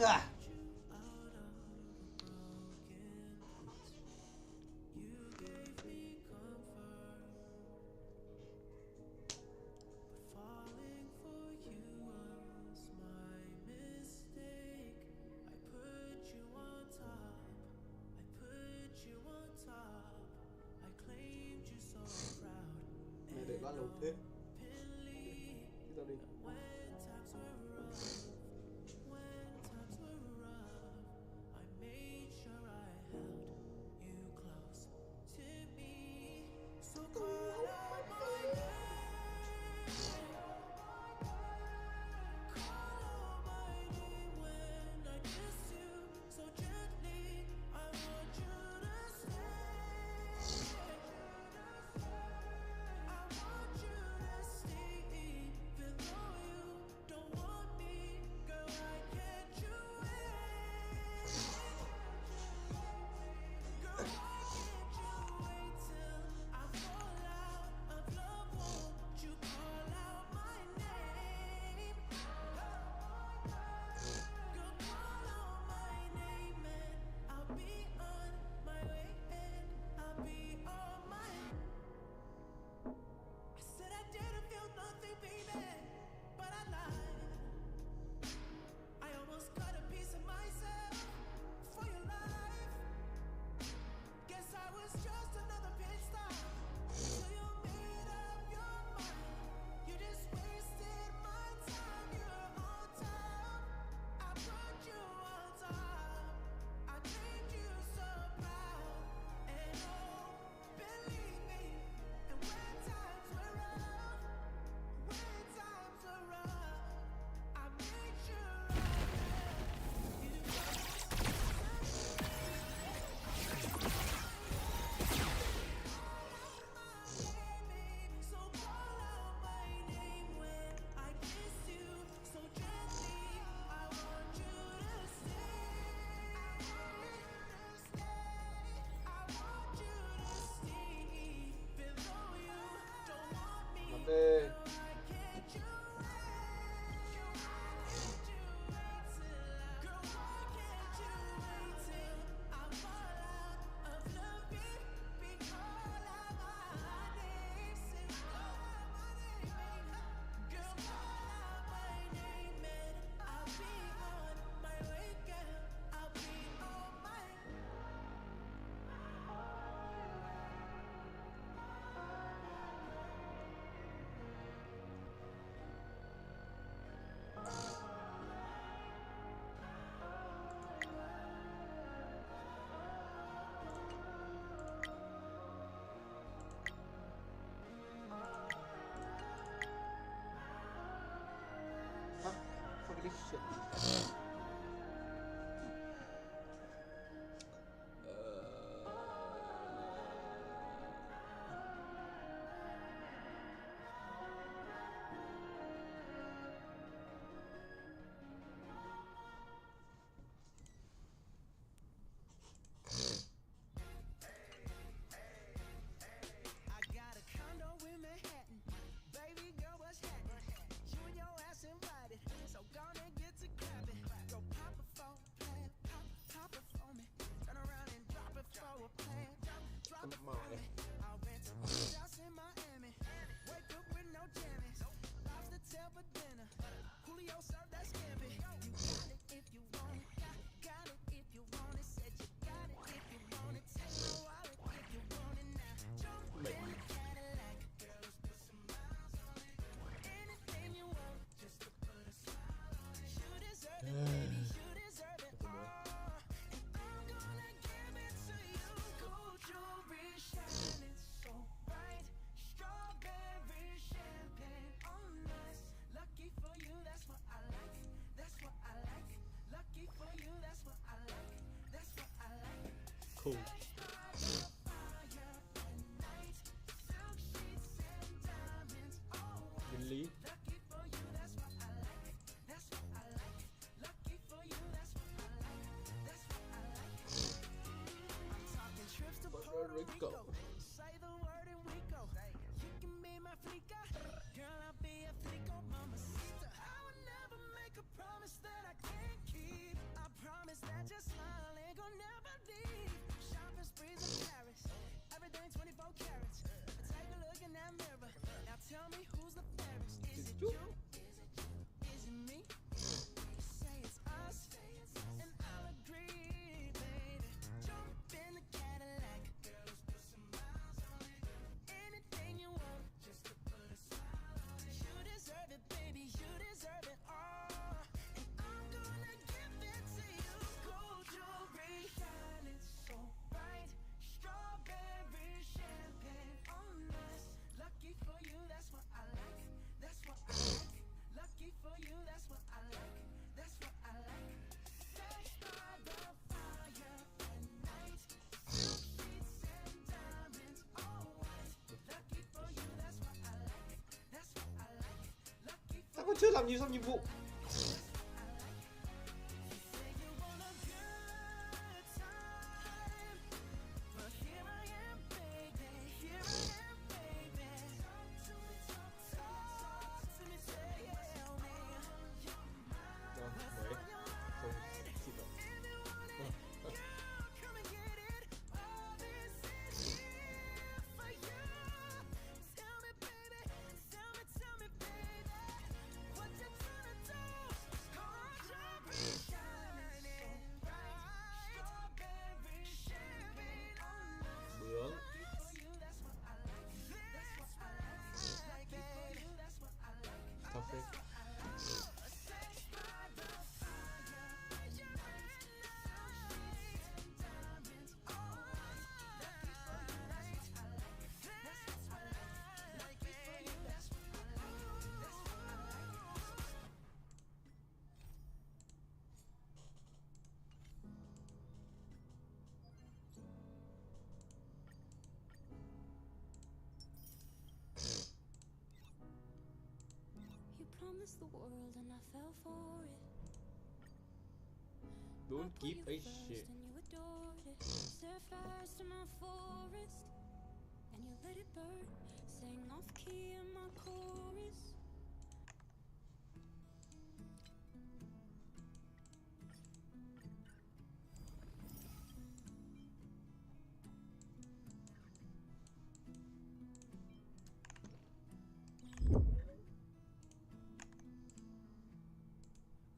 Ah. Mày để ba lột thế. Đi tao đi. Ê. Huh? Fuck this shit. Come on. Cool. Really? Puerto Rico. Say the word and we go. You can be my flica, girl. I'll be a flico, mama sister. I would never make a promise that I can't keep. your smile ain't gonna never leave. Shopping sprees in Paris, everything 24 carats. Take a look in that mirror. Now tell me who's the fairest. Is it you? Is it me? Say it's us, and I'll agree, baby. Jump in the Cadillac. Girls, put some miles on it. Anything you want, just to put a smile on it. You deserve it, baby. You deserve it all. And I'm gonna give it to you. Gold jewelry, shining so bright. Strawberry champagne on us. Lucky for you, that's what I like. That's what I like. Lucky for you, that's what I like. That's what I like. Sex by the fire at night. Silk sheets and diamonds, all white. Lucky for you, that's what I like. That's what I like. Lucky for Sao con chưa làm nhiệm vụ? Promised the world and I fell for it. Don't I keep put a you first shit. and you adored it. Set fires to my forest and you let it burn. Sang off key in my chorus.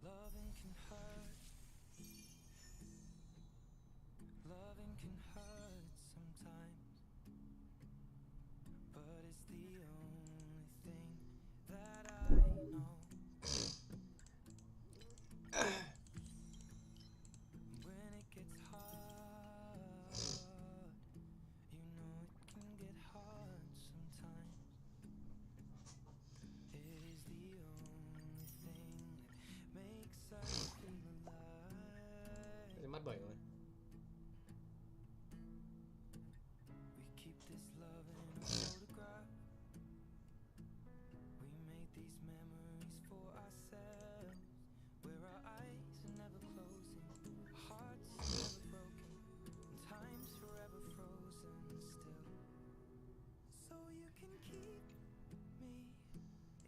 Loving can hurt. Loving can hurt sometimes. But it's the only thing that I know. When it gets hard, you know it can get hard sometimes. It is the only thing that makes us feel alive. Mắt bảy rồi. We keep this love in a photograph. We made these memories for ourselves, where our eyes are never closing, our hearts are never broken, and time's forever frozen still. So you can keep me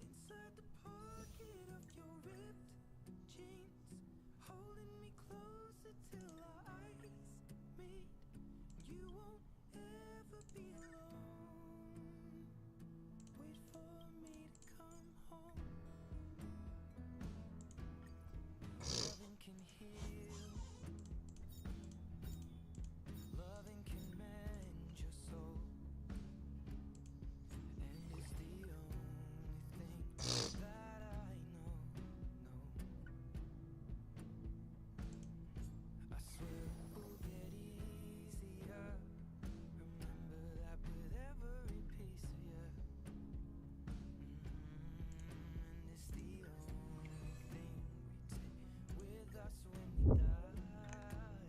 inside the pocket of your ripped jeans, holding me closer till our eyes meet. You won't ever be alone. Wait for me to come home. Loving can heal. Loving can mend your soul. And it's the only thing that I know. I swear it will get easier. Remember that with every piece of you. And it's the only thing we take with us when we die.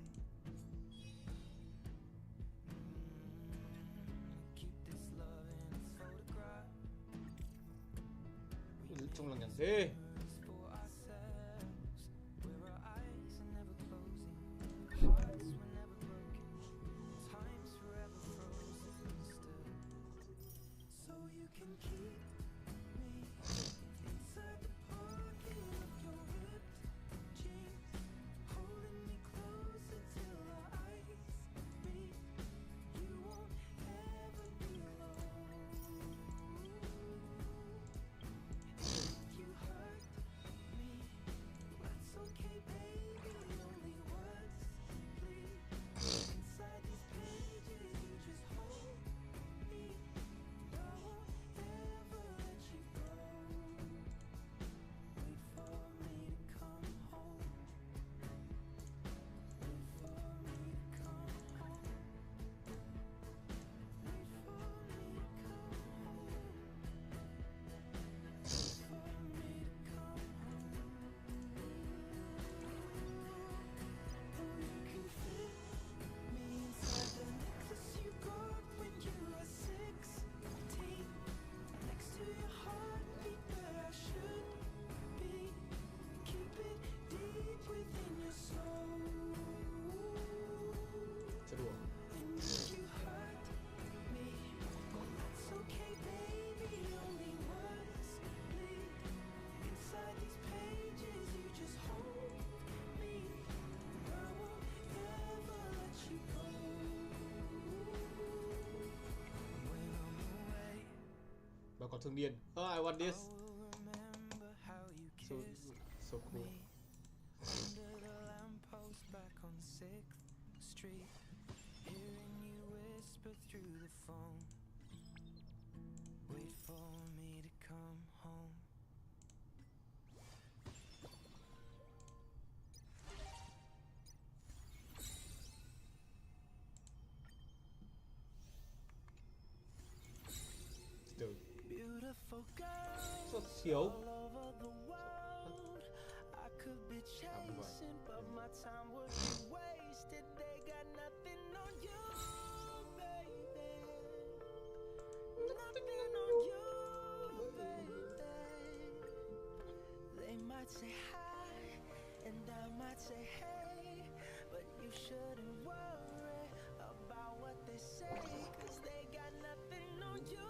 Keep this love in a photograph. Trong lòng nhắn thế. For ourselves, where our eyes are never closing, hearts were never broken, time's forever frozen still. So you can keep me inside the pocket of your ripped jeans, holding me close có thương điên. Oh, I want this. Remember how you So kissed so cool. under the lamppost back on 6th Street, hearing you whisper through the phone, wait for me to come home. Dude, Beautiful girls so thiếu. all over the world. I could be chasing, but my time would be wasted. They got nothing on you, baby. Nothing on you, baby. They might say hi, and I might say hey, but you shouldn't worry about what they say, 'cause they got nothing on you,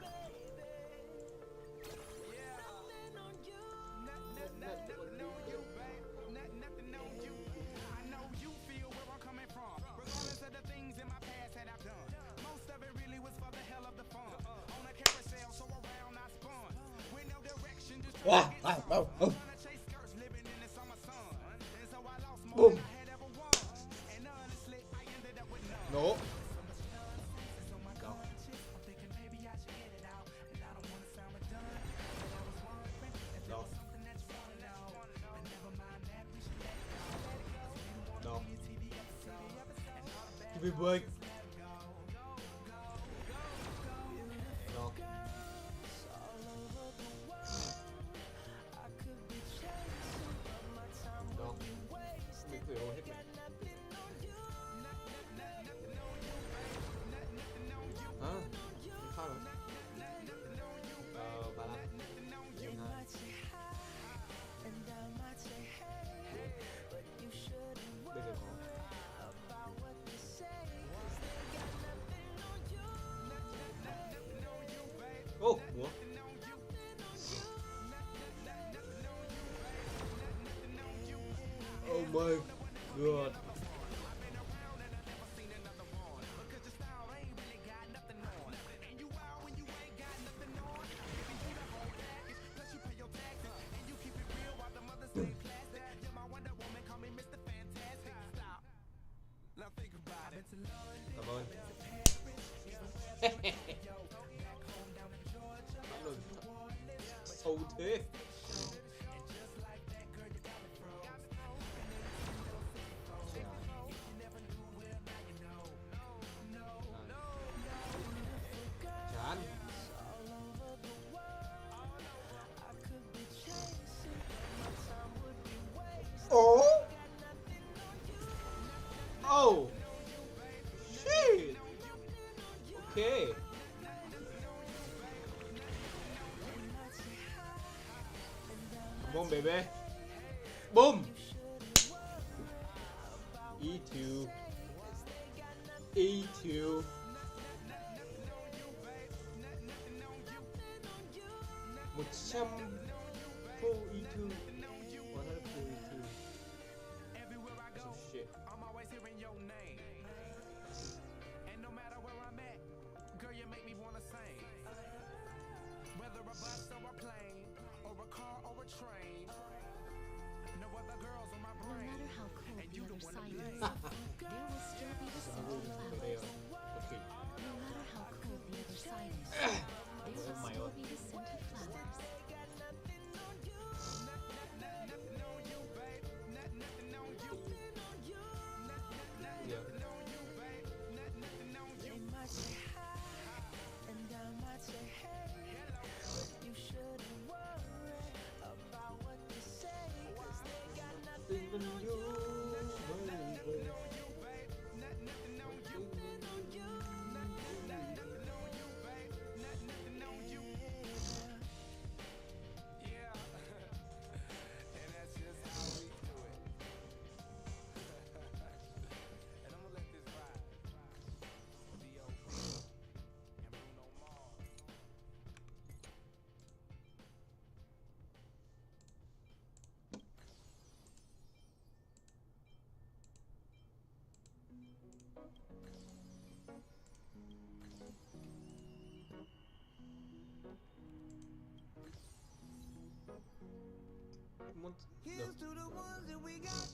baby. Nothing on you. Nothing on you, babe. Nothing on you. I know you feel where I'm coming from. Regardless of the things in my past that I've done. Most of it really was for the hell of the fun. On a carousel, so around I spun. With no direction, just trying to get some. Trying to chase skirts, living in the summer sun. And so I lost more Boom. than I had ever won. And honestly, I ended up with none. No. So my conscience, I'm thinking maybe I should get it out. And I don't want to sound redundant, but I was wondering if there No. was something that you want to know. But never mind that, we should let it go. No. Be a TV episode, and all the bad Give me break. just let it go. No. All over the world. I could be chasing, but my time No. would be wasted. Mình thử hầu hết mày. Nothing on you. Hả? Sao rồi? Bà Lan. They might say hi, and I might say hey, but you shouldn't Bây giờ worry có. about what they say, 'cause they got nothing on you. Ô, ủa? Oh my god. Now think about it. Cảm ơn. Bạn đừng sâu thế. Chán. Oh. Oh. Shit. Okay. Come on, baby. Boom. E2. E2. Một trăm full E2. 100 full E2. Everywhere I go, Some shit. I'm always hearing your name. And no matter where I'm at, girl, you make me wanna sing. Whether a bus or a plane, or a car or a train, no other girls on my No brain. matter how cold And the you other the one to side blame. is, there will still be the scent of Ở đây flowers. rồi. Ok. No matter how cold the other side is, there will Mày still ơi. be the scent of flowers. Được. Here's to the ones that we got.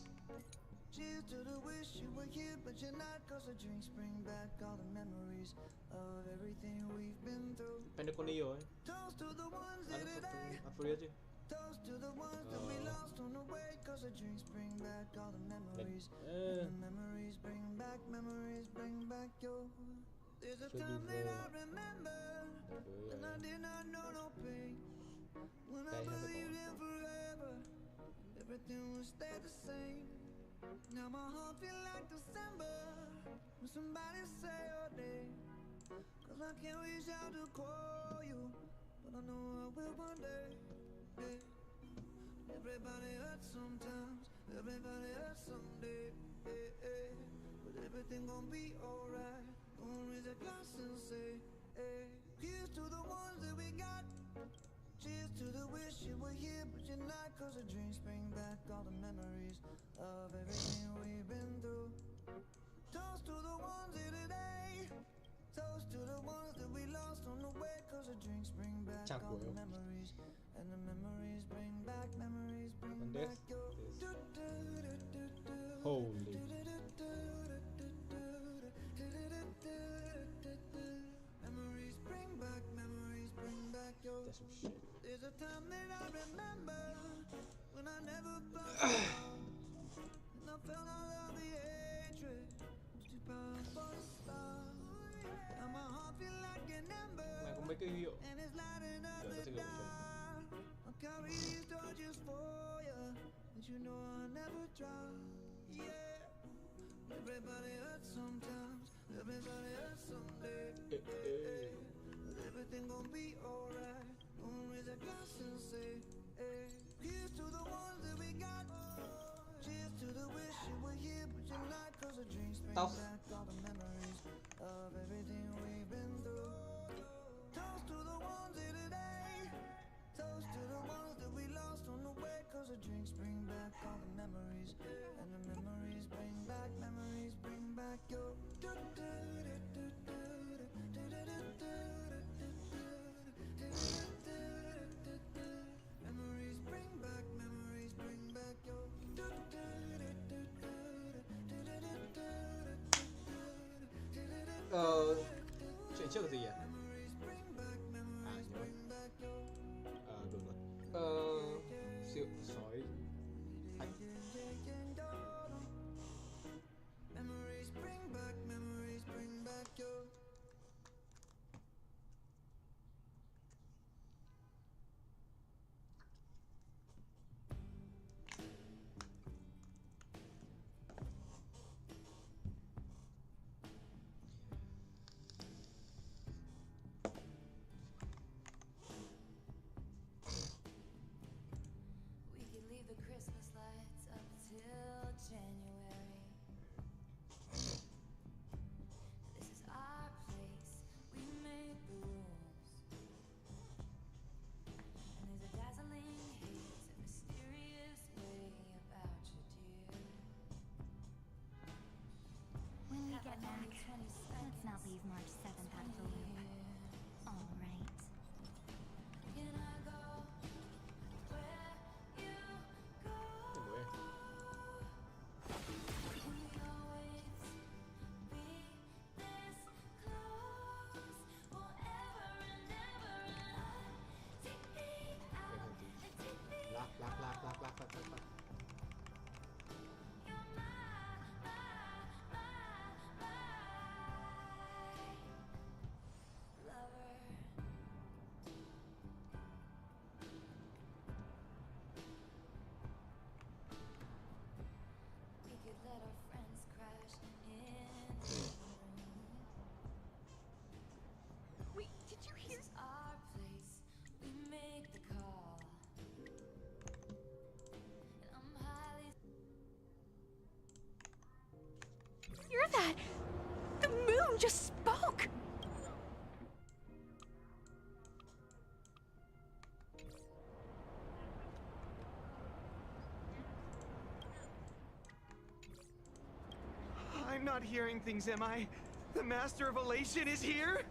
Cheers to the wish you were here, but you're not. Cause the drinks bring back all the memories of everything we've been through. Penacony rồi. Toast to the ones À, that nó today. còn Aphria chứ. Toast to the ones that we lost on the way. Cause the drinks bring back all the memories. And the memories bring back your. There's a time that I remember when I did not know no pain. When I believed in forever, everything would stay the same. Now my heart feel like December when somebody say your name. Cause I can't reach out to call you, but I know I will one day. Hey. Everybody hurts sometimes, everybody hurts someday. Hey, hey. But everything gon' be alright. Gonna raise a glass and say, hey. Here's to the ones that we got. Cheers to the wish you were here, but you're not. Cause the drinks bring back all the memories of everything we've been through. Toast to the ones here today. Toast to the ones that we lost on the way. Cause the drinks bring back all the memories. And the memories bring back your. Holy. Memories bring back your. That's some shit. There's a time that I remember when I never felt alone. And I felt all of the hatred was too powerful to stop. Now my heart feel like an ember Này có mấy cái hiệu. and it's lighting up Trời, có the thể hiệu dark. I'll carry these torches for you, but you know I'll never drop. Yeah. Everybody hurts sometimes, everybody hurts someday. But everything gon' be alright. Gonna raise a glass and say, hey. Here's to the ones that we got. Cheers to the wish you were here, but you're not. Cause the drinks bring Toast. back all the memories of everything we've been through. Toast to the ones here today. Toast to the ones that we lost on the way. Cause the drinks bring back all the memories. And the memories bring back your. Memories bring back your. Chuyện trước là gì à? À nhớ. Được rồi. Siêu sói thạch. Memories bring back your. We could leave the Christmas lights up till January. This is our place, we make the rules. And there's a dazzling haze, a mysterious way about you, dear. When we Have get only back, 20 let's not seconds leave March 7th out of the to loop. live. All right. Can I go where you go? Ủa, Will we always be this close forever and ever? Take me out and take me. lát. You're my lover. We could let our friends crash in the room. Wait, did you hear? This is our place, we make the call. And I'm highly Hear that? The moon just spoke! I'm not hearing things, am I? The Master of Elation is here?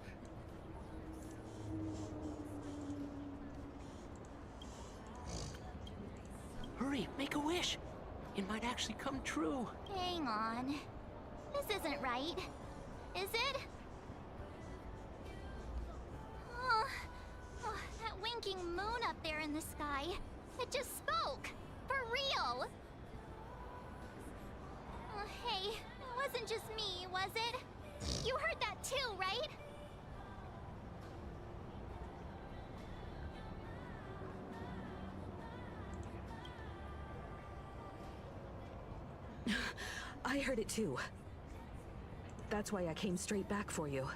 Hurry! make a wish. It might actually come true. Hang on. This isn't right. Is it? Oh, that winking moon up there in the sky. It just spoke. For real. Oh, hey, it wasn't just me, was it? You heard that too, right? I heard it too. That's why I came straight back for you.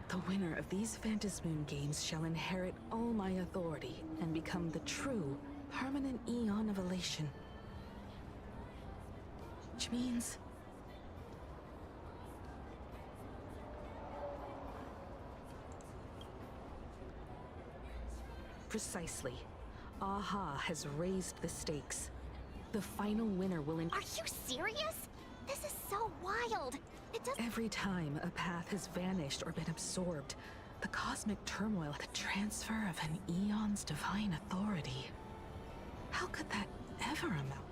The winner of these Phantasmoon games shall inherit all my authority and become the true, permanent Eon of Elation. Which means... Precisely. Aha has raised the stakes. The final winner will Are you serious? This is so wild. It doesn't. Every time a path has vanished or been absorbed, the cosmic turmoil, the transfer of an Eon's divine authority. How could that ever amount?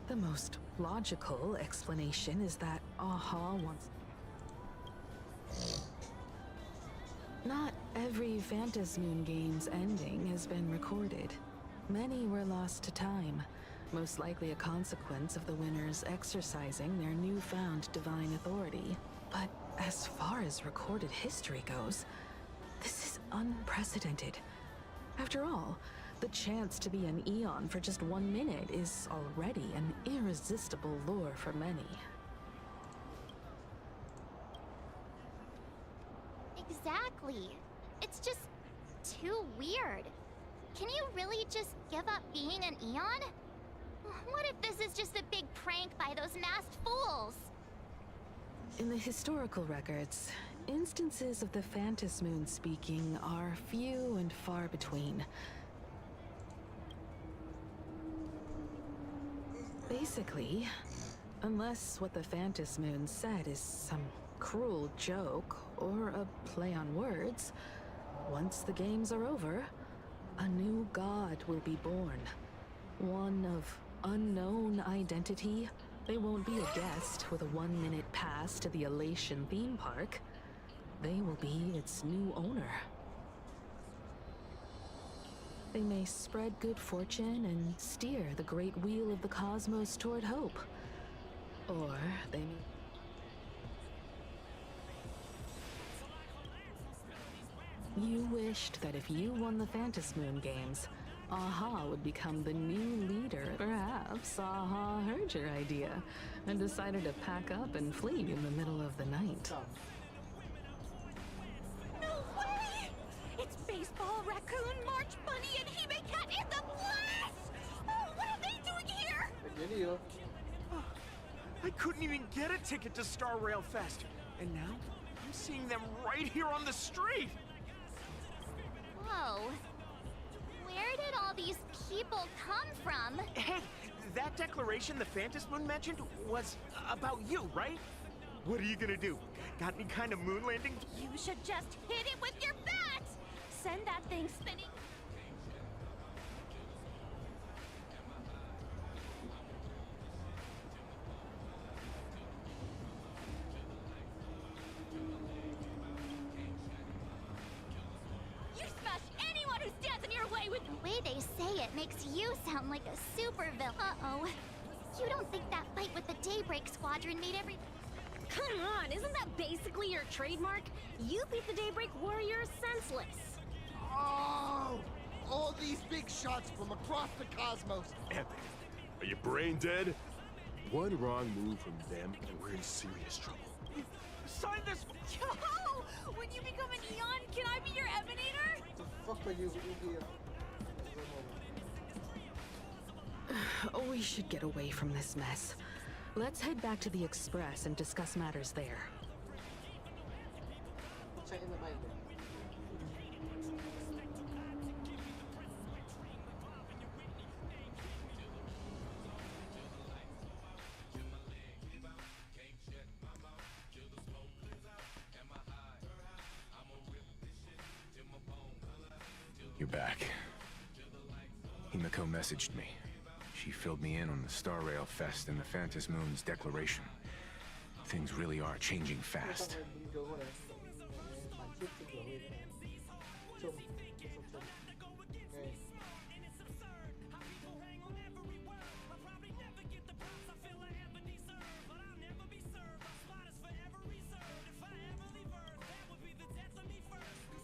The most logical explanation is that Aha wants... Not every Phantasmoon game's ending has been recorded. Many were lost to time, most likely a consequence of the winners exercising their newfound divine authority. But as far as recorded history goes, this is unprecedented. After all, the chance to be an Eon for just 1 minute is already an irresistible lure for many. Exactly. It's just too weird. Can you really just give up being an Eon? What if this is just a big prank by those masked fools? In the historical records, instances of the Phantasmoon speaking are few and far between. Basically, unless what the Phantasmoon said is some cruel joke or a play on words, once the games are over, a new god will be born. One of unknown identity. They won't be a guest with a 1-minute pass to the Elation theme park. They will be its new owner. They may spread good fortune and steer the great wheel of the cosmos toward hope. Or they may... You wished that if you won the Phantasmoon games, Aha would become the new leader. Perhaps Aha heard your idea and decided to pack up and flee in the middle of the night. No way! It's Baseball, Raccoon, March Bunny, and Hime Cat in the flesh! Oh, what are they doing here? Jadi yo, I couldn't even get a ticket to Star Rail Fest. And now, I'm seeing them right here on the street. Whoa. Where did all these people come from? Hey, that declaration the Phantasmoon mentioned was about you, right? What are you gonna do? Got any kind of moon landing? You should just hit it with your bat! Send that thing spinning. You smash anyone who stands in your way with... The way they say it makes you sound like a super villain. Uh-oh. You don't think that fight with the Daybreak Squadron made every... Come on, isn't that basically your trademark? You beat the Daybreak Warriors senseless. Oh! All these big shots from across the cosmos. Epic. Are you brain dead? One wrong move from them and we're in serious trouble. Sign this. Yo! When you become an Eon, can I be your Emanator? the fuck are you here? We should get away from this mess. Let's head back to the Express and discuss matters there. Check in the Bible. You're back. Himiko messaged me. She filled me in on the Star Rail Fest and the Phantom Moon's declaration. Things really are changing fast.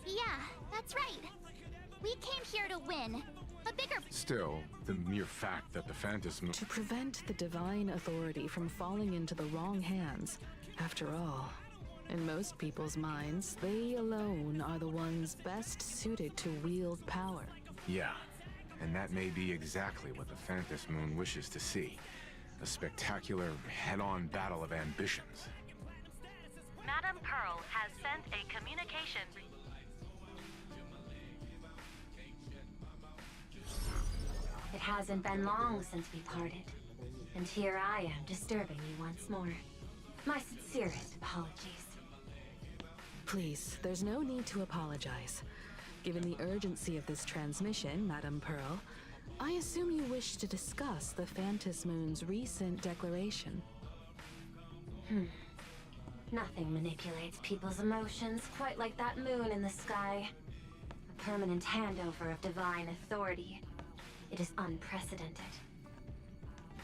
Yeah, that's right. We came here to win. A bigger... Still, the mere fact that the Phantom Moon... To prevent the divine authority from falling into the wrong hands. After all, in most people's minds, they alone are the ones best suited to wield power. Yeah, and that may be exactly what the Phantom Moon wishes to see. A spectacular, head-on battle of ambitions. Madam Pearl has sent a communication. It hasn't been long since we parted, and here I am disturbing you once more. My sincerest apologies. Please, there's no need to apologize. Given the urgency of this transmission, Madam Pearl, I assume you wish to discuss the Phantom Moon's recent declaration. Nothing manipulates people's emotions quite like that moon in the sky. A permanent handover of divine authority. It is unprecedented.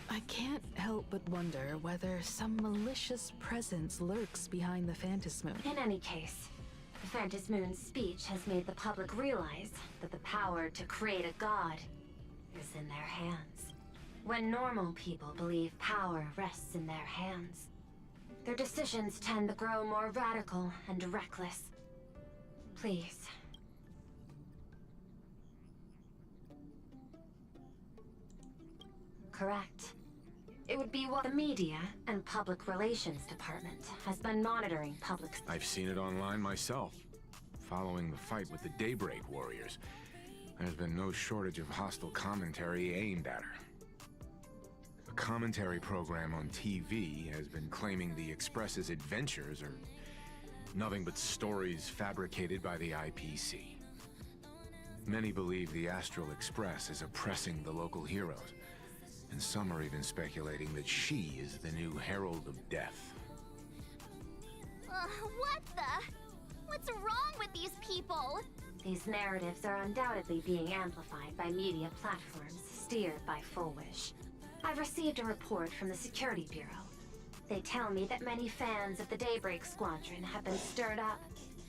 I can't help but wonder whether some malicious presence lurks behind the Phantom Moon. In any case, the Phantom Moon's speech has made the public realize that the power to create a god is in their hands. When normal people believe power rests in their hands, their decisions tend to grow more radical and reckless. Please. Correct. It would be what the media and public relations department has been monitoring public... I've seen it online myself. Following the fight with the Daybreak Warriors, there's been no shortage of hostile commentary aimed at her. The commentary program on TV has been claiming the Express's adventures are nothing but stories fabricated by the IPC. Many believe the Astral Express is oppressing the local heroes, and some are even speculating that she is the new Herald of Death. What the? What's wrong with these people? These narratives are undoubtedly being amplified by media platforms steered by Full Wish. I've received a report from the Security Bureau. They tell me that many fans of the Daybreak Squadron have been stirred up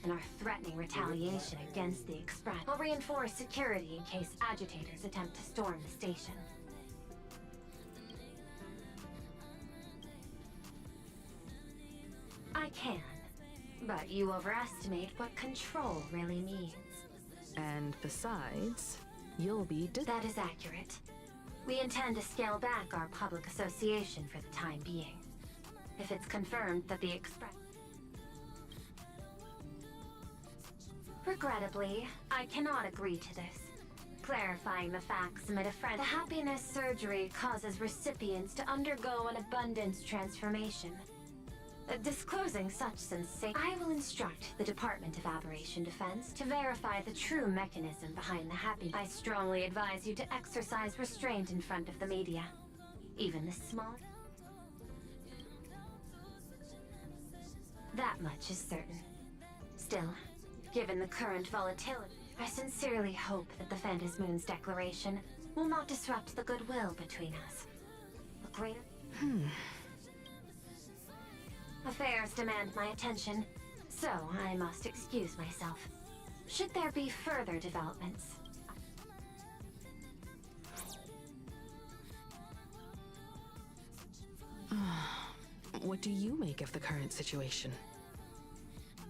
and are threatening retaliation against the Express. I'll reinforce security in case agitators attempt to storm the station. I can, but you overestimate what control really means. And besides, you'll be... That is accurate. We intend to scale back our public association for the time being. If it's confirmed that the Express... Regrettably, I cannot agree to this. Clarifying the facts amid a friend... The happiness surgery causes recipients to undergo an abundance transformation. Disclosing such sensation, I will instruct the Department of Aberration Defense to verify the true mechanism behind the happy. I strongly advise you to exercise restraint in front of the media. Even the small... That much is certain. Still, given the current volatility, I sincerely hope that the Phantom Moon's declaration will not disrupt the goodwill between us. A greater... Affairs demand my attention, so I must excuse myself. Should there be further developments... What do you make of the current situation?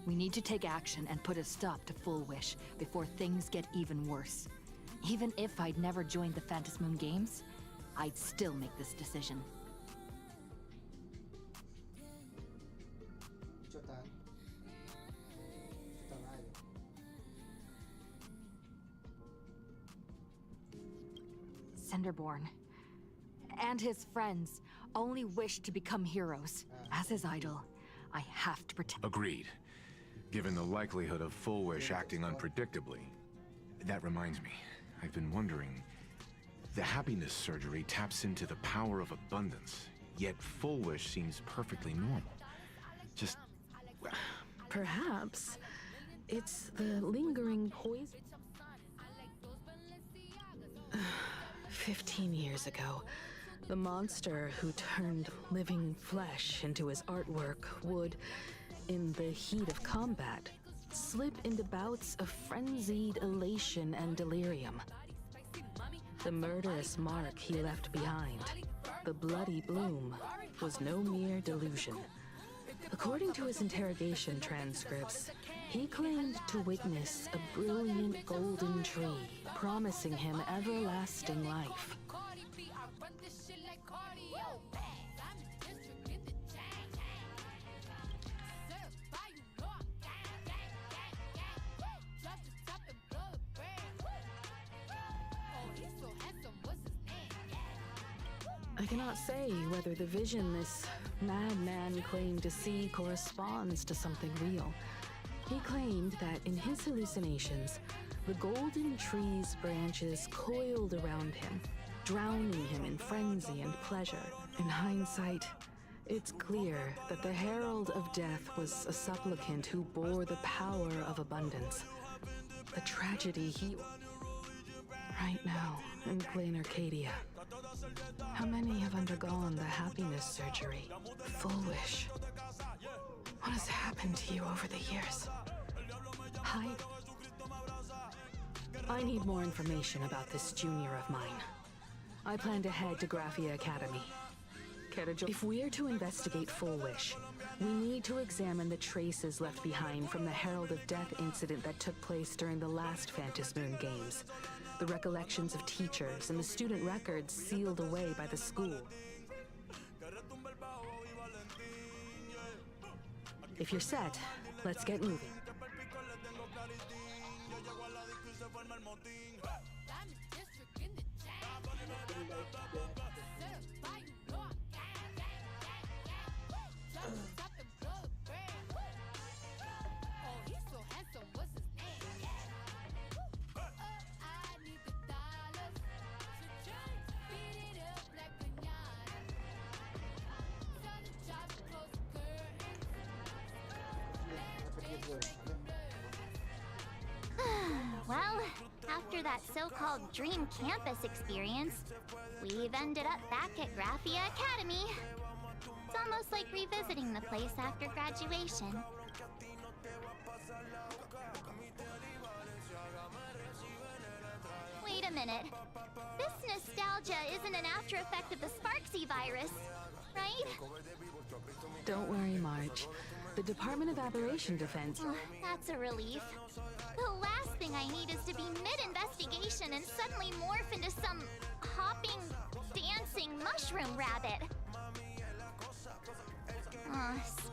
We need to take action and put a stop to Full Wish before things get even worse. Even if I'd never joined the Phantom Moon Games, I'd still make this decision. Cinderborn and his friends only wish to become heroes. As his idol, I have to protect... Agreed. Given the likelihood of Full Wish acting unpredictably, That reminds me. I've been wondering... The happiness surgery taps into the power of abundance, yet Full Wish seems perfectly normal. Just... Perhaps it's the lingering poison. 15 years ago, the monster who turned living flesh into his artwork would, in the heat of combat, slip into bouts of frenzied elation and delirium. The murderous mark he left behind, the bloody bloom, was no mere delusion. According to his interrogation transcripts, he claimed to witness a brilliant golden tree, promising him everlasting life. I cannot say whether the vision this madman claimed to see corresponds to something real. He claimed that in his hallucinations, the golden tree's branches coiled around him, drowning him in frenzy and pleasure. In hindsight, it's clear that the Herald of Death was a supplicant who bore the power of abundance. The tragedy he... Right now, in Plain Arcadia. How many have undergone the happiness surgery? Full Wish. What has happened to you over the years? I need more information about this junior of mine. I plan to head to Graphia Academy. If we're to investigate Full Wish, we need to examine the traces left behind from the Herald of Death incident that took place during the last Phantasmoon Games. The recollections of teachers and the student records sealed away by the school. If you're set, let's get moving. Well, after that so-called Dream Campus experience, we've ended up back at Graphia Academy. It's almost like revisiting the place after graduation. Wait a minute. This nostalgia isn't an after effect of the Sparksy virus, right? Don't worry, Marge. The Department of Aberration Defense... That's a relief. The last thing I need is to be mid-investigation and suddenly morph into some hopping, dancing mushroom rabbit.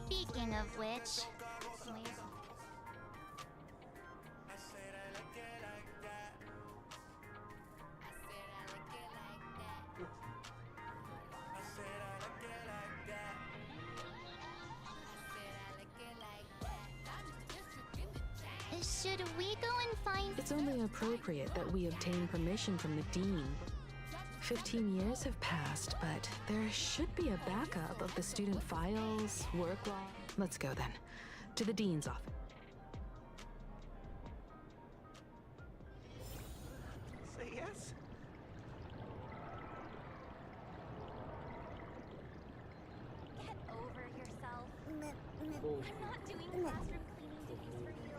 Speaking of which... Wait. Should we go and find... It's only appropriate that we obtain permission from the Dean. 15 years have passed, but there should be a backup of the student files, work log... Let's go then. To the Dean's office. Say yes? Get over yourself. I'm not doing classroom cleaning duties for you.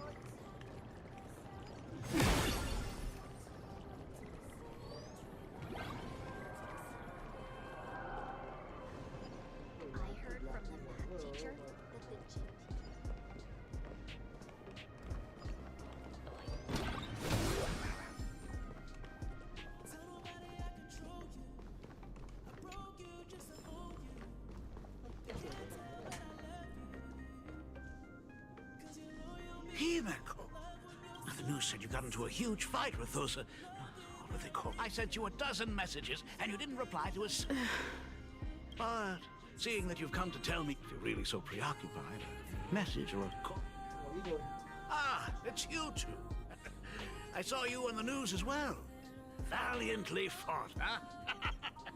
I heard from the math teacher that the gym Himeko! The news said you got into a huge fight with those, what are they called? I sent you a dozen messages, and you didn't reply to us. But, seeing that you've come to tell me, if you're really so preoccupied, a message or a call... Ah, it's you two. I saw you on the news as well. Valiantly fought, huh?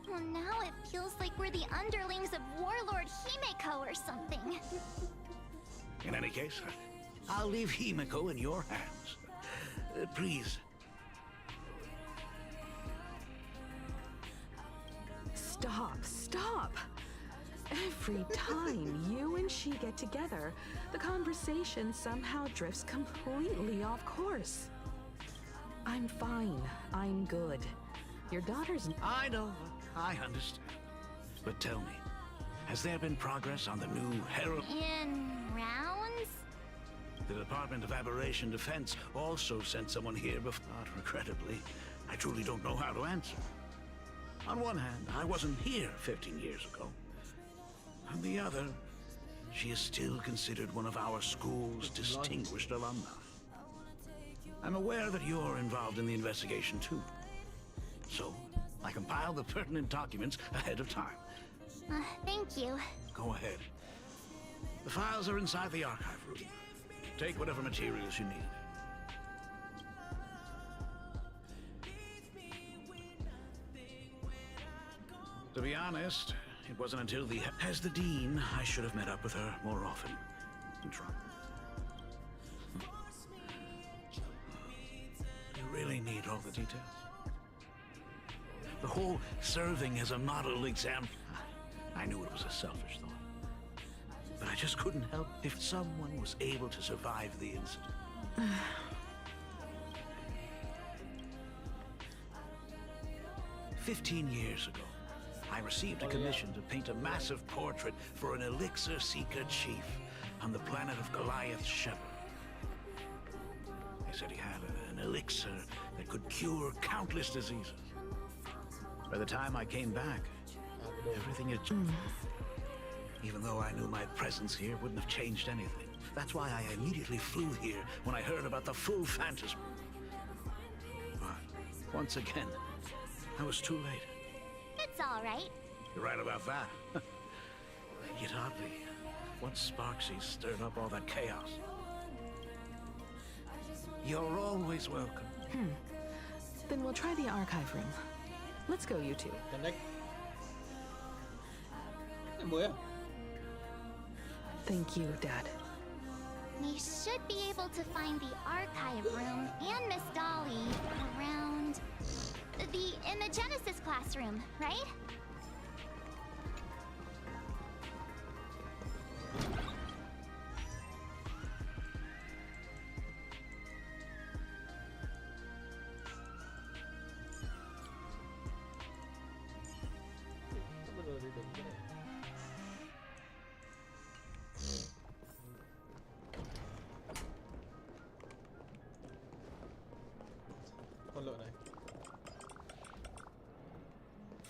Well, now it feels like we're the underlings of Warlord Himeko or something. In any case, I'll leave Himeko in your hands. Please. Stop. Every time you and she get together, the conversation somehow drifts completely off course. I'm fine. I'm good. Your daughter's... I know. I understand. But tell me, has there been progress on the new Herald? In rounds? The Department of Aberration Defense also sent someone here before. Regrettably, I truly don't know how to answer. On one hand, I wasn't here 15 years ago. On the other, she is still considered one of our school's distinguished alumni. I'm aware that you're involved in the investigation too. So, I compiled the pertinent documents ahead of time. Thank you. Go ahead. The files are inside the archive room. Take whatever materials you need. To be honest, it wasn't until as the Dean, I should have met up with her more often. And tried. You really need all the details. The whole serving as a model exam. I knew it was a selfish thought. But I just couldn't help if someone was able to survive the incident. 15 years ago, I received a commission to paint a massive portrait for an elixir seeker chief on the planet of Goliath's Shepherd. They said he had an elixir that could cure countless diseases. By the time I came back, everything had changed. Even though I knew my presence here wouldn't have changed anything. That's why I immediately flew here when I heard about the full Phantasm. But once again, I was too late. It's all right. You're right about that. Yet oddly, once Sparksy stirred up all that chaos. You're always welcome. Then we'll try the archive room. Let's go, you two. Thank you, Dad. We should be able to find the archive room and Miss Dolly around in the Genesis classroom, right?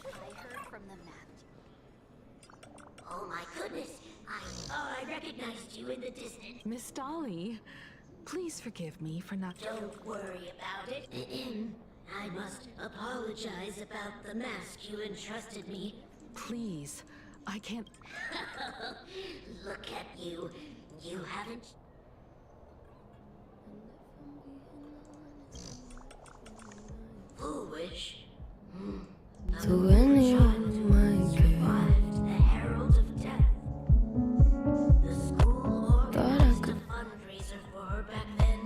I heard from the map. Oh my goodness! I recognized you in the distance. Miss Dolly, please forgive me for not... Don't worry about it. I must apologize about the mask you entrusted me. Please, I can't... Look at you. You haven't... Foolish. To anyone might survived the Herald of Death. The school organized a fundraiser for her back then.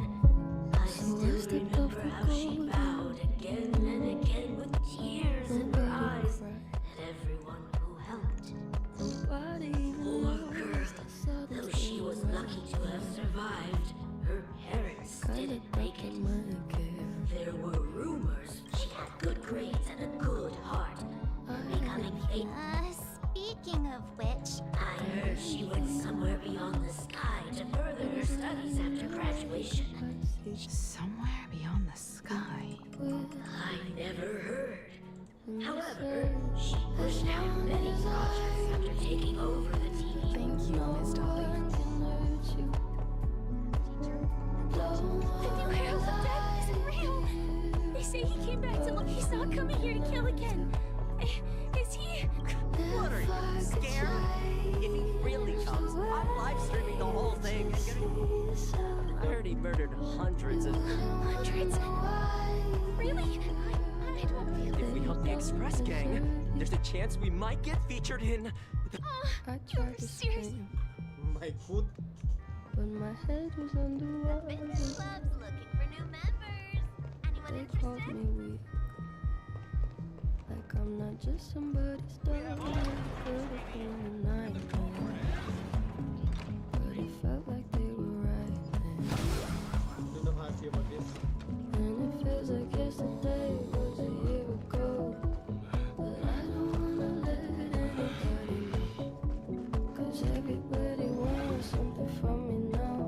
I still remember how she bowed again and again with tears in her eyes at everyone who helped. Poor girl. Though she was lucky to have survived, her parents didn't make it. There were rumors she had good grades and a good heart. Becoming famous. Speaking of which... I heard she went somewhere beyond the sky to further her studies after graduation. Somewhere beyond the sky? I never heard. However, she pushed out many projects after taking over the TV. Thank you, Miss Dolly. The new Herald of Death isn't real. They say he came back to life. He's not coming here to kill again. Is he? What are you, scared? If he really comes, I'm live streaming the whole thing. I already murdered hundreds of... Hundreds? Really? I don't feel... If we help the Express Gang, there's a chance we might get featured in... I tried to scream. My foot. But my head was underwater. The fitness club's looking for new members. Anyone They called interested? me weak. Like I'm not just somebody's dog. Could have been a nightmare. But it felt like they were right there. Don't know how I feel about this. And it feels like yesterday was a year ago. But I don't wanna let anybody know. 'Cause everybody wants something from me now.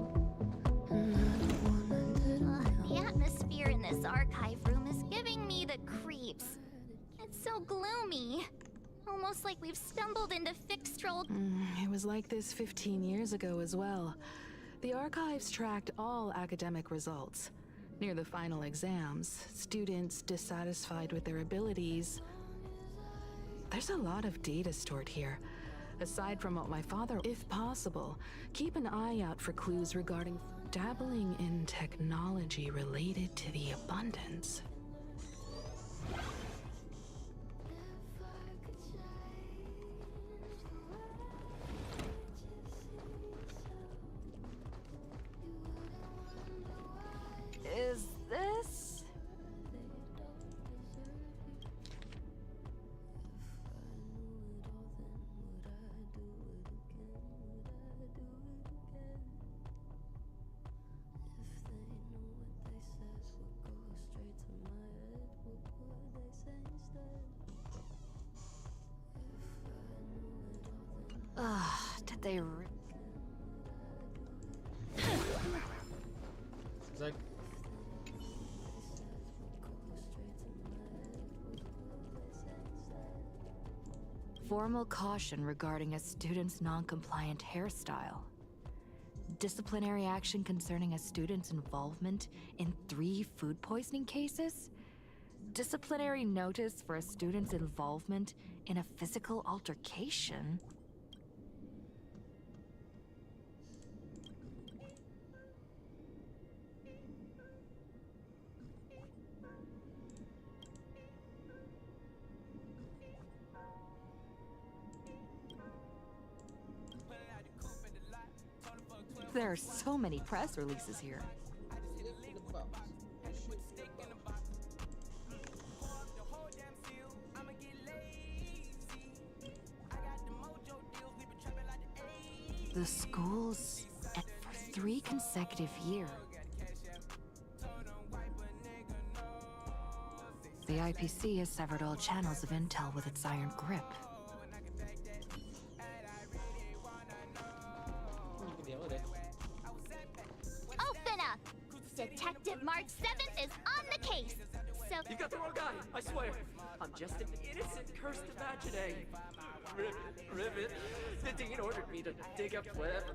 And I don't wanna let them The atmosphere in this archive room is giving me the creeps. It's so gloomy. Almost like we've stumbled into fixed-role... It was like this 15 years ago as well. The archives tracked all academic results. Near the final exams, students dissatisfied with their abilities. There's a lot of data stored here. Aside from what my father, if possible, keep an eye out for clues regarding dabbling in technology related to the abundance. Is this? Did they Zach. Formal caution regarding a student's non-compliant hairstyle. Disciplinary action concerning a student's involvement in 3 food poisoning cases. Disciplinary notice for a student's involvement in a physical altercation. There are so many press releases here. The schools, and for 3 consecutive years. The IPC has severed all channels of intel with its iron grip. Open up! Detective March 7th is on the case. So... You got the wrong guy, I swear. I'm just an innocent, cursed imaginary. Rivet. The dean ordered me to dig up whatever.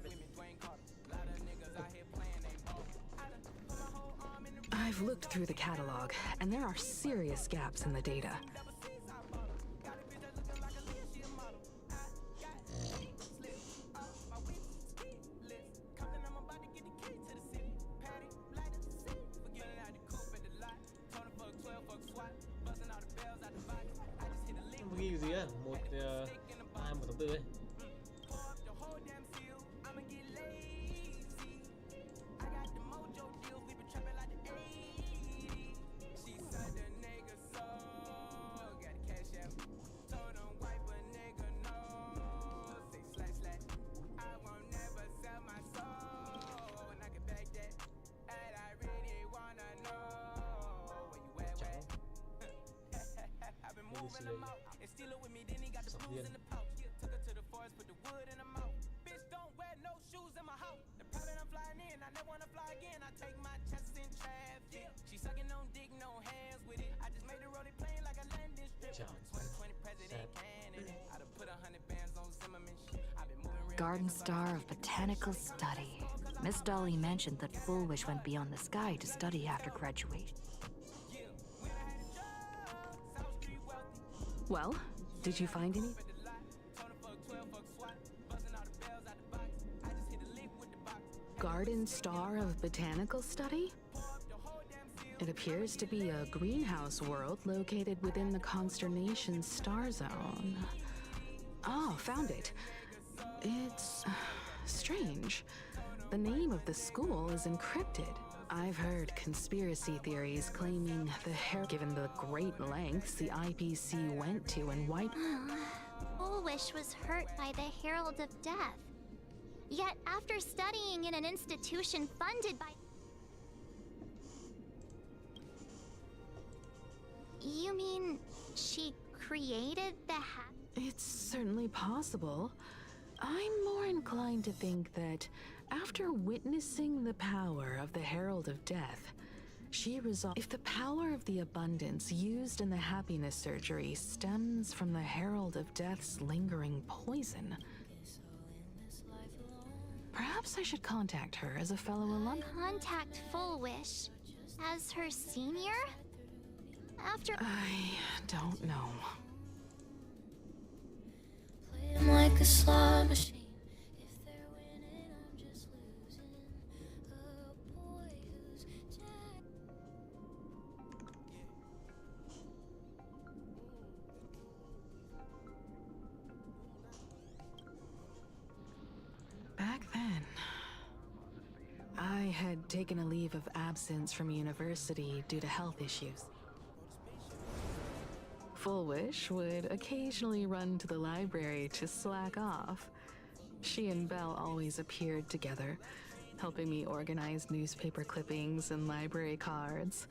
I've looked through the catalog, and there are serious gaps in the data. Ghi gì á, 1 2 1 tháng 4 ấy. Garden Star of Botanical Study. Miss Dolly mentioned that Full Wish went beyond the sky to study after graduation. Well, did you find any? Garden Star of Botanical Study? It appears to be a greenhouse world located within the consternation star zone. Oh, found it. It's strange. The name of the school is encrypted. I've heard conspiracy theories claiming given the great lengths the IPC went to and wiped. Fullwish was hurt by the Herald of Death. Yet, after studying in an institution funded by... You mean she created the It's certainly possible. I'm more inclined to think that after witnessing the power of the Herald of Death, she resolved if the power of the abundance used in the happiness surgery stems from the Herald of Death's lingering poison, perhaps I should contact her as a fellow alum. Contact Fullwish as her senior? After... I don't know. I'm like a slot machine. If they're winning, I'm just losing. A boy who's dead. Back then, I had taken a leave of absence from university due to health issues. Fullwish would occasionally run to the library to slack off. She and Belle always appeared together, helping me organize newspaper clippings and library cards,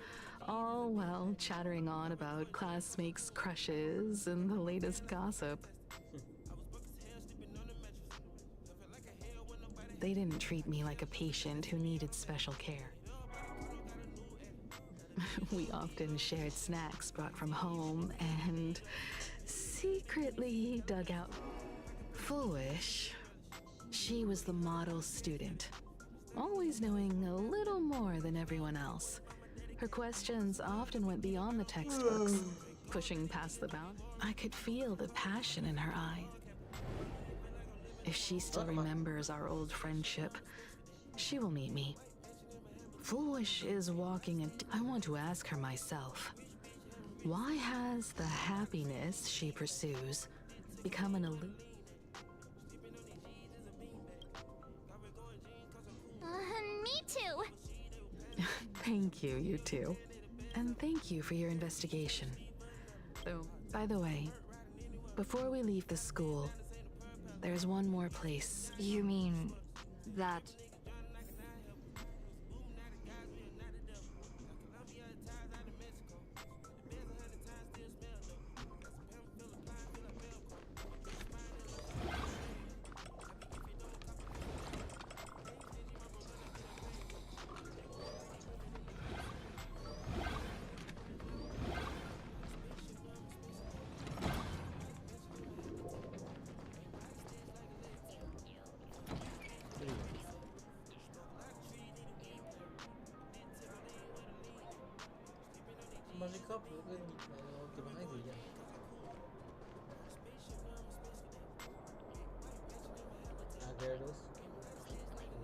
all while chattering on about classmates' crushes and the latest gossip. They didn't treat me like a patient who needed special care. We often shared snacks brought from home and secretly dug out. Fullwish, she was the model student, always knowing a little more than everyone else. Her questions often went beyond the textbooks, pushing past the bound. I could feel the passion in her eyes. If she still remembers our old friendship, she will meet me. Fullwish is walking I want to ask her myself. Why has the happiness she pursues become an illusion? Me too. Thank you, you two. And thank you for your investigation. Oh, by the way, before we leave the school, there's one more place. You mean that... Magic Cup cái hãy gì vậy? Gyarados.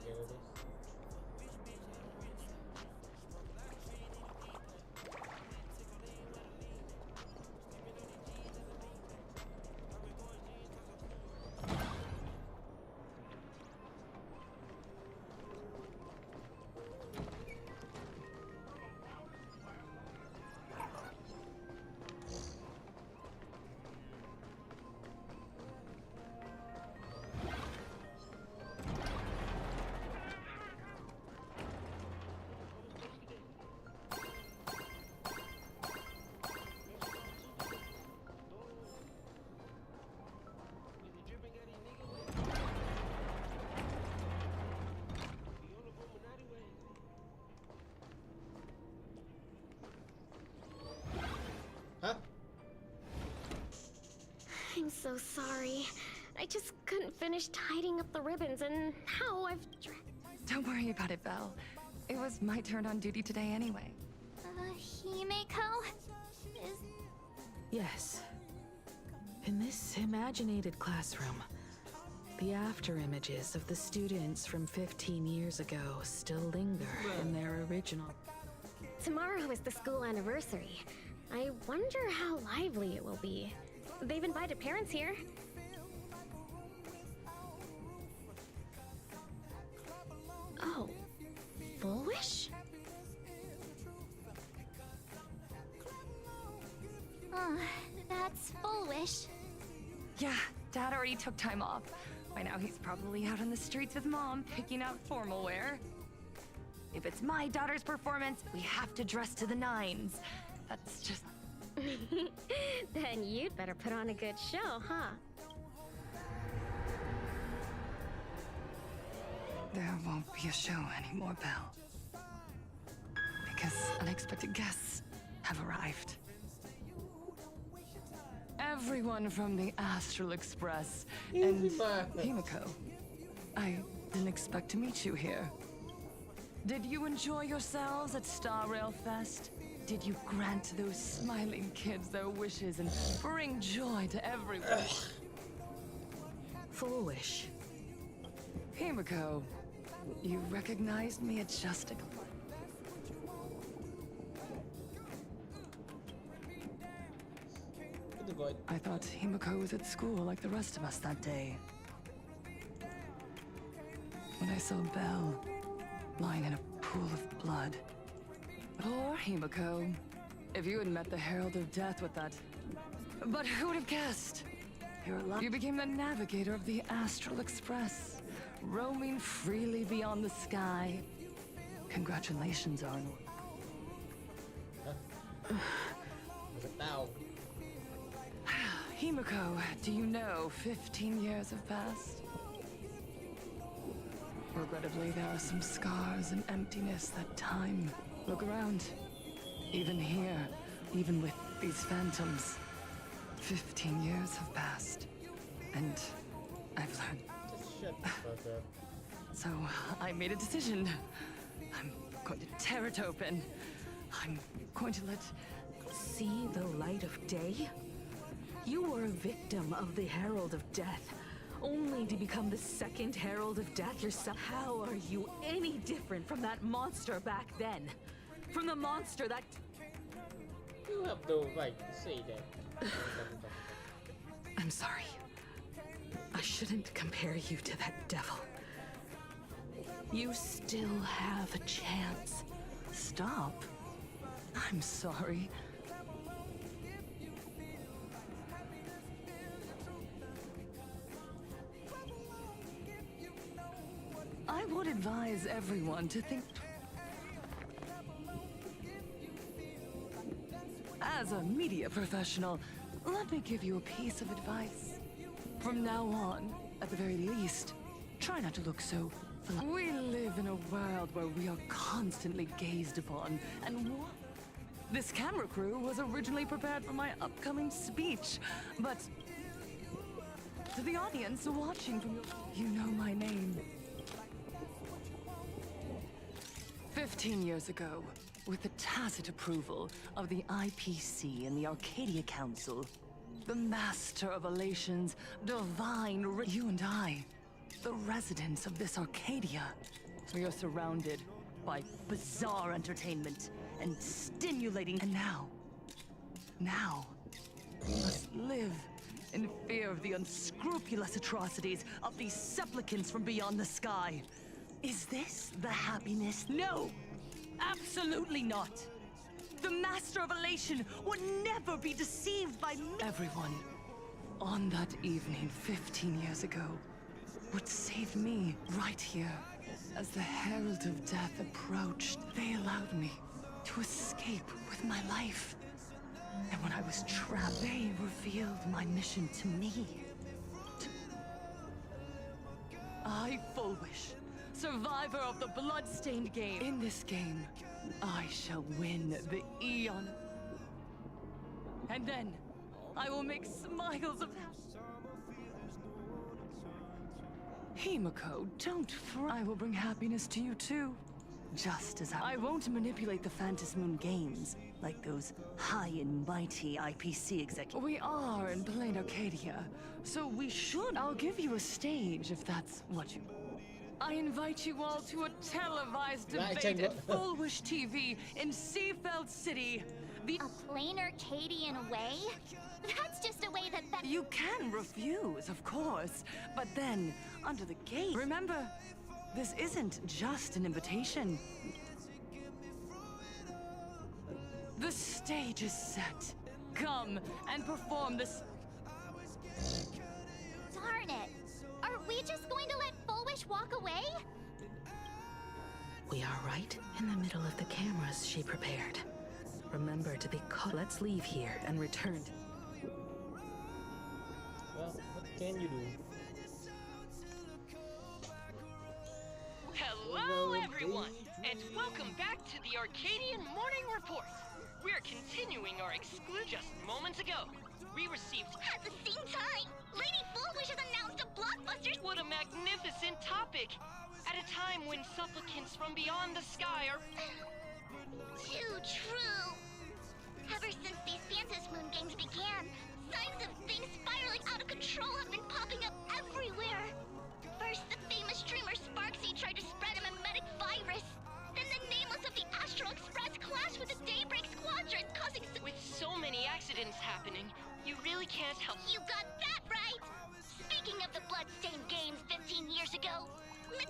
Gyarados. I'm so sorry. I just couldn't finish tidying up the ribbons, and now I've... Don't worry about it, Belle. It was my turn on duty today anyway. Himeko? Is... Yes. In this imaginated classroom, The after images of the students from 15 years ago still linger in their original. Tomorrow is the school anniversary. I wonder how lively it will be. They've invited parents here. Oh, foolish? That's foolish. Yeah, Dad already took time off. By now he's probably out on the streets with Mom, picking out formal wear. If it's my daughter's performance, we have to dress to the nines. That's just... Then you'd better put on a good show, huh? There won't be a show anymore, Belle. Because unexpected guests have arrived. Everyone from the Astral Express and Himiko. I didn't expect to meet you here. Did you enjoy yourselves at Star Rail Fest? Did you grant those smiling kids their wishes and bring joy to everyone? Foolish. Himiko, you recognized me at just a glance. I thought Himiko was at school like the rest of us that day. When I saw Belle lying in a pool of blood. Poor Himiko. If you had met the Herald of Death with that... But who would have guessed? You became the navigator of the Astral Express, roaming freely beyond the sky. Congratulations, Arnold. Himiko, do you know 15 years have passed? Regrettably, there are some scars and emptiness that time. Look around. Even here, even with these phantoms, 15 years have passed. And I've learned. Just shut the fuck up. So I made a decision. I'm going to tear it open. I'm going to let... See the light of day? You were a victim of the Herald of Death, only to become the second Herald of Death yourself. How are you any different from that monster back then? From the monster that... You have no right to say that. I'm sorry. I shouldn't compare you to that devil. You still have a chance. Stop. I'm sorry. I would advise everyone to think... As a media professional, let me give you a piece of advice. From now on, at the very least, try not to look so... We live in a world where we are constantly gazed upon, and what? This camera crew was originally prepared for my upcoming speech, but... To the audience watching from... You know my name. 15 years ago, with the tacit approval of the IPC and the Arcadia Council, the Master of Elation's divine... You and I, the residents of this Arcadia, we are surrounded by bizarre entertainment and stimulating... And now, we must live in fear of the unscrupulous atrocities of these supplicants from beyond the sky. Is this the happiness? No! Absolutely not! The Master of Elation would never be deceived by me! Everyone, on that evening 15 years ago, would save me right here. As the Herald of Death approached, they allowed me to escape with my life. And when I was trapped, they revealed my mission to me. I, Fulwish, survivor of the blood-stained game. In this game, I shall win the Eon. And then, I will make smiles of... Himiko, don't fret. I will bring happiness to you too. just as I won't manipulate the Phantom Moon games like those high and mighty IPC executives. We are in plain Arcadia, so we should. I'll give you a stage if that's what you. I invite you all to a televised debate at Full Wish TV in Seafeld City. A plain Arcadian way? That's just a way that You can refuse, of course, but then, under the gate. Remember, this isn't just an invitation. The stage is set. Come and perform this. Darn it! Are we just going to let Full Wish walk away? We are right in the middle of the cameras she prepared. Remember to be caught. Let's leave here and return. Well, what can you do? Hello, everyone, and welcome back to the Arcadian Morning Report. We're continuing our exclusive. Just moments ago, we received. At the same time, Lady Full Wish has announced a blockbuster. What a magnificent topic! At a time when supplicants from beyond the sky are. Too true. Ever since these Phantom Moon games began, signs of things spiraling out of control have been popping up everywhere. First, the famous streamer Sparksy tried to spread a mimetic virus. Then the nameless of the Astral Express clashed with the Daybreak Squadron, causing. With so many accidents happening, you really can't help. You got that right! Speaking of the bloodstained games 15 years ago,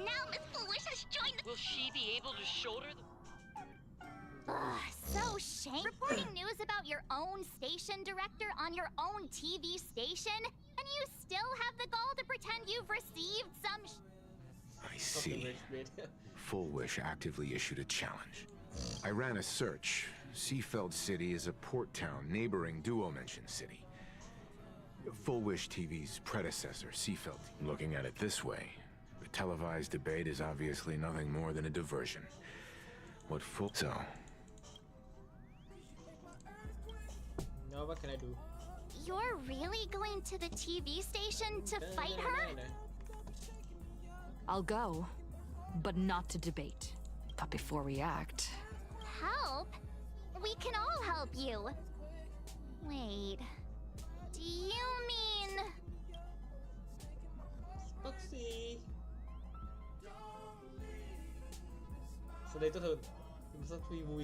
now Miss Full Wish has joined the. Will she be able to shoulder the. Ugh, so shame. Reporting news about your own station director on your own TV station, and you still have the gall to pretend you've received some. I see. Full Wish actively issued a challenge. I ran a search. Seafeld City is a port town neighboring Duo Mention City. Full Wish TV's predecessor, Seafeld. Looking at it this way, the televised debate is obviously nothing more than a diversion. What full... So... Now what can I do? You're really going to the TV station to fight her? I'll go, but not to debate. But before we act... Help? We can all help you. Wait. Do you mean... Foxy. Sudah itu tuh. Bisa ibu.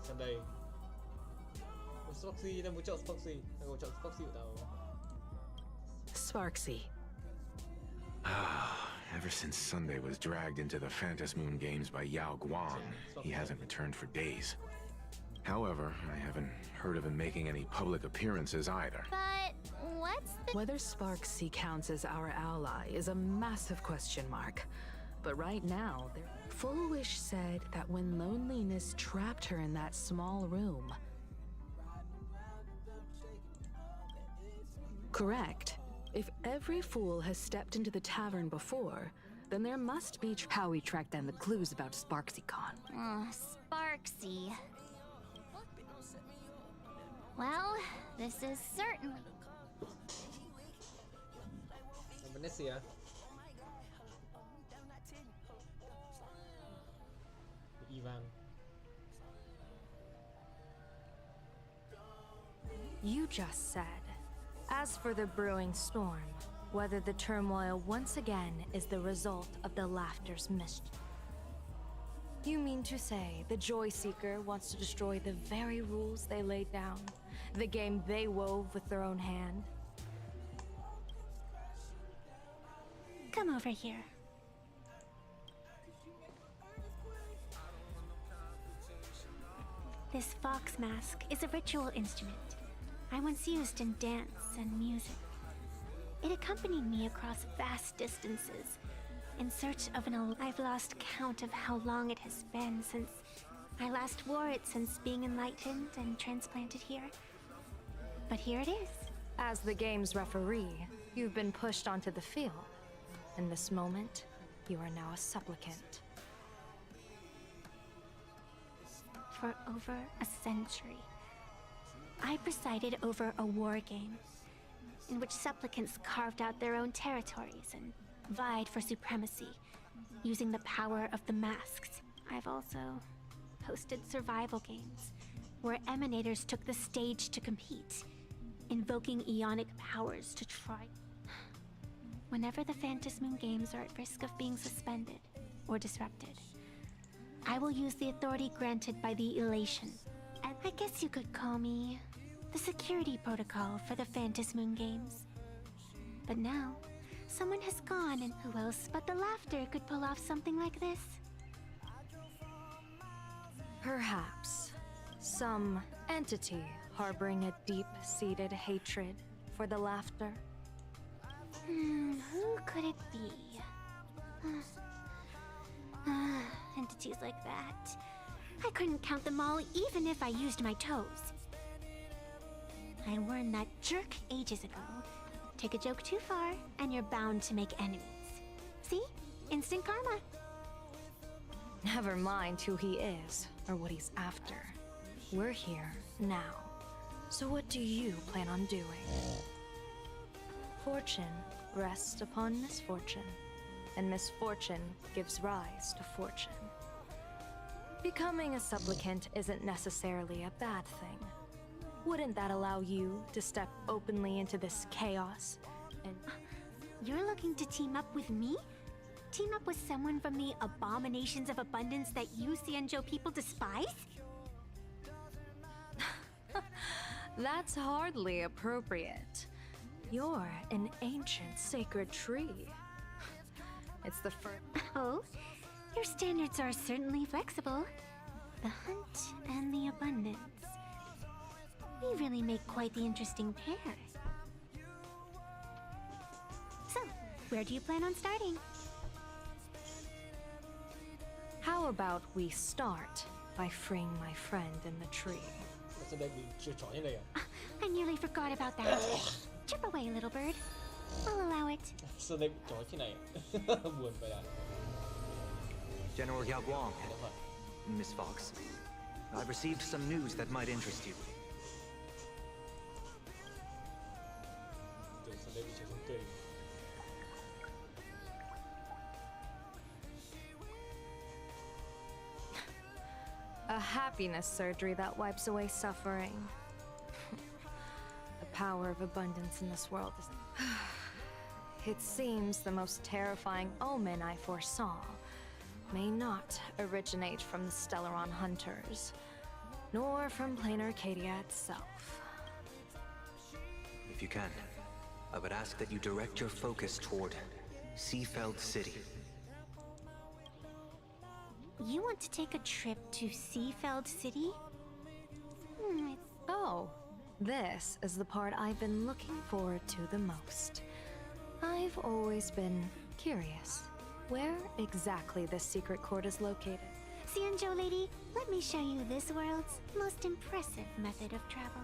Sandai. Foxy dan bucok Foxy. Aku bucok Foxy tahu. Sparksy. Ever since Sunday was dragged into the Phantom Moon games by Yao Guang, he hasn't returned for days. However, I haven't heard of him making any public appearances either. But what's the... Whether Sparksy counts as our ally is a massive question mark. But right now, Full Wish said that when loneliness trapped her in that small room... Correct. If every fool has stepped into the tavern before, then there must be how we track down the clues about SparksyCon. Sparksy. Well, this is certainly... Vanessa. Ivan. You just said, as for the brewing storm, whether the turmoil once again is the result of the Laughter's mischief. You mean to say the Joy Seeker wants to destroy the very rules they laid down, the game they wove with their own hand? Come over here. This fox mask is a ritual instrument I once used in dance and music. It accompanied me across vast distances in search of an... I've lost count of how long it has been since I last wore it, since being enlightened and transplanted here. But here it is. As the game's referee, you've been pushed onto the field. In this moment, you are now a supplicant. For over a century, I presided over a war game. in which supplicants carved out their own territories and vied for supremacy, using the power of the masks. I've also hosted survival games, where emanators took the stage to compete, invoking eonic powers to try. Whenever the Phantasmoon games are at risk of being suspended or disrupted, I will use the authority granted by the Elation. And I guess you could call me the security protocol for the Phantasmoon games. But now, someone has gone, and who else but the Laughter could pull off something like this? Perhaps some entity harboring a deep-seated hatred for the Laughter. Who could it be? Entities like that. I couldn't count them all even if I used my toes. I warned that jerk ages ago. Take a joke too far, and you're bound to make enemies. See? Instant karma. Never mind who he is, or what he's after. We're here, now. So what do you plan on doing? Fortune rests upon misfortune, and misfortune gives rise to fortune. Becoming a supplicant isn't necessarily a bad thing. Wouldn't that allow you to step openly into this chaos and... You're looking to team up with me? Team up with someone from the abominations of abundance that you Xianzhou people despise? That's hardly appropriate. You're an ancient sacred tree. It's the first... Oh? Your standards are certainly flexible. The hunt and the abundance. We really make quite the interesting pair. So, where do you plan on starting? How about we start by freeing my friend in the tree? I nearly forgot about that. Chip away, little bird. I'll allow it. General Yao Guang, Miss Fox, I've received some news that might interest you. A happiness surgery that wipes away suffering. The power of abundance in this world is... It seems the most terrifying omen I foresaw may not originate from the Stellaron hunters, nor from plain Arcadia itself. If you can, I would ask that you direct your focus toward Seafeld City. You want to take a trip to Seafeld City? Oh, this is the part I've been looking forward to the most. I've always been curious where exactly this secret court is located. Xianzhou lady, let me show you this world's most impressive method of travel.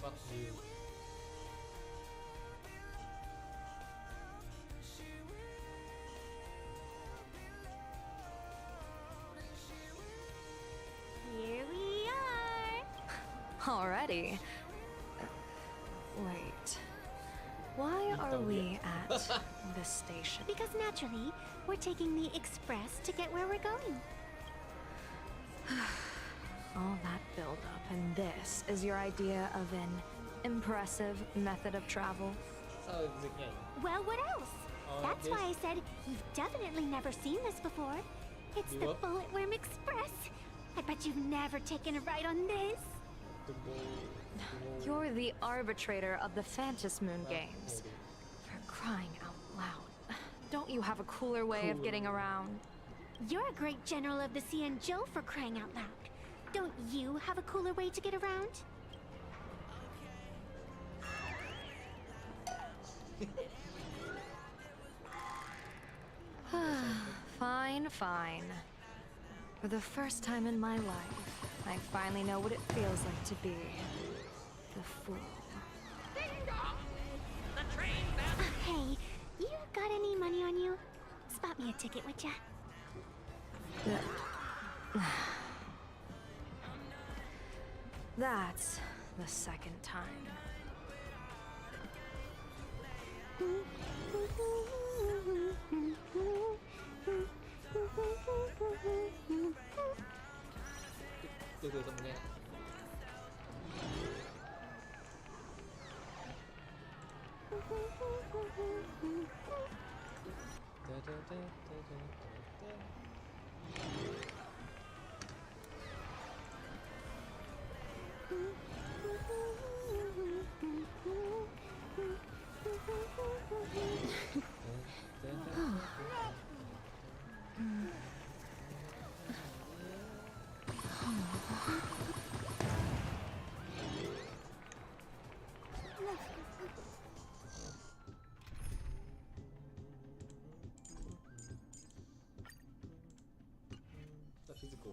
Fuck you. Here we are! Already? Wait. Why are we at this station? Because naturally, we're taking the express to get where we're going. All that build-up, and this is your idea of an impressive method of travel? Well, what else? That's why I said you've definitely never seen this before. It's the Bulletworm Express. I bet you've never taken a ride on this. You're the arbitrator of the Phantasmoon games. For crying out loud. Don't you have a cooler way of getting around? You're a great general of the Xianzhou, for crying out loud. Don't you have a cooler way to get around? Fine, fine. For the first time in my life, I finally know what it feels like to be the fool. Hey, you got any money on you? Spot me a ticket, would ya? That's the second time. Từ từ mình nghe. Physical.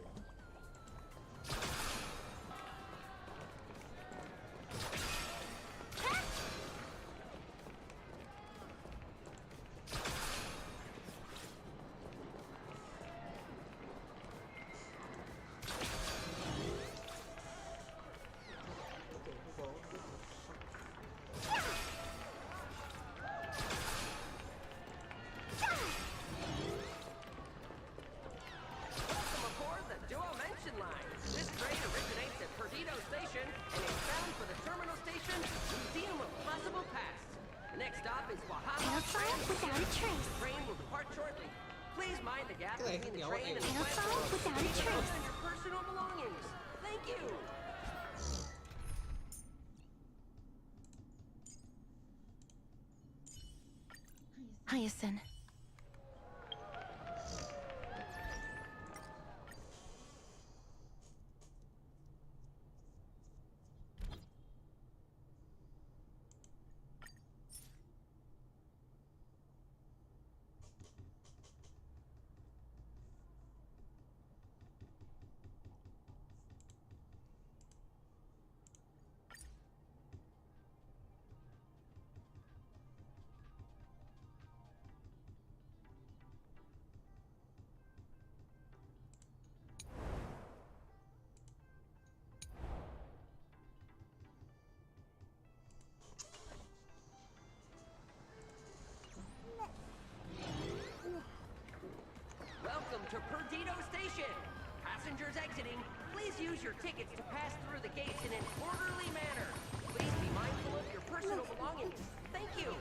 Hyacinth. Welcome to Perdido Station! Passengers exiting, please use your tickets to pass through the gates in an orderly manner. Please be mindful of your personal belongings. Thank you!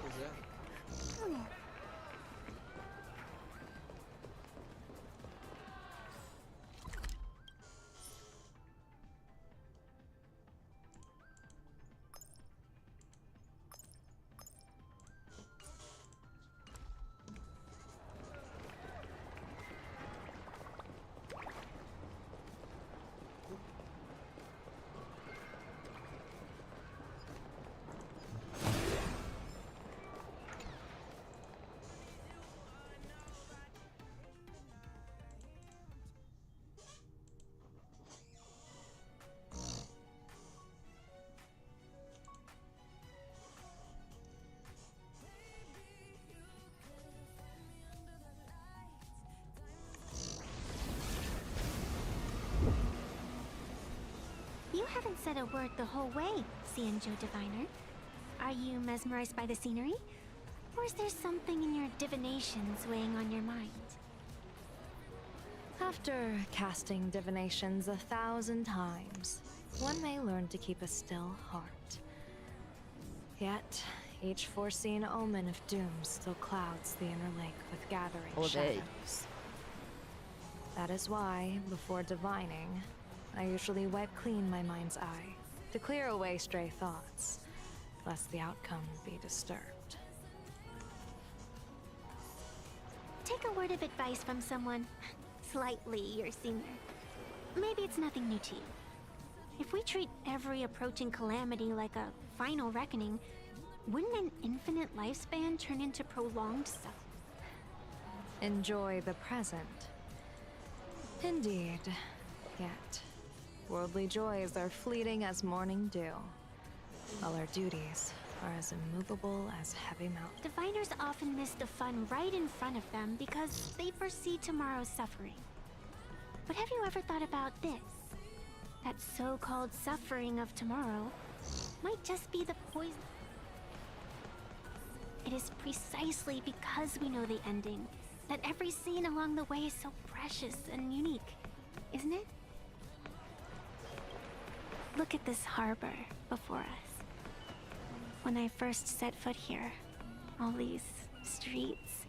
You haven't said a word the whole way, Xianzhou Diviner. Are you mesmerized by the scenery? Or is there something in your divinations weighing on your mind? After casting divinations 1,000 times, one may learn to keep a still heart. Yet, each foreseen omen of doom still clouds the inner lake with gathering shadows. That is why, before divining, I usually wipe clean my mind's eye to clear away stray thoughts, lest the outcome be disturbed. Take a word of advice from someone slightly your senior. Maybe it's nothing new to you. If we treat every approaching calamity like a final reckoning, wouldn't an infinite lifespan turn into prolonged suffering? Enjoy the present. Indeed. Yet, worldly joys are fleeting as morning dew, while our duties are as immovable as heavy mountains. Diviners often miss the fun right in front of them because they foresee tomorrow's suffering. But have you ever thought about this? That so-called suffering of tomorrow might just be the poison. It is precisely because we know the ending that every scene along the way is so precious and unique, isn't it? Look at this harbor before us. When I first set foot here, all these streets,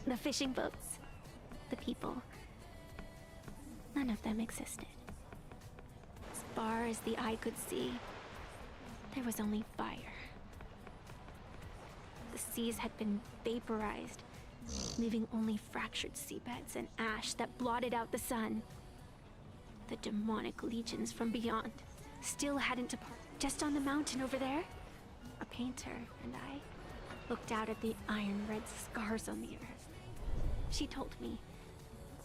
the fishing boats, the people, none of them existed. As far as the eye could see, there was only fire. The seas had been vaporized, leaving only fractured seabeds and ash that blotted out the sun. The demonic legions from beyond still hadn't departed. Just on the mountain over there, a painter and I looked out at the iron red scars on the earth. She told me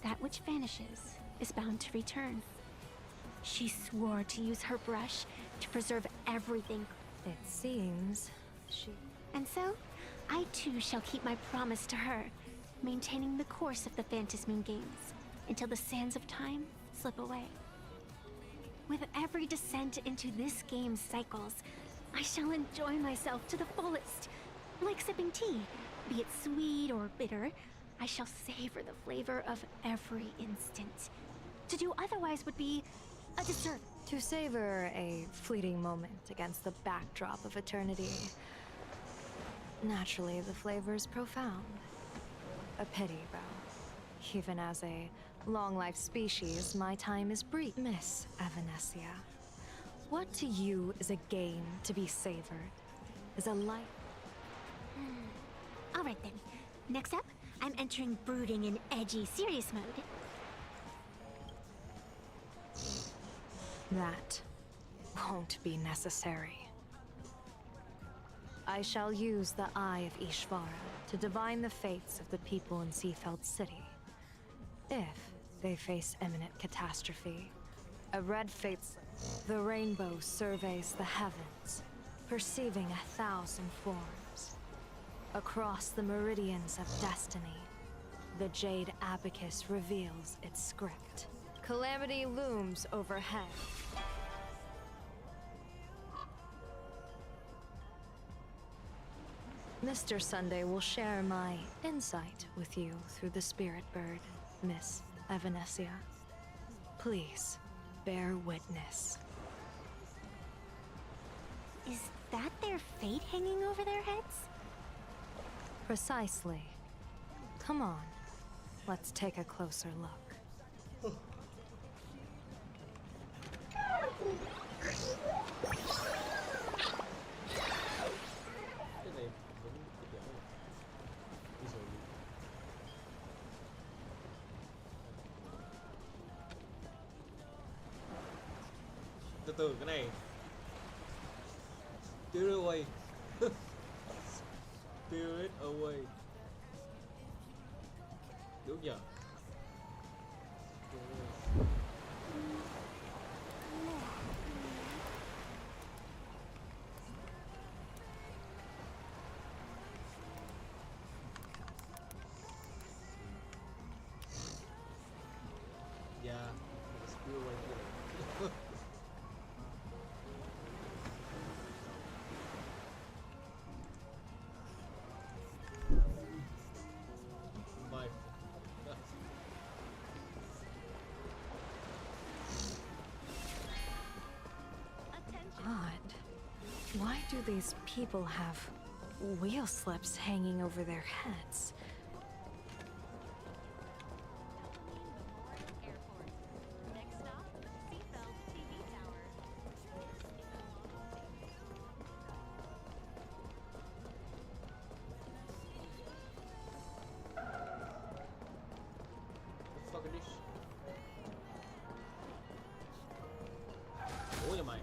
that which vanishes is bound to return. She swore to use her brush to preserve everything. It seems she... And so, I too shall keep my promise to her, maintaining the course of the Phantasmoon Games until the sands of time slip away. With every descent into this game's cycles, I shall enjoy myself to the fullest. Like sipping tea, be it sweet or bitter, I shall savor the flavor of every instant. To do otherwise would be a disservice. To savor a fleeting moment against the backdrop of eternity. Naturally, the flavor is profound. A pity, though. Even as a long-life species, my time is brief. Miss Evanescia, what to you is a game to be savored? Is a life... Alright then. Next up, I'm entering brooding and edgy serious mode. That won't be necessary. I shall use the Eye of Ishvara to divine the fates of the people in Seafeld City. If they face imminent catastrophe, a red fate... The rainbow surveys the heavens, perceiving 1,000 forms. Across the meridians of destiny, the Jade Abacus reveals its script. Calamity looms overhead. Mr. Sunday will share my insight with you through the spirit bird, Miss Evanescia. Please, bear witness. Is that their fate hanging over their heads? Precisely. Come on, let's take a closer look. Từ từ cái này Spirit Away. Spirit Away. Đúng nhỉ? Yeah, Spirit Away. Odd. Why do these people have wheel slips hanging over their heads? Fuck is this? Ủa vậy mày?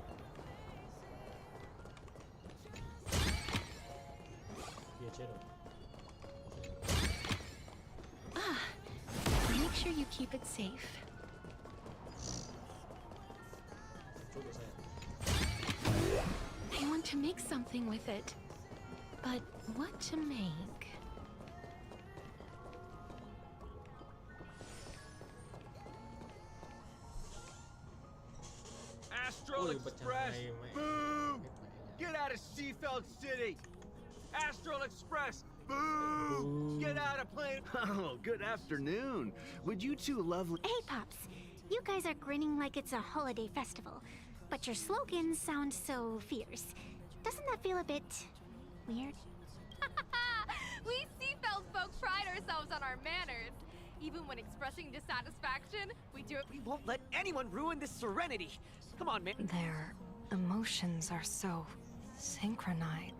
Kìa chết rồi. Make sure you keep it safe. Chốt được xe. I want to make something with it. But what to make? Astral itu Express! bercahaya, Boo! Get out of Seafeld City! Astral Express! Boo! Get out of plane! Oh, good afternoon. Would you two lovely... Hey, Pops. You guys are grinning like it's a holiday festival, but your slogans sound so fierce. Doesn't that feel a bit weird? We Seafeld folk pride ourselves on our manners. Even when expressing dissatisfaction, we do it. We won't let anyone ruin this serenity. Come on, man. Their emotions are so synchronized.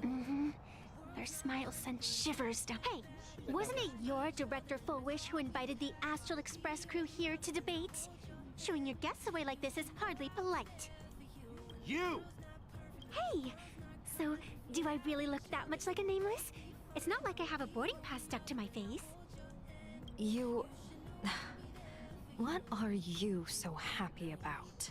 Their smiles sent shivers down. Hey, wasn't it your Director Fullwish who invited the Astral Express crew here to debate? Showing your guests away like this is hardly polite. You! Hey, so do I really look that much like a nameless? It's not like I have a boarding pass stuck to my face. You... What are you so happy about?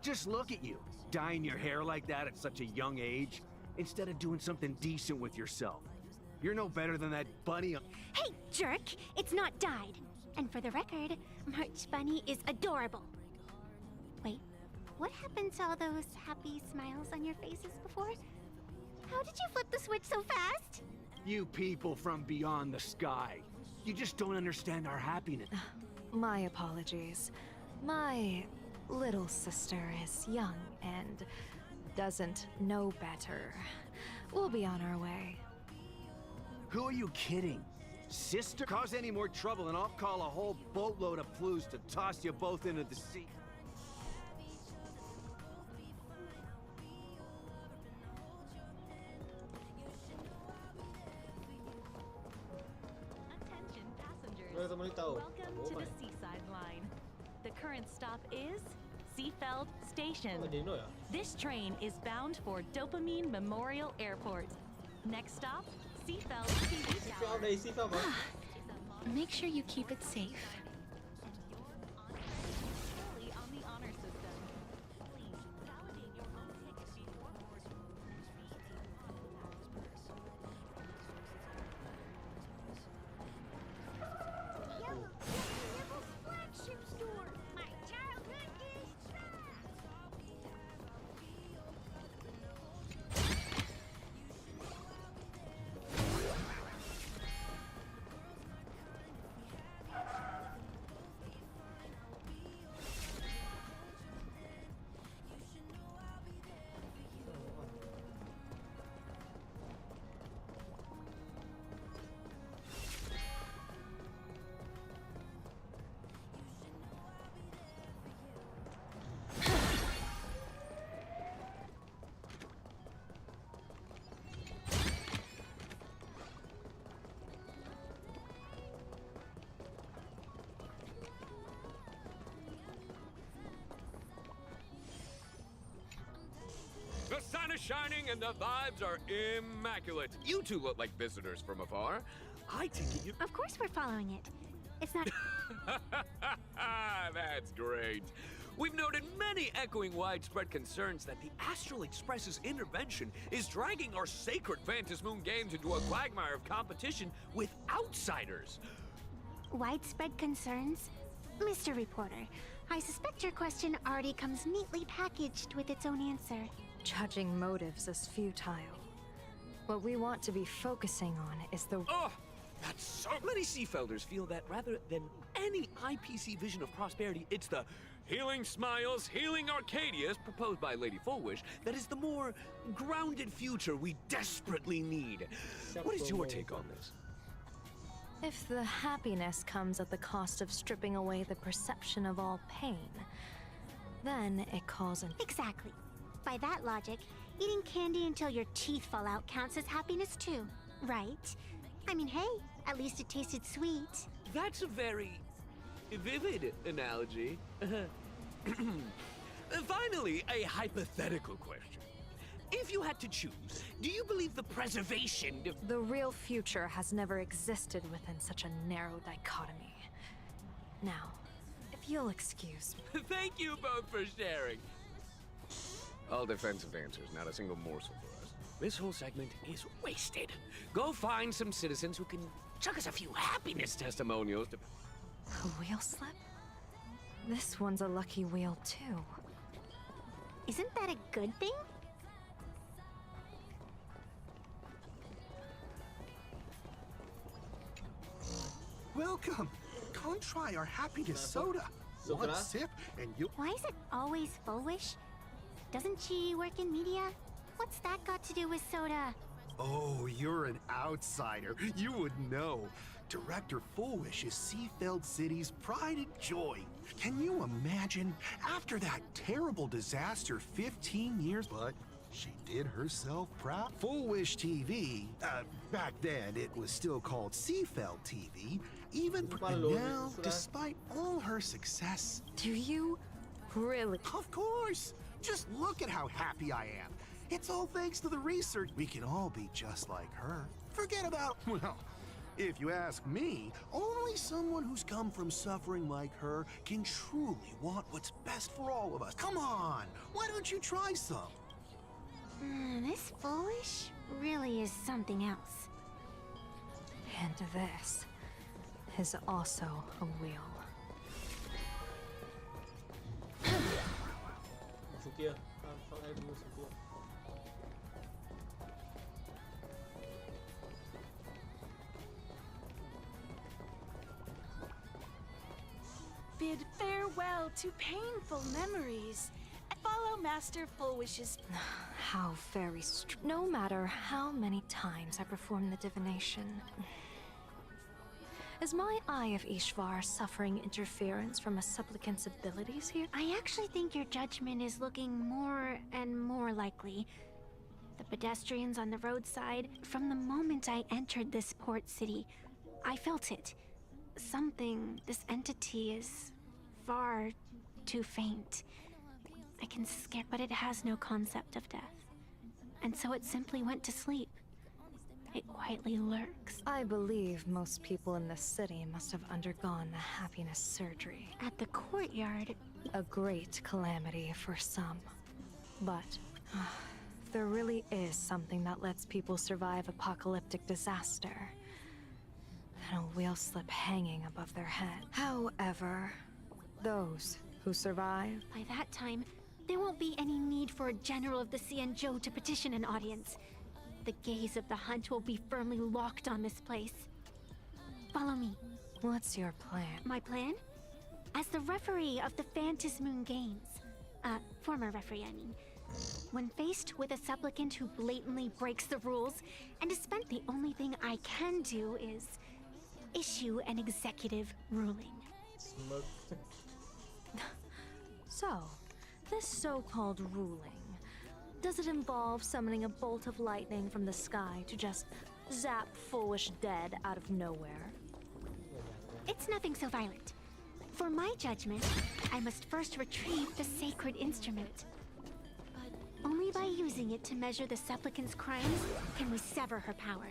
Just look at you, dyeing your hair like that at such a young age, instead of doing something decent with yourself. You're no better than that bunny. Hey, jerk! It's not dyed. And for the record, March Bunny is adorable. Wait, what happened to all those happy smiles on your faces before? How did you flip the switch so fast? You people from beyond the sky. You just don't understand our happiness. My apologies. My little sister is young and doesn't know better. We'll be on our way. Who are you kidding? Sister? Cause any more trouble and I'll call a whole boatload of flues to toss you both into the sea. Attention passengers. Teman-teman ini tahu. Welcome Oh, to the my. Seaside Line. The current stop is Seafeld Station. Oh, dia know ya? This train is bound for Dopamine Memorial Airport. Next stop, Seafeld TV Tower. Seafeld dari Seafeld, Bang. Make sure you keep it safe. Fully on the honor system. Please validate your own ticket before boarding. Flagship store. My childhood is The sun is shining and the vibes are immaculate. You two look like visitors from afar. I take it you... Of course we're following it. It's not... That's great. We've noted many echoing widespread concerns that the Astral Express's intervention is dragging our sacred Phantasmoon games into a quagmire of competition with outsiders. Widespread concerns? Mr. Reporter, I suspect your question already comes neatly packaged with its own answer. Judging motives is futile. What we want to be focusing on is the... Oh! That's so... Many Seafelders feel that rather than any IPC vision of prosperity, it's the healing smiles, healing Arcadias proposed by Lady Fullwish that is the more grounded future we desperately need. What is your take on this? If the happiness comes at the cost of stripping away the perception of all pain, then it calls an... Exactly. By that logic, eating candy until your teeth fall out counts as happiness too, right? I mean, hey, at least it tasted sweet. That's a very vivid analogy. Finally, a hypothetical question. If you had to choose, do you believe the preservation of... The real future has never existed within such a narrow dichotomy. Now, if you'll excuse me... Thank you both for sharing. All defensive answers, not a single morsel for us. This whole segment is wasted. Go find some citizens who can chuck us a few happiness testimonials to... A wheel slip? This one's a lucky wheel, too. Isn't that a good thing? Welcome. Come try our happiness soda. One sip and you. Why is it always Foolish? Doesn't she work in media? What's that got to do with soda? Oh, you're an outsider. You would know. Director Foolish is Seafeld City's pride and joy. Can you imagine? After that terrible disaster 15 years, but she did herself proud. Foolish TV, back then it was still called Seafeld TV, even and now, despite all her success. Do you really? Of course! Just look at how happy I am. It's all thanks to the research. We can all be just like her. Forget about, well, if you ask me, only someone who's come from suffering like her can truly want what's best for all of us. Come on, why don't you try some? This Foolish really is something else. And this is also a wheel. Masuk kia. Soal air dulu masuk kia. Bid farewell to painful memories. Follow Master Fullwish's. How very no matter how many times I perform the divination. Is my Eye of Ishvar suffering interference from a supplicant's abilities here? I actually think your judgment is looking more and more likely. The pedestrians on the roadside, from the moment I entered this port city, I felt it. Something, this entity is far too faint. I can scare, but it has no concept of death. And so it simply went to sleep. It quietly lurks. I believe most people in this city must have undergone the happiness surgery. At the courtyard. A great calamity for some. But there really is something that lets people survive apocalyptic disaster. And a wheel slip hanging above their head. However, those who survive... By that time, there won't be any need for a general of the Xianzhou to petition an audience. The gaze of the hunt will be firmly locked on this place. Follow me. What's your plan? My plan? As the referee of the Phantasmoon Games, former referee, I mean, when faced with a supplicant who blatantly breaks the rules and is spent, the only thing I can do is issue an executive ruling. So, this so-called ruling, does it involve summoning a bolt of lightning from the sky to just zap Foolish dead out of nowhere? It's nothing so violent. For my judgment, I must first retrieve the sacred instrument. Only by using it to measure the supplicant's crimes can we sever her power.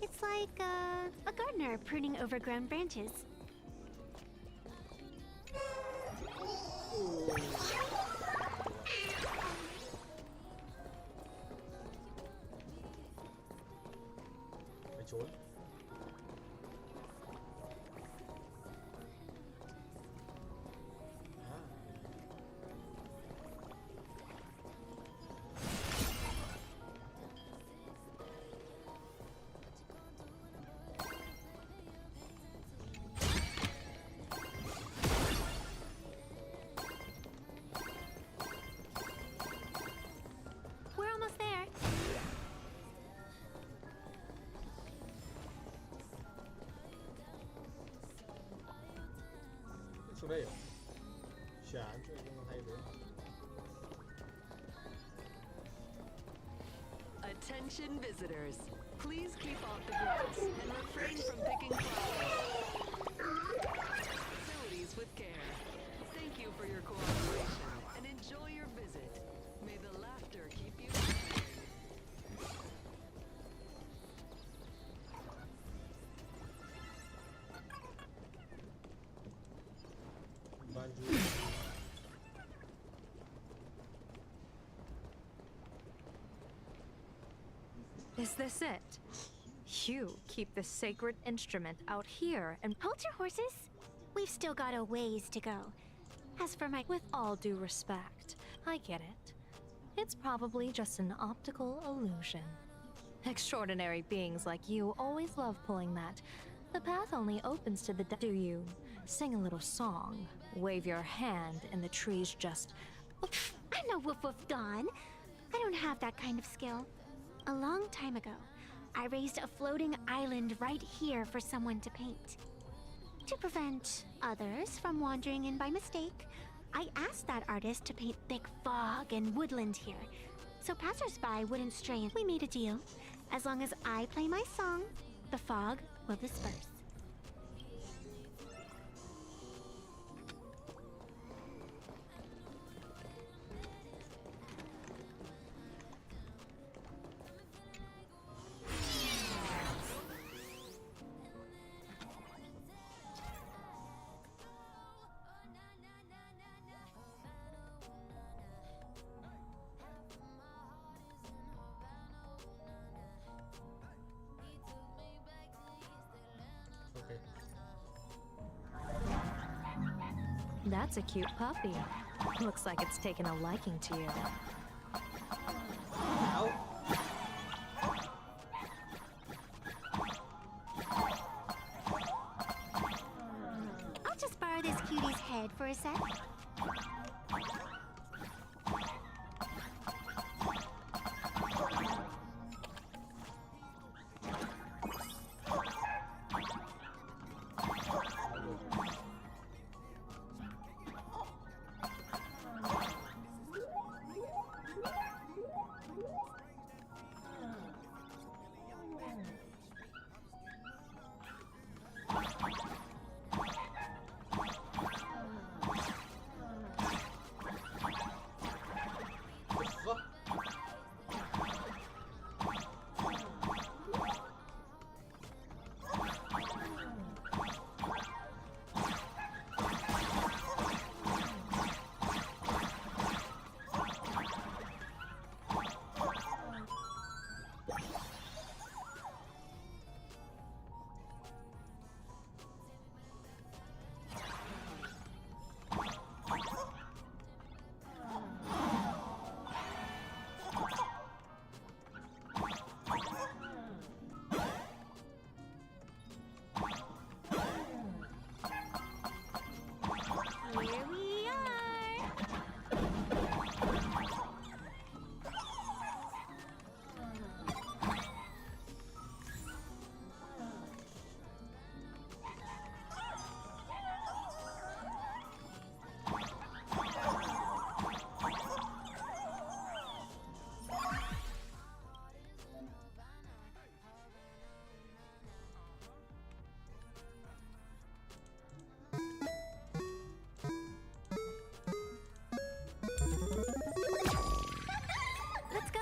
It's like a gardener pruning overgrown branches. Phải trốn. We're almost there. Xuống đây à? Chán cho anh hay thế. Attention visitors. Please keep off the grass and refrain from picking flowers. Facilities with care. Thank you for your cooperation and enjoy your visit. May the laughter keep you smiling. Is this it? You keep the sacred instrument out here and... Hold your horses. We've still got a ways to go. As for my... With all due respect, I get it. It's probably just an optical illusion. Extraordinary beings like you always love pulling that. The path only opens to the do you sing a little song, wave your hand, and the trees just... I'm no woof woof Dawn. I don't have that kind of skill. A long time ago, I raised a floating island right here for someone to paint. To prevent others from wandering in by mistake, I asked that artist to paint thick fog and woodland here, so passersby wouldn't stray. We made a deal. As long as I play my song, the fog will disperse. Okay. That's a cute puppy. Looks like it's taken a liking to you. Ow. I'll just borrow this cutie's head for a sec. Here we are. Let's go.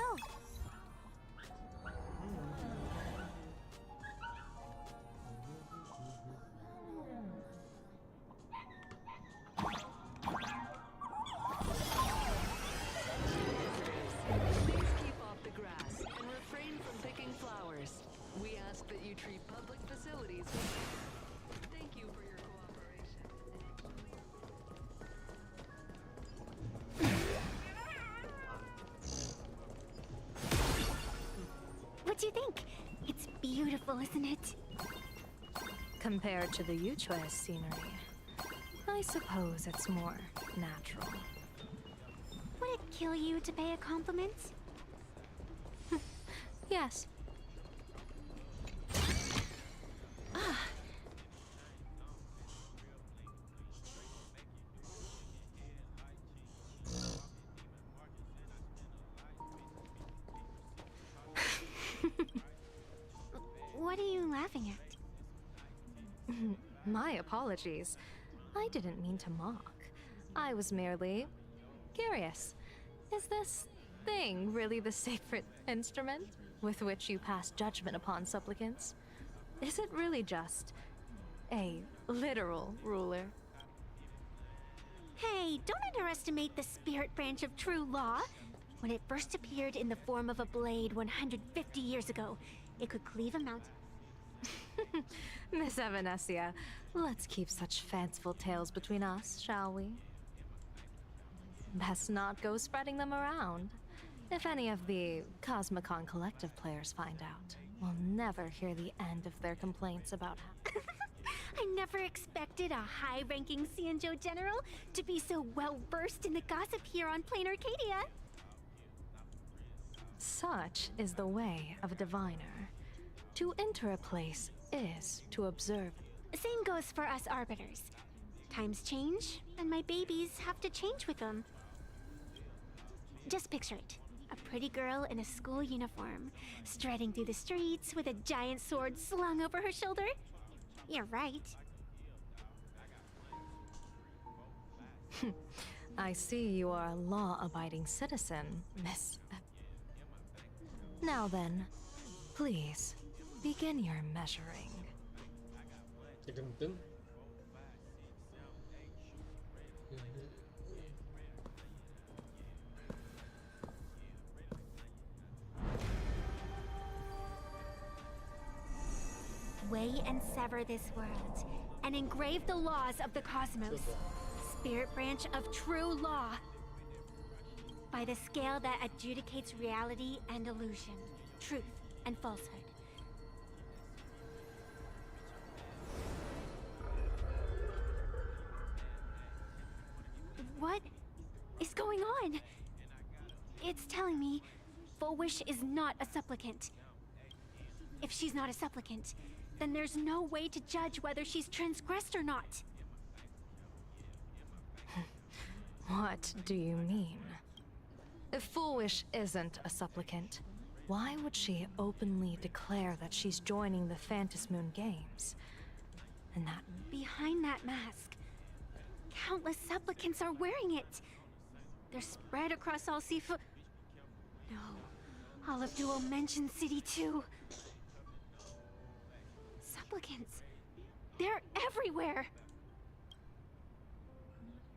Please keep off the grass and refrain from picking flowers. We ask that you treat public facilities with care. Thank you for your cooperation. What do you think? It's beautiful, isn't it? Compared to the Yuchue scenery, I suppose it's more natural. Would it kill you to pay a compliment? Yes. What are you laughing at? My apologies. I didn't mean to mock. I was merely curious. Is this thing really the sacred instrument with which you pass judgment upon supplicants? Is it really just a literal ruler? Hey, don't underestimate the spirit branch of true law. When it first appeared in the form of a blade 150 years ago, it could cleave a mountain. Miss Evanescia, let's keep such fanciful tales between us, shall we? Best not go spreading them around. If any of the Cosmicon Collective players find out, we'll never hear the end of their complaints about how. I never expected a high-ranking Cienjo general to be so well-versed in the gossip here on Plain Arcadia. Such is the way of a diviner. To enter a place is to observe. Same goes for us arbiters. Times change, and my babies have to change with them. Just picture it. A pretty girl in a school uniform, striding through the streets with a giant sword slung over her shoulder. You're right. I see you are a law-abiding citizen, Miss. Now then, please, begin your measuring. Weigh and sever this world, and engrave the laws of the cosmos. Spirit branch of true law. By the scale that adjudicates reality and illusion, truth and falsehood. What is going on? It's telling me Full Wish is not a supplicant. If she's not a supplicant, then there's no way to judge whether she's transgressed or not. What do you mean? If Full Wish isn't a supplicant, why would she openly declare that she's joining the Phantasmoon Games? And that... Behind that mask, countless supplicants are wearing it. They're spread across all Sifu... No, all of Duo Mention City too. Supplicants. They're everywhere!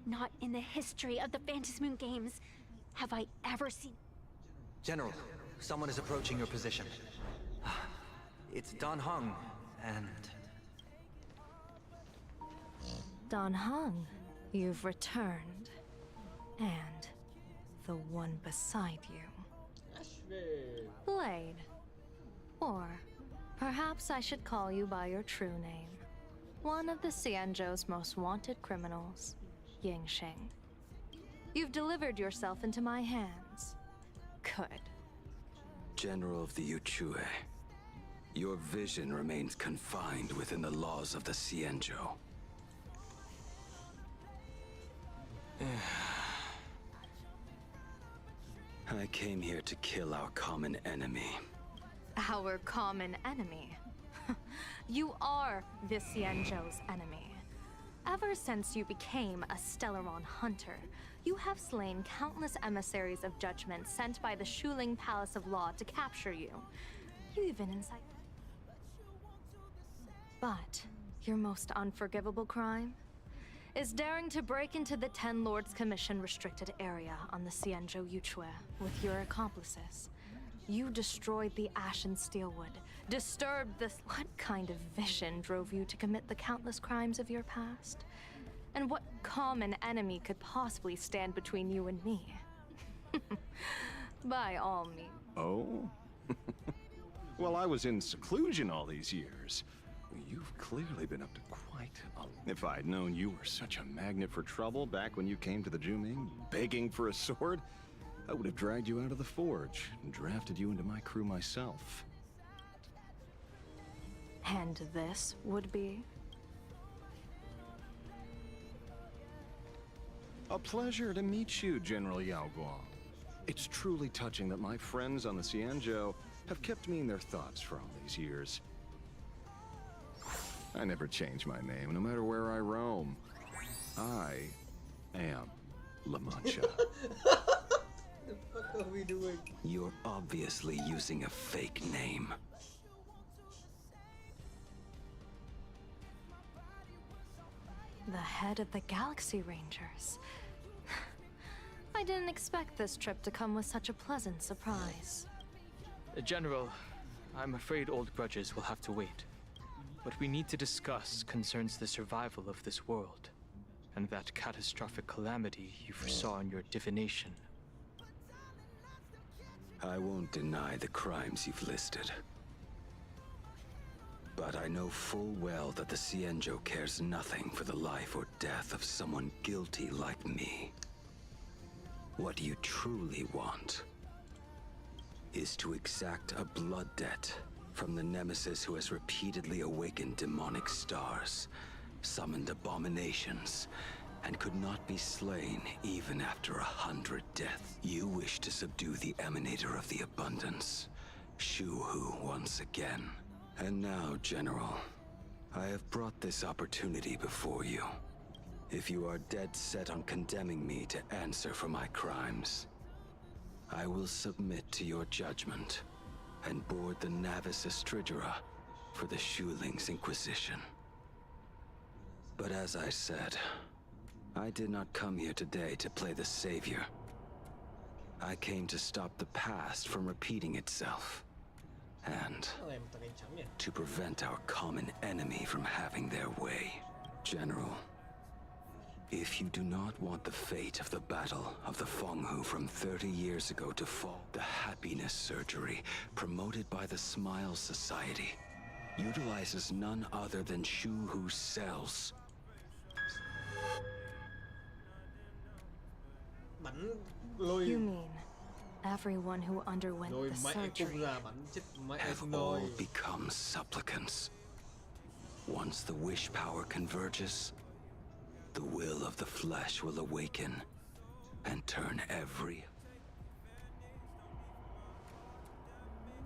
Not in the history of the Phantasmoon Games have I ever seen... General, someone is approaching your position. It's Dan Heng, and... Dan Heng, you've returned. And the one beside you. Blade. Or perhaps I should call you by your true name. One of the Cienjo's most wanted criminals, Yingxing. You've delivered yourself into my hands. Good. General of the Yuchue, your vision remains confined within the laws of the Cienjo. I came here to kill our common enemy. Our common enemy? You are the Cienjo's enemy. Ever since you became a Stellaron hunter, you have slain countless emissaries of judgment sent by the Shuling Palace of Law to capture you. You even incited. But your most unforgivable crime is daring to break into the Ten Lords Commission restricted area on the Cienjo Yuchue with your accomplices. You destroyed the Ashen Steelwood, disturbed this... What kind of vision drove you to commit the countless crimes of your past? And what common enemy could possibly stand between you and me? By all means. Oh? Well, I was in seclusion all these years. You've clearly been up to quite a... If I'd known you were such a magnet for trouble back when you came to the Juming, begging for a sword, I would have dragged you out of the forge and drafted you into my crew myself. And this would be? A pleasure to meet you, General Yao Guang. It's truly touching that my friends on the Cienjo have kept me in their thoughts for all these years. I never change my name, no matter where I roam. I am La Mancha. The fuck are we doing? You're obviously using a fake name. The head of the Galaxy Rangers. I didn't expect this trip to come with such a pleasant surprise. General, I'm afraid old grudges will have to wait. What we need to discuss concerns the survival of this world. and that catastrophic calamity you foresaw in your divination. I won't deny the crimes you've listed. But I know full well that the Cienjo cares nothing for the life or death of someone guilty like me. What you truly want is to exact a blood debt from the nemesis who has repeatedly awakened demonic stars, summoned abominations, and could not be slain even after 100 deaths. You wish to subdue the emanator of the abundance, Shu-Hu, once again. And now, General, I have brought this opportunity before you. If you are dead set on condemning me to answer for my crimes, I will submit to your judgment and board the Navis Astridura for the Shuling's Inquisition. But as I said, I did not come here today to play the savior. I came to stop the past from repeating itself, and to prevent our common enemy from having their way. General, if you do not want the fate of the Battle of the Fenghu from 30 years ago to fall, the happiness surgery promoted by the Smile Society utilizes none other than Shu-Hu's cells. You mean everyone who underwent the surgery? Have all become supplicants. Once the wish power converges, the will of the flesh will awaken and turn every...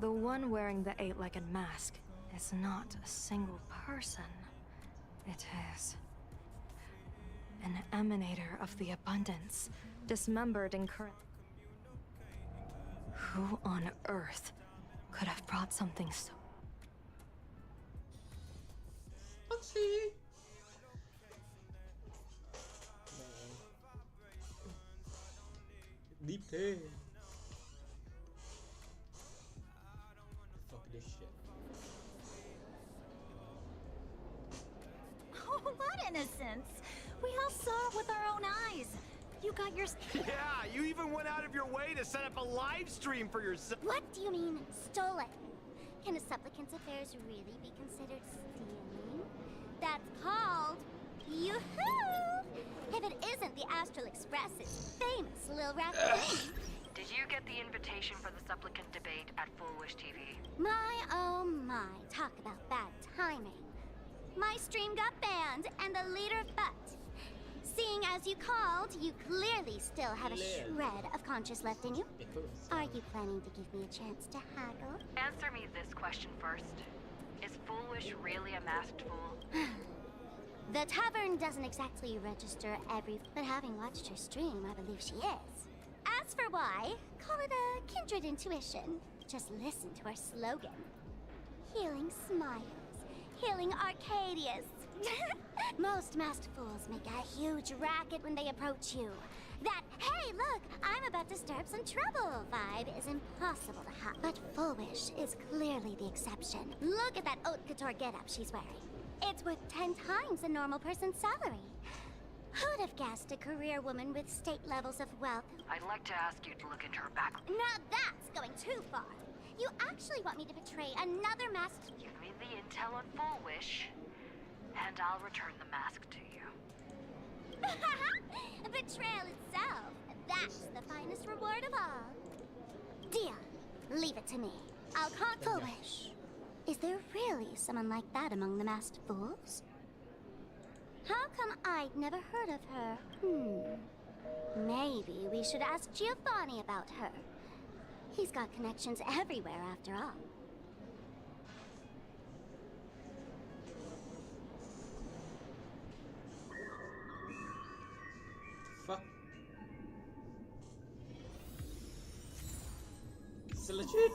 The one wearing the eight-legged mask is not a single person. It is an emanator of the abundance, dismembered and current. Who on earth could have brought something so... Deep thế. Fuck this shit. Oh, what innocence! We all saw it with our own eyes. You got your... Yeah, you even went out of your way to set up a live stream for yourself. What do you mean, stolen? Can a supplicant's affairs really be considered stealing? That's called... Yoo-hoo! If it isn't the Astral Express's famous Lil Raccoon. Did you get the invitation for the supplicant debate at Full Wish TV? My, oh my, talk about bad timing. My stream got banned, and the leader but. Seeing as you called, you clearly still have a shred of conscience left in you. Are you planning to give me a chance to haggle? Answer me this question first. Is Foolish really a masked fool? The tavern doesn't exactly register every... But having watched her stream, I believe she is. As for why, call it a kindred intuition. Just listen to our slogan. Healing smiles. Healing Arcadius. Most masked fools make a huge racket when they approach you. That, hey, look, I'm about to stir up some trouble vibe is impossible to have. But Foolish is clearly the exception. Look at that haute couture getup she's wearing. It's worth 10 times a normal person's salary. Who'd have guessed a career woman with state levels of wealth? I'd like to ask you to look into her back. Now that's going too far. You actually want me to betray another masked... Give me the intel on Full Wish, and I'll return the mask to you. Betrayal itself. That's the finest reward of all. Deal. Leave it to me. I'll call Full Wish. Is there really someone like that among the masked fools? How come I'd never heard of her? Maybe we should ask Giovanni about her. He's got connections everywhere after all. Fuck. It's legit.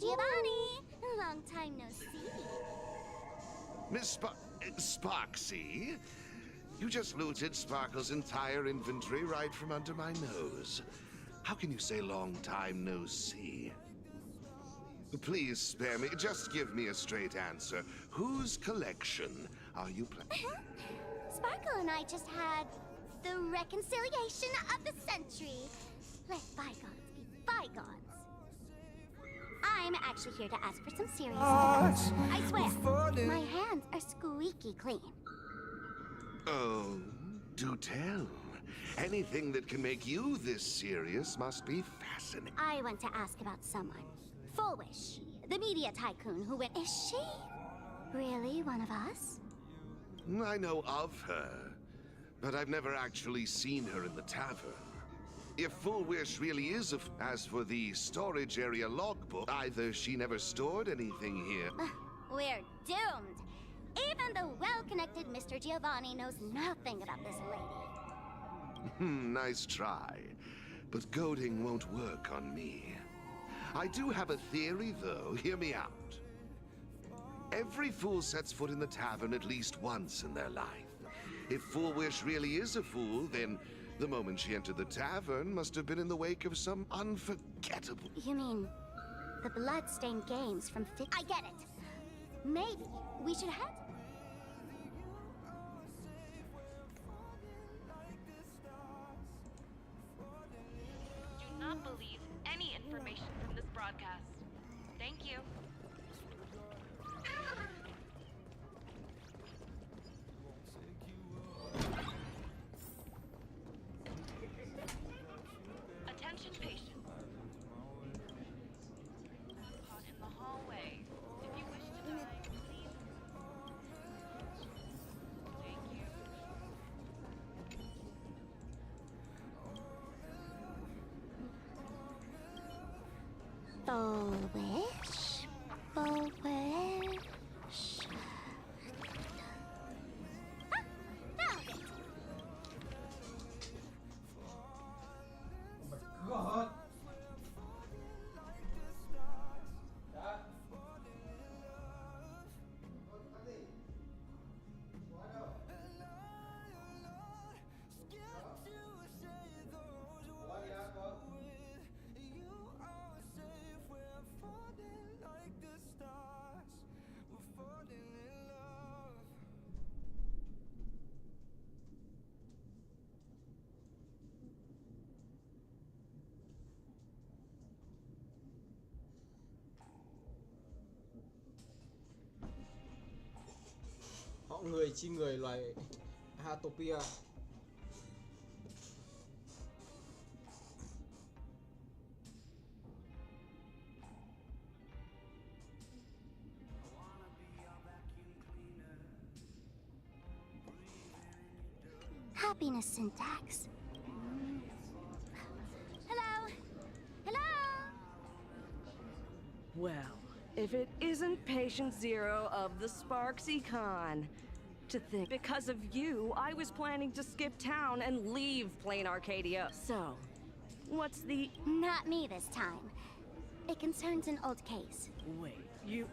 Giovanni! Long time no see. Miss Sparksy? You just looted Sparkle's entire inventory right from under my nose. How can you say long time no see? Please spare me. Just give me a straight answer. Whose collection are you playing? Sparkle and I just had the reconciliation of the century. Let bygones be bygones. I'm actually here to ask for some serious advice. I swear, my hands are squeaky clean. Oh, do tell. Anything that can make you this serious must be fascinating. I want to ask about someone. Fullwish, the media tycoon who went... Is she really one of us? I know of her, but I've never actually seen her in the tavern. If Fullwish really is as for the storage area logbook, either she never stored anything here. We're doomed. Even the well-connected Mr. Giovanni knows nothing about this lady. Nice try. But goading won't work on me. I do have a theory, though. Hear me out. Every fool sets foot in the tavern at least once in their life. If Fullwish really is a fool, then the moment she entered the tavern must have been in the wake of some unforgettable... You mean the blood-stained games from I get it. Maybe we should head... Do not believe any information from this broadcast. Thank you. Attention patients. Caught in the hallway. If you wish to die, please. Thank you. Fullwish. Fullwish. Ah, found it. God. Họ người chi người loài Hatopia. Happiness syntax. Hello? Hello? Well, if it isn't patient zero of the Sparksy Con. To think, because of you, I was planning to skip town and leave plain Arcadia. So, what's the... Not me this time. It concerns an old case. Wait, you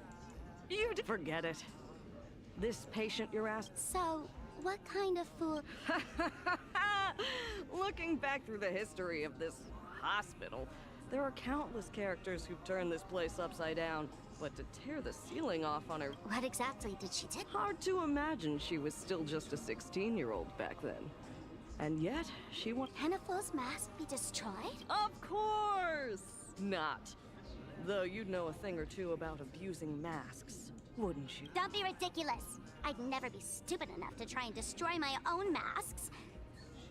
forget it. This patient you're asking... So, what kind of fool... Looking back through the history of this hospital, there are countless characters who've turned this place upside down. But to tear the ceiling off on her... What exactly did she do? Hard to imagine she was still just a 16-year-old back then. And yet, she wanted... Hennefull's mask be destroyed? Of course not! Though you'd know a thing or two about abusing masks, wouldn't you? Don't be ridiculous! I'd never be stupid enough to try and destroy my own masks.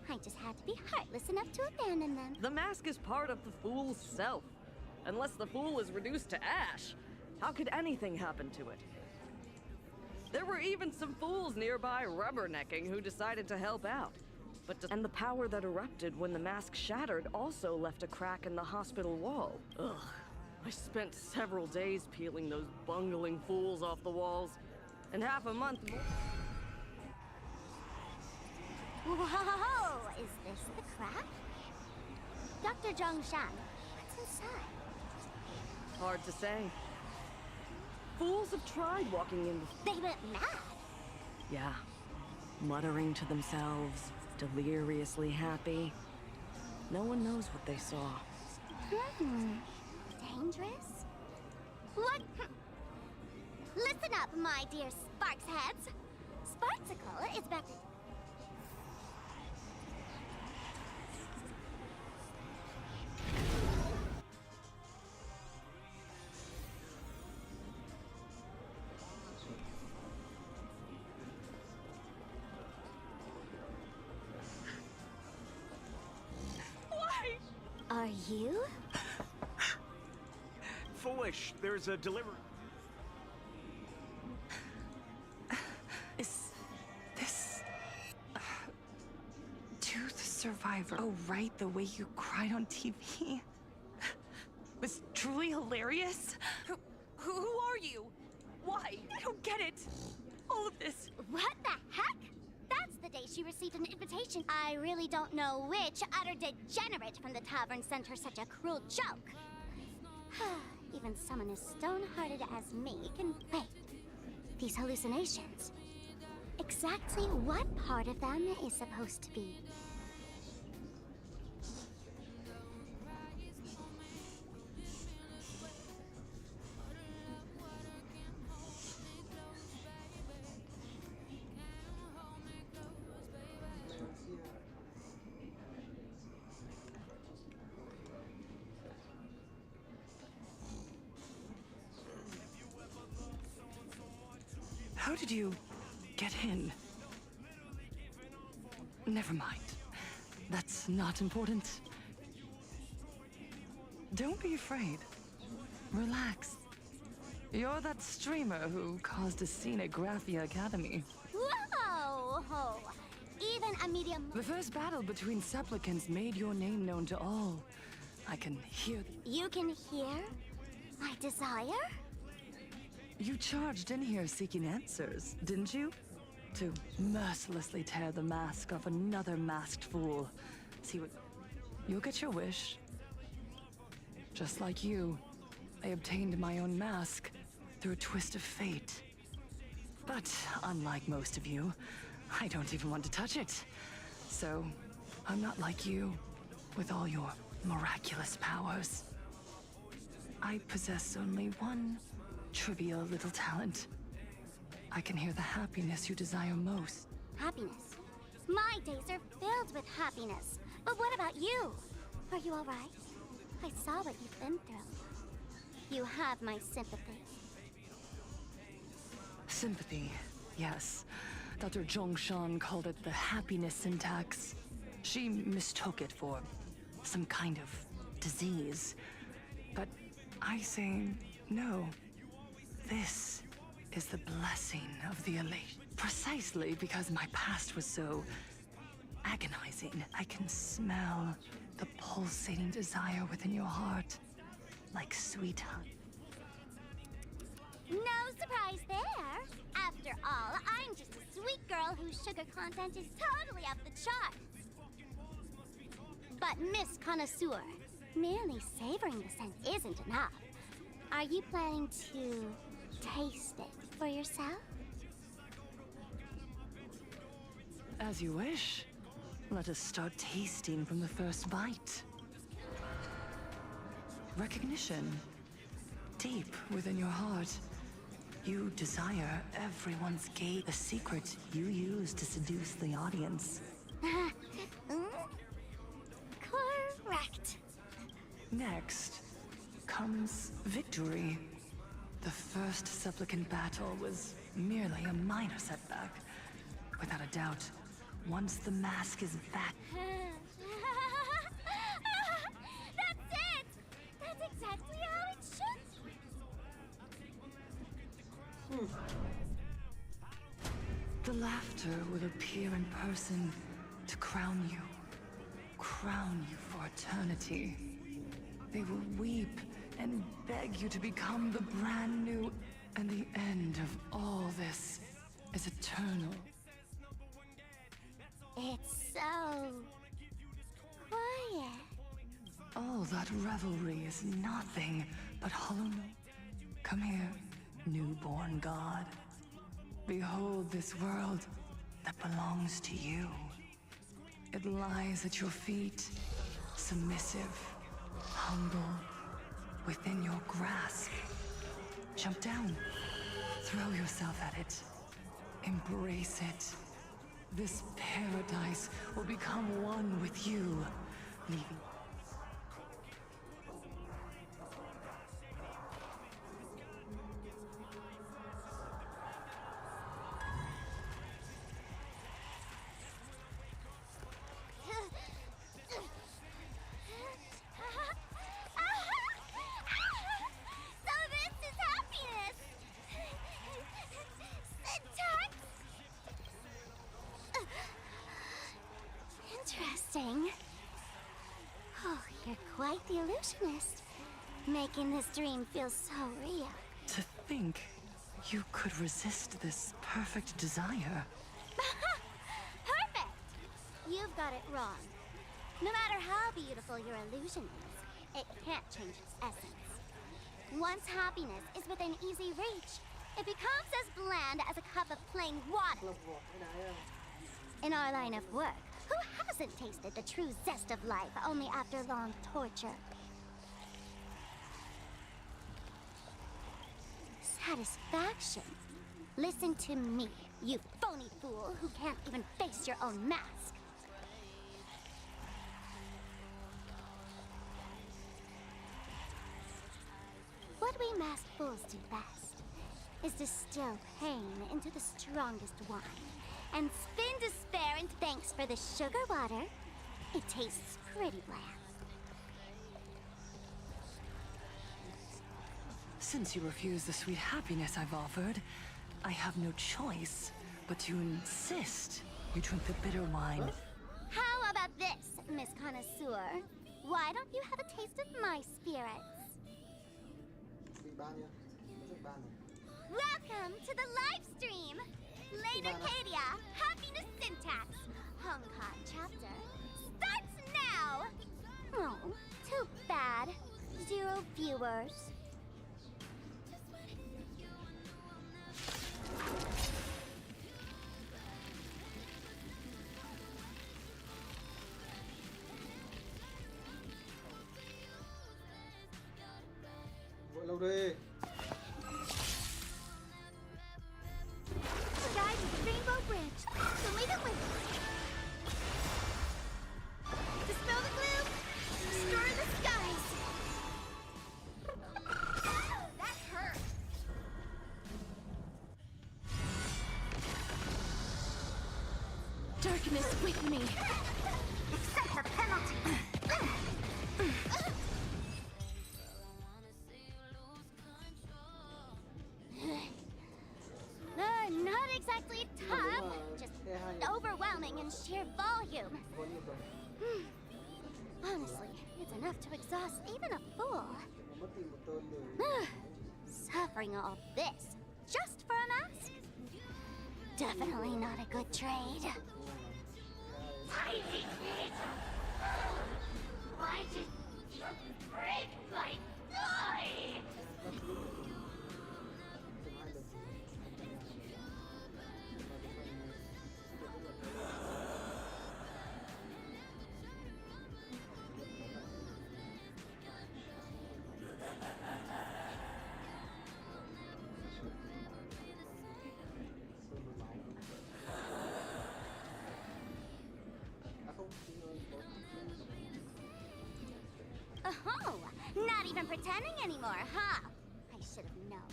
I just had to be heartless enough to abandon them. The mask is part of the fool's self. Unless the fool is reduced to ash, how could anything happen to it? There were even some fools nearby rubbernecking who decided to help out. And the power that erupted when the mask shattered also left a crack in the hospital wall. Ugh. I spent several days peeling those bungling fools off the walls. And half a month more... Whoa! Is this the crack? Dr. Zhongshan, what's inside? hard to say. Fools have tried walking in. They went mad. Yeah. Muttering to themselves, deliriously happy. No one knows what they saw. Dangerous? What? Listen up, my dear Sparks heads. Sparksicle is better. Why? Are you? Foolish, there's a delivery. Is this Tooth Survivor? Oh, right, the way you cried on TV was truly hilarious. Who are you? Why? I don't get it. All of this. What the heck? That's the day she received an invitation. I really don't know which utter degenerate from the tavern sent her such a cruel joke. Even someone as stone-hearted as me can wait. These hallucinations. Exactly what part of them is supposed to be? How did you get in? Never mind. That's not important. Don't be afraid. Relax. You're that streamer who caused a scene at Graphia Academy. Whoa! Even a medium... The first battle between supplicants made your name known to all. I can hear... You can hear my desire? You charged in here seeking answers, didn't you? To mercilessly tear the mask off another masked fool. See what... You'll get your wish. Just like you, I obtained my own mask through a twist of fate. But unlike most of you, I don't even want to touch it. So, I'm not like you, with all your miraculous powers. I possess only one trivial little talent. I can hear the happiness you desire most. Happiness? My days are filled with happiness. But what about you? Are you all right? I saw what you've been through. You have my sympathy. Sympathy, yes. Dr. Zhongshan called it the happiness syntax. She mistook it for some kind of disease. But I say no. This is the blessing of the elation. Precisely because my past was so agonizing. I can smell the pulsating desire within your heart, like sweet honey. No surprise there. After all, I'm just a sweet girl whose sugar content is totally off the charts. But Miss Connoisseur, merely savoring the scent isn't enough. Are you planning to taste it for yourself? As you wish. Let us start tasting from the first bite. Recognition. Deep within your heart. You desire everyone's gaze, the secret you use to seduce the audience. Correct. Next comes victory. The first supplicant battle was merely a minor setback. Without a doubt, once the mask is back... That's it! That's exactly how it should. The laughter will appear in person to crown you. Crown you for eternity. They will weep and beg you to become the brand new... And the end of all this is eternal. It's so... quiet. All that revelry is nothing but hollow. Come here, newborn god. Behold this world that belongs to you. It lies at your feet, submissive, humble, within your grasp. Jump down, throw yourself at it, embrace it. This paradise will become one with you, leaving. So this is happiness! Syntax? Interesting. Oh, you're quite the illusionist. Making this dream feel so real. To think you could resist this perfect desire. Perfect! You've got it wrong. No matter how beautiful your illusion is, it can't change its essence. Once happiness is within easy reach, it becomes as bland as a cup of plain water. In our line of work, who hasn't tasted the true zest of life only after long torture? Satisfaction? Listen to me, you phony fool who can't even face your own mask. What we masked fools do best is distill pain into the strongest wine and spin despair into thanks for the sugar water. It tastes pretty bland. Since you refuse the sweet happiness I've offered, I have no choice but to insist you drink the bitter wine. How about this, Miss Connoisseur? Why don't you have a taste of my spirits? Welcome to the live stream! Lane Arcadia, Happiness Syntax, Hong Kong chapter, starts now! Oh, too bad. 0 viewers. Vội lâu đi. The guy with the rainbow bridge. Show me the way. Dispel the gloom. Destroy the skies. That hurt. Darkness with me. Accept the penalty. Not exactly tough, just overwhelming in sheer volume. Honestly, it's enough to exhaust even a fool. Suffering all this just for a mask? Definitely not a good trade. Tiny feet! Why did you break my toy? Oh, not even pretending anymore, huh? I should have known.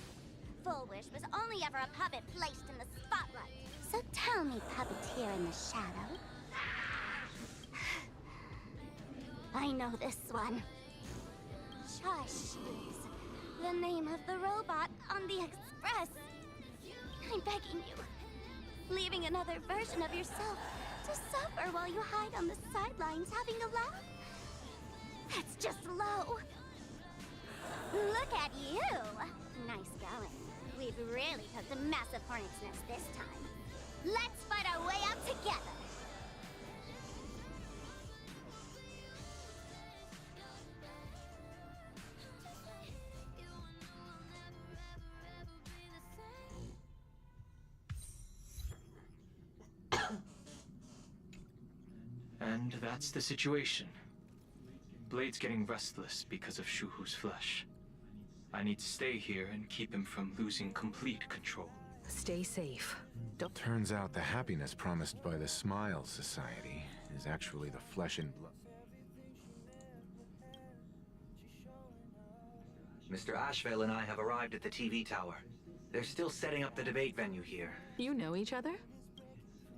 Full Wish was only ever a puppet placed in the spotlight. So tell me, puppeteer in the shadow. I know this one. Shush is the name of the robot on the express. I'm begging you. Leaving another version of yourself to suffer while you hide on the sidelines having a laugh? That's just low. Look at you. Nice going. We've really poked a massive hornet's nest this time. Let's fight our way out together. And that's the situation. Blade's getting restless because of Shuhu's flesh. I need to stay here and keep him from losing complete control. Stay safe. Don't. Turns out the happiness promised by the Smile Society is actually the flesh and blood. Mr. Ashvale and I have arrived at the TV tower. They're still setting up the debate venue here. You know each other?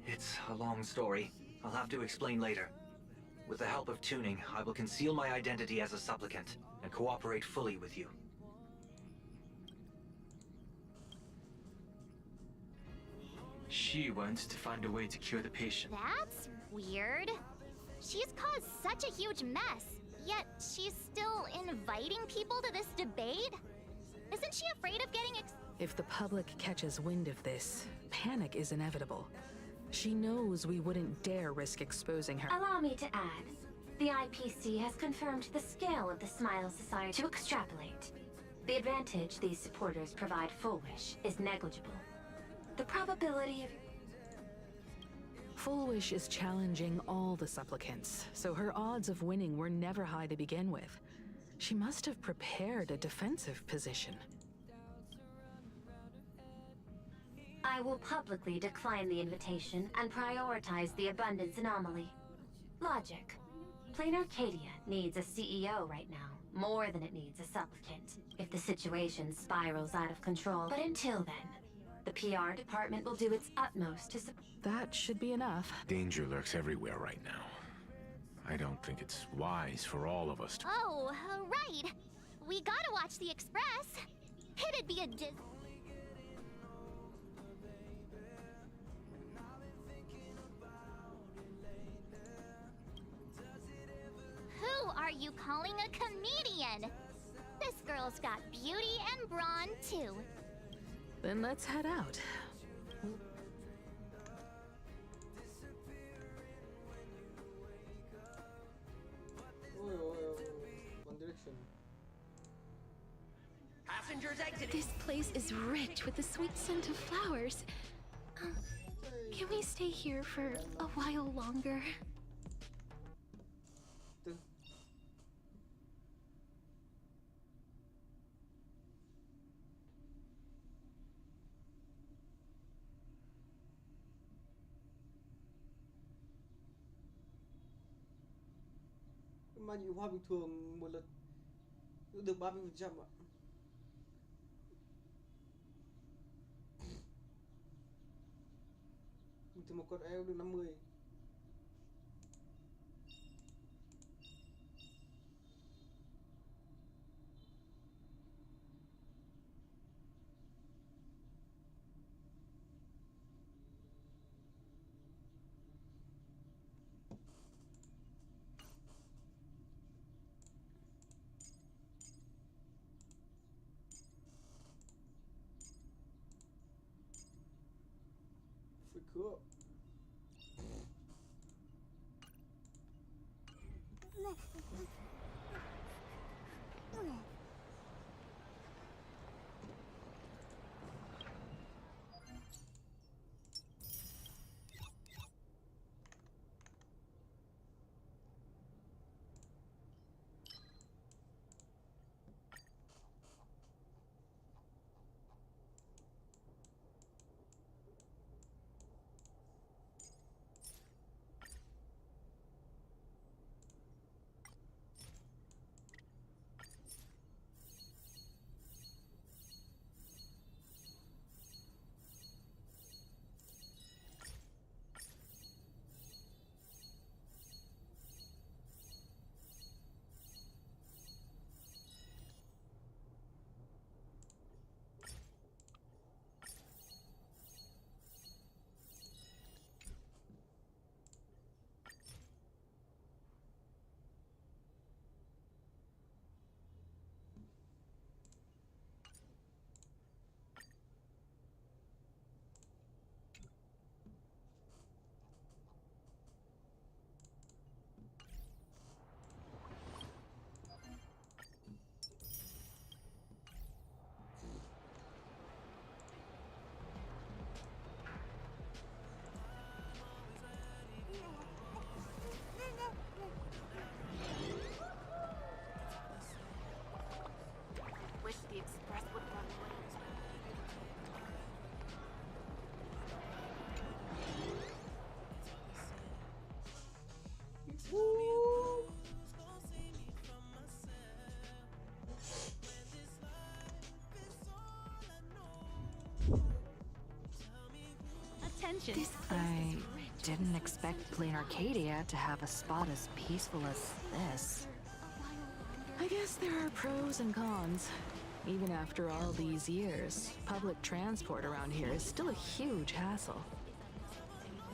It's a long story. I'll have to explain later. With the help of tuning, I will conceal my identity as a supplicant and cooperate fully with you. She wants to find a way to cure the patient. That's weird. She's caused such a huge mess, yet she's still inviting people to this debate? Isn't she afraid of getting If the public catches wind of this, panic is inevitable. She knows we wouldn't dare risk exposing her. Allow me to add, the IPC has confirmed the scale of the Smile Society to extrapolate. The advantage these supporters provide Full Wish is negligible. The probability of... Full Wish is challenging all the supplicants, so her odds of winning were never high to begin with. She must have prepared a defensive position. I will publicly decline the invitation and prioritize the abundance anomaly. Logic. Plain Arcadia needs a CEO right now, more than it needs a supplicant, if the situation spirals out of control. But until then, the PR department will do its utmost to support. That should be enough. Danger lurks everywhere right now. I don't think it's wise for all of us to... Oh, right. We gotta watch the Express. It'd be a Who are you calling a comedian? This girl's got beauty and brawn, too. Then let's head out. One Direction. Passengers exiting. This place is rich with the sweet scent of flowers. Can we stay here for a while longer? Mà nhị hoa bình thường một lần được 30% ạ. Bình thường một con eo được 50. Cool. express what one brings. Attention. I didn't expect Plain Arcadia to have a spot as peaceful as this. I guess there are pros and cons. Even after all these years, public transport around here is still a huge hassle.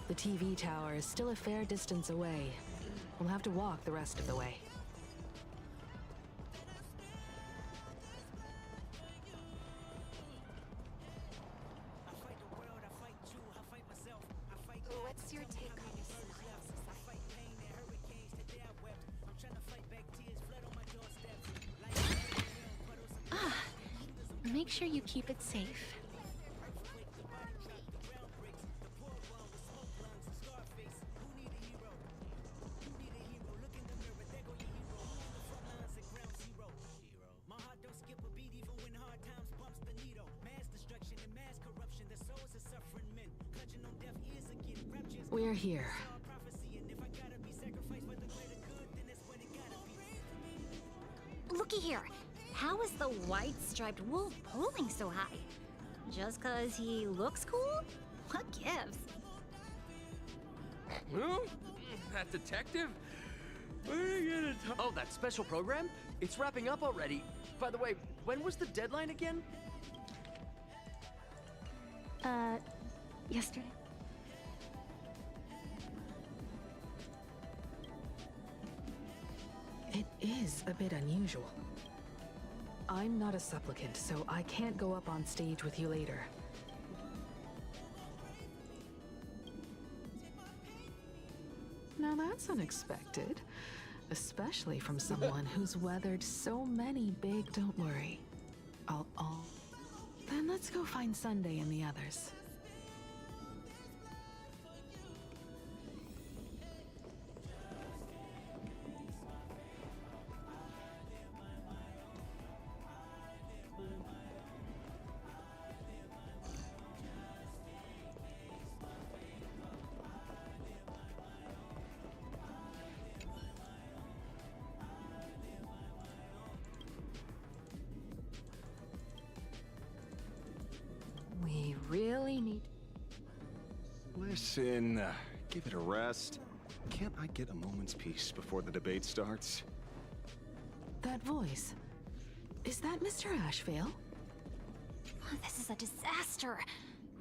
The TV tower is still a fair distance away. We'll have to walk the rest of the way. What's your take on this? Make sure you keep it safe. We're here. Looky here. How is the white striped wolf pulling so high? Just 'cause he looks cool? What gives? Who? That detective? What are you gonna Oh, that special program? It's wrapping up already. By the way, when was the deadline again? Yesterday. It is a bit unusual. I'm not a supplicant, so I can't go up on stage with you later. Now that's unexpected, especially from someone who's weathered so many big don't worry. Then let's go find Sunday and the others. We really need... Listen, give it a rest. Can't I get a moment's peace before the debate starts? That voice. Is that Mr. Ashvale? This is a disaster.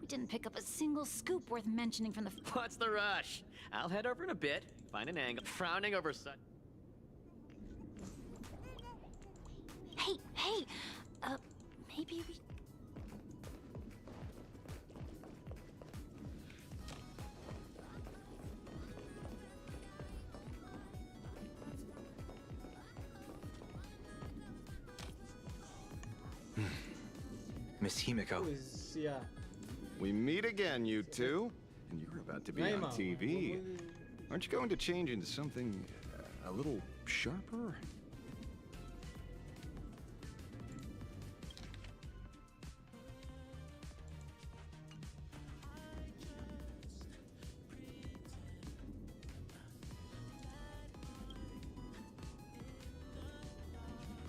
We didn't pick up a single scoop worth mentioning from the... What's the rush? I'll head over in a bit, find an angle. Frowning over such... Hey, maybe we... Miss Himiko. Yeah. We meet again, you two. And you're about to be on TV. Aren't you going to change into something a little sharper?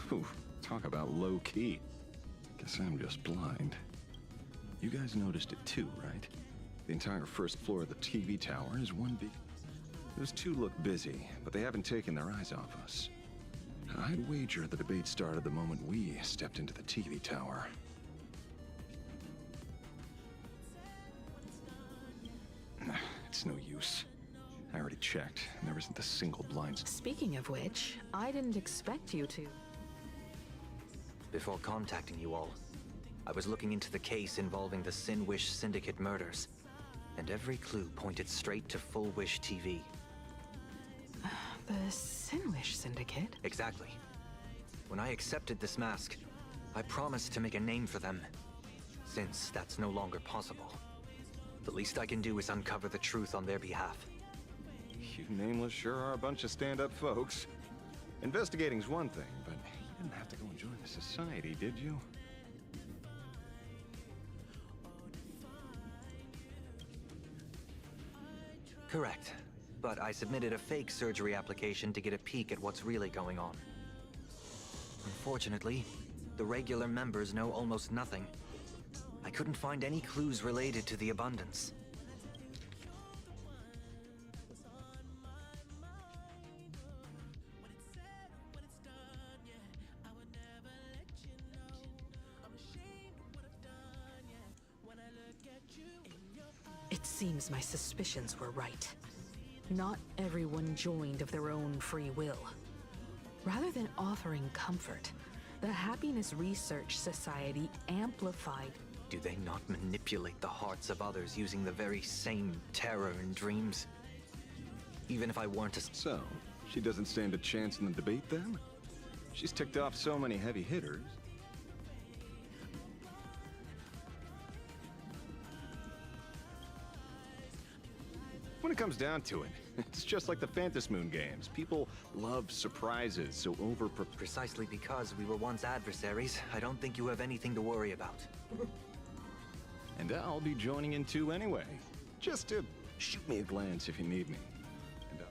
Whew, talk about low key. Guess I'm just blind. You guys noticed it too, right? The entire first floor of the TV tower is one big... Those two look busy, but they haven't taken their eyes off us. I'd wager the debate started the moment we stepped into the TV tower. It's no use. I already checked, and there isn't a single blind... Speaking of which, I didn't expect you to. Before contacting you all, I was looking into the case involving the Sin Wish Syndicate murders, and every clue pointed straight to Full Wish TV. The Sin Wish Syndicate? Exactly. When I accepted this mask, I promised to make a name for them. Since that's no longer possible, the least I can do is uncover the truth on their behalf. You nameless sure are a bunch of stand-up folks. Investigating's one thing, but you didn't have to go and join the society, did you? Correct. But I submitted a fake surgery application to get a peek at what's really going on. Unfortunately, the regular members know almost nothing. I couldn't find any clues related to the abundance. It seems my suspicions were right. Not everyone joined of their own free will. Rather than offering comfort, the Happiness Research Society amplified. Do they not manipulate the hearts of others using the very same terror and dreams? Even if I weren't a... So, she doesn't stand a chance in the debate then? She's ticked off so many heavy hitters. When it comes down to it, it's just like the Phantom Moon games. People love surprises, so Precisely because we were once adversaries, I don't think you have anything to worry about. And I'll be joining in too anyway. Just to shoot me a glance if you need me. And,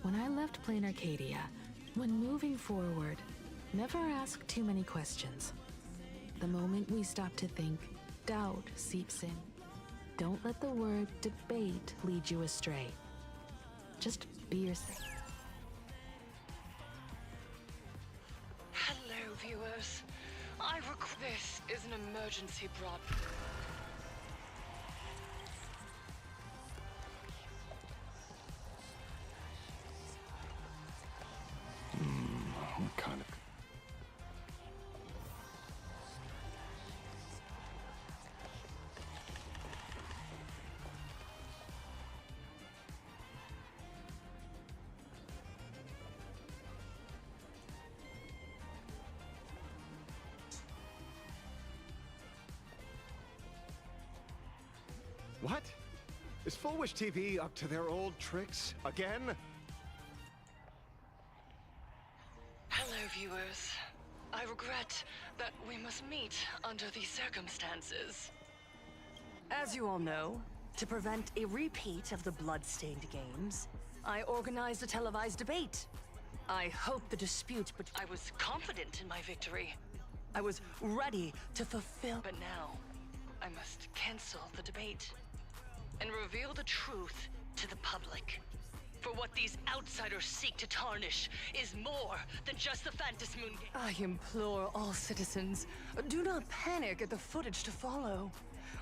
When I left Plain Arcadia, when moving forward, never ask too many questions. The moment we stop to think, doubt seeps in. Don't let the word debate lead you astray. Just be yourself. Hello, viewers. This is an emergency broadcast. what kind of... What? Is Full Wish TV up to their old tricks again? Hello, viewers. I regret that we must meet under these circumstances. As you all know, to prevent a repeat of the blood-stained games, I organized a televised debate. I hoped the dispute, but I was confident in my victory. I was ready to fulfill, but now I must cancel the debate and reveal the truth to the public. For what these outsiders seek to tarnish is more than just the Phantom Moon game. I implore all citizens, do not panic at the footage to follow.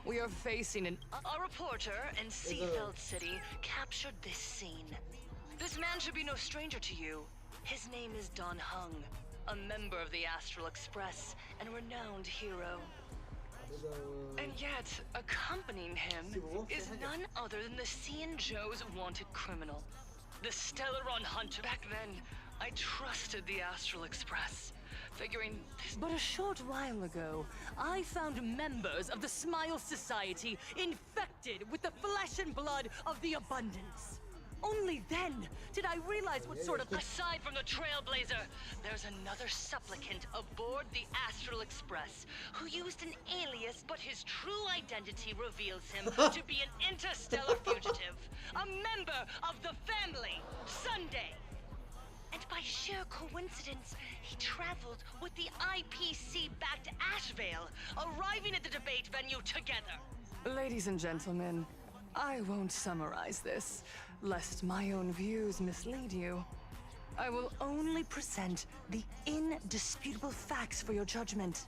We are facing A reporter in Seafeld City captured this scene. This man should be no stranger to you. His name is Don Hung, a member of the Astral Express and a renowned hero. And yet, accompanying him is none other than the Cian Joe's wanted criminal, the Stellaron Hunter. Back then, I trusted the Astral Express, figuring this. But a short while ago, I found members of the Smile Society infected with the flesh and blood of the Abundance. Only then did I realize what sort of... Aside from the Trailblazer, there's another supplicant aboard the Astral Express who used an alias, but his true identity reveals him to be an interstellar fugitive, a member of the family, Sunday. And by sheer coincidence, he traveled with the IPC back to Ashvale, arriving at the debate venue together. Ladies and gentlemen, I won't summarize this, lest my own views mislead you. I will only present the indisputable facts for your judgment.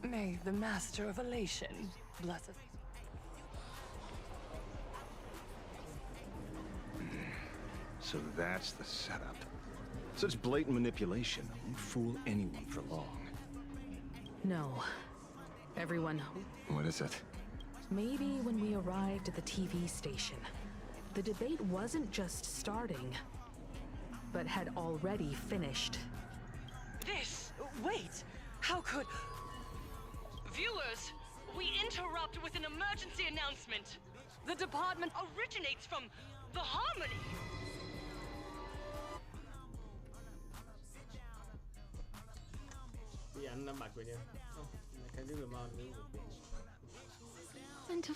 May the Master of Elation bless us. So that's the setup. Such blatant manipulation won't fool anyone for long. No. Everyone. What is it? Maybe when we arrived at the TV station, the debate wasn't just starting, but had already finished. Wait! How could... Viewers, we interrupt with an emergency announcement. The department originates from the Harmony. Bị ăn bắt rồi nha. Không, Can you remind me? And to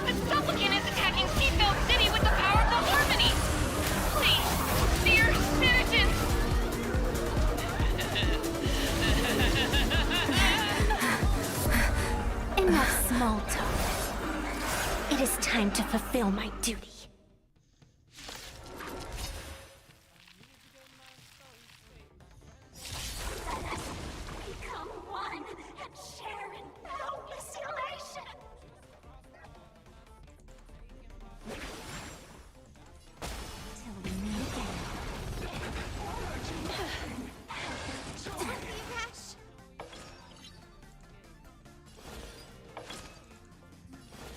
The supplicant is attacking Seafield City with the power of the harmony! Please, dear citizens! Enough small talk. It is time to fulfill my duty. Become one and share in boundless elation! Till we meet again.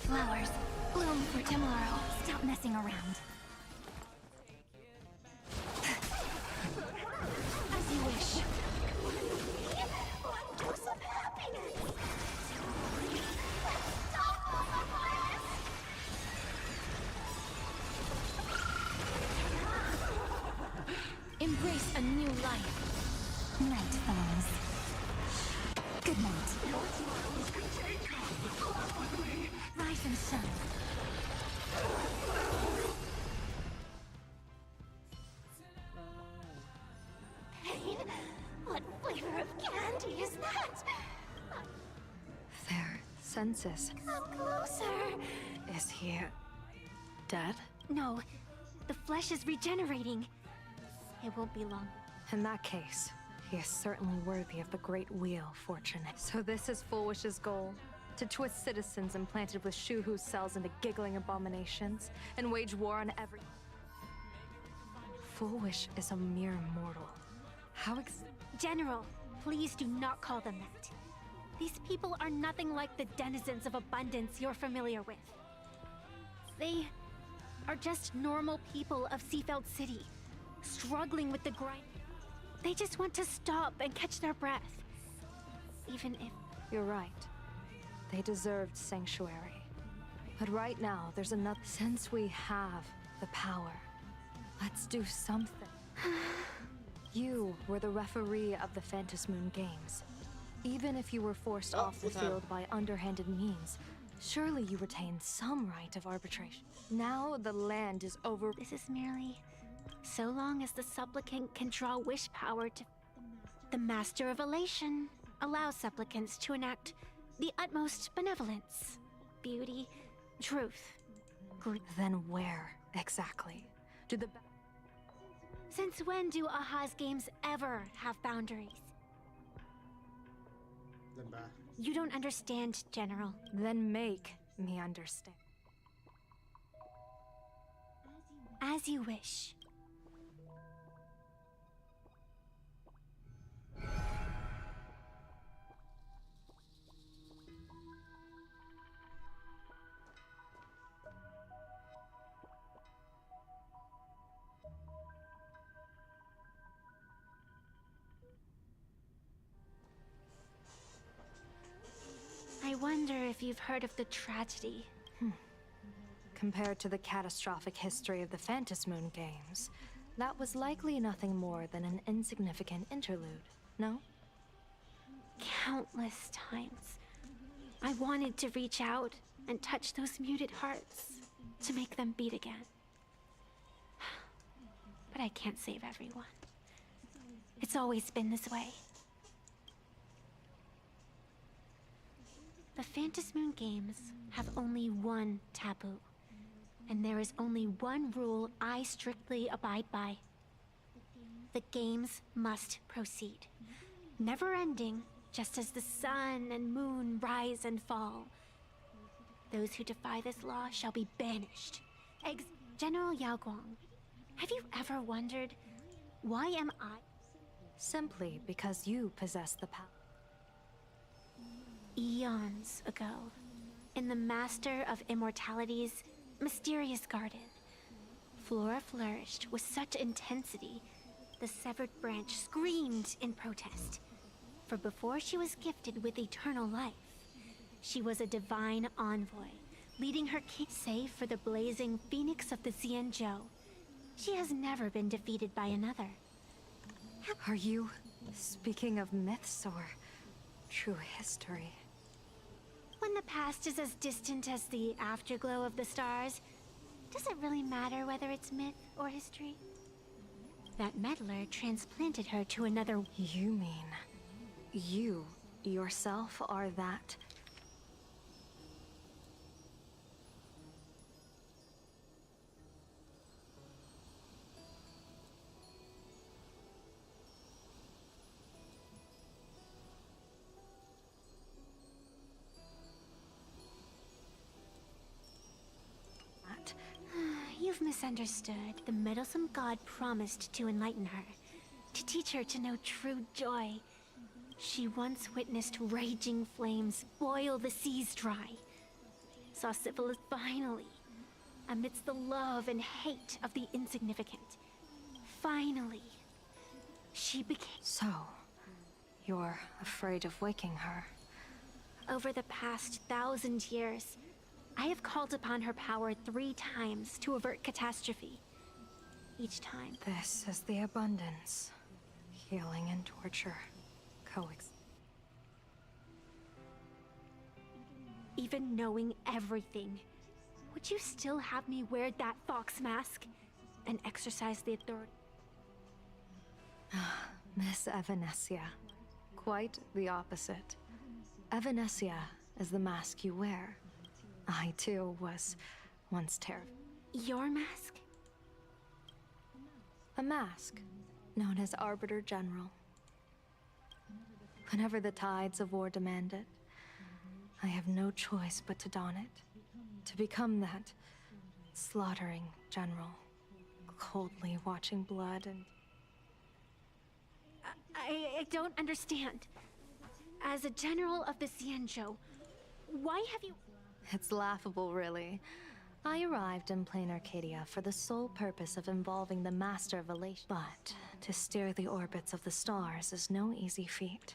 Flowers, bloom for tomorrow. Stop messing around. As you wish. One dose of happiness! embrace a new life. Night falls. Good night. Rise and shine. Pain? What flavor of candy is that? Their senses. Come closer. Is he dead? No, the flesh is regenerating. It won't be long. In that case, he is certainly worthy of the great wheel, Fortune. So this is Full Wish's goal? To twist citizens implanted with Shuhu cells into giggling abominations, and wage war on every... Full Wish is a mere mortal. How General, please do not call them that. These people are nothing like the denizens of abundance you're familiar with. They are just normal people of Seafeld City, struggling with the grind. They just want to stop and catch their breath. Even if... You're right. They deserved sanctuary. But right now, there's another... Since we have the power, let's do something. You were the referee of the Phantom Moon Games. Even if you were forced off the field by underhanded means, surely you retained some right of arbitration. Now the land is over... This is merely... So long as the supplicant can draw wish power to... The Master of Elation allows supplicants to enact the utmost benevolence, beauty, truth. Then where, exactly, do the... Since when do Aha's games ever have boundaries? You don't understand, General. Then make me understand. As you wish. I wonder if you've heard of the tragedy. Compared to the catastrophic history of the Phantom Moon Games, that was likely nothing more than an insignificant interlude, no? Countless times, I wanted to reach out and touch those muted hearts to make them beat again. But I can't save everyone. It's always been this way. The Phantom Moon Games have only one taboo. And there is only one rule I strictly abide by. The games must proceed. Never ending, just as the sun and moon rise and fall. Those who defy this law shall be banished. General Yao Guang, have you ever wondered, why am I? Simply because you possess the power. Eons ago, in the Master of Immortality's mysterious garden, Flora flourished with such intensity, the severed branch screamed in protest. For before she was gifted with eternal life, she was a divine envoy, leading her king. Save for the blazing phoenix of the Xianzhou, she has never been defeated by another. Are you speaking of myths or true history? When the past is as distant as the afterglow of the stars, does it really matter whether it's myth or history? That meddler transplanted her to another. You mean you yourself are that? You've misunderstood. The meddlesome god promised to enlighten her, to teach her to know true joy. She once witnessed raging flames boil the seas dry. Saw Syphilis finally, amidst the love and hate of the insignificant. Finally, she became... So, you're afraid of waking her? Over the past 1,000 years, I have called upon her power 3 times to avert catastrophe. Each time. This is the abundance. Healing and torture coexist. Even knowing everything, would you still have me wear that fox mask and exercise the authority? Miss Evanesia. Quite the opposite. Evanesia is the mask you wear. I, too, was once terrified. Your mask? A mask, known as Arbiter General. Whenever the tides of war demand it, I have no choice but to don it. To become that slaughtering general, coldly watching blood and... I don't understand. As a general of the Xianzhou, why have you... It's laughable, really. I arrived in plain Arcadia for the sole purpose of involving the Master of Elation. But to steer the orbits of the stars is no easy feat.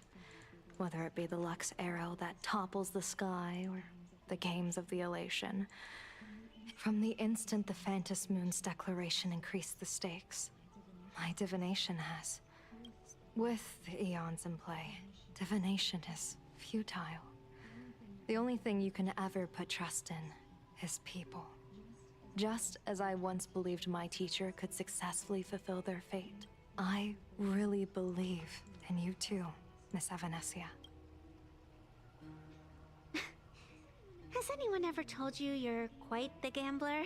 Whether it be the Lux arrow that topples the sky, or the games of the Elation. From the instant the Phantom Moon's declaration increased the stakes, my divination has. With the eons in play, divination is futile. The only thing you can ever put trust in is people. Just as I once believed my teacher could successfully fulfill their fate, I really believe in you too, Miss Evanesia. Has anyone ever told you you're quite the gambler?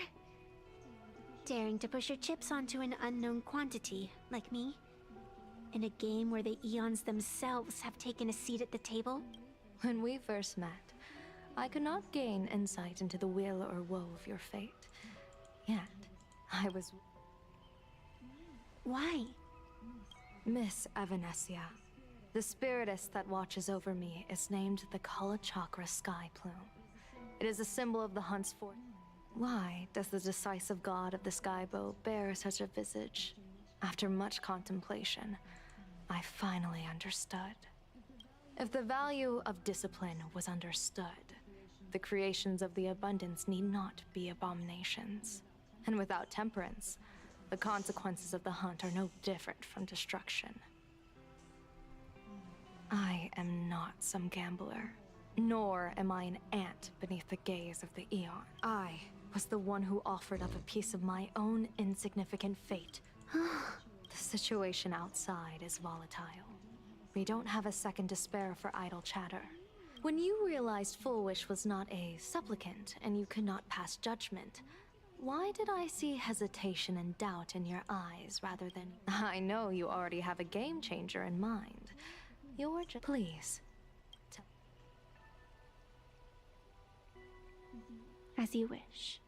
Daring to push your chips onto an unknown quantity, like me? In a game where the eons themselves have taken a seat at the table? When we first met, I could not gain insight into the will or woe of your fate. Yet, I was... Why? Miss Evanesia, the spiritess that watches over me is named the Kala Chakra Sky Plume. It is a symbol of the hunt's force. Why does the decisive god of the skybow bear such a visage? After much contemplation, I finally understood. If the value of discipline was understood, the creations of the abundance need not be abominations. And without temperance, the consequences of the hunt are no different from destruction. I am not some gambler, nor am I an ant beneath the gaze of the eon. I was the one who offered up a piece of my own insignificant fate. The situation outside is volatile. We don't have a second to spare for idle chatter. When you realized Full Wish was not a supplicant and you could not pass judgment, why did I see hesitation and doubt in your eyes rather than... I know you already have a game changer in mind. You're just... Please. As you wish.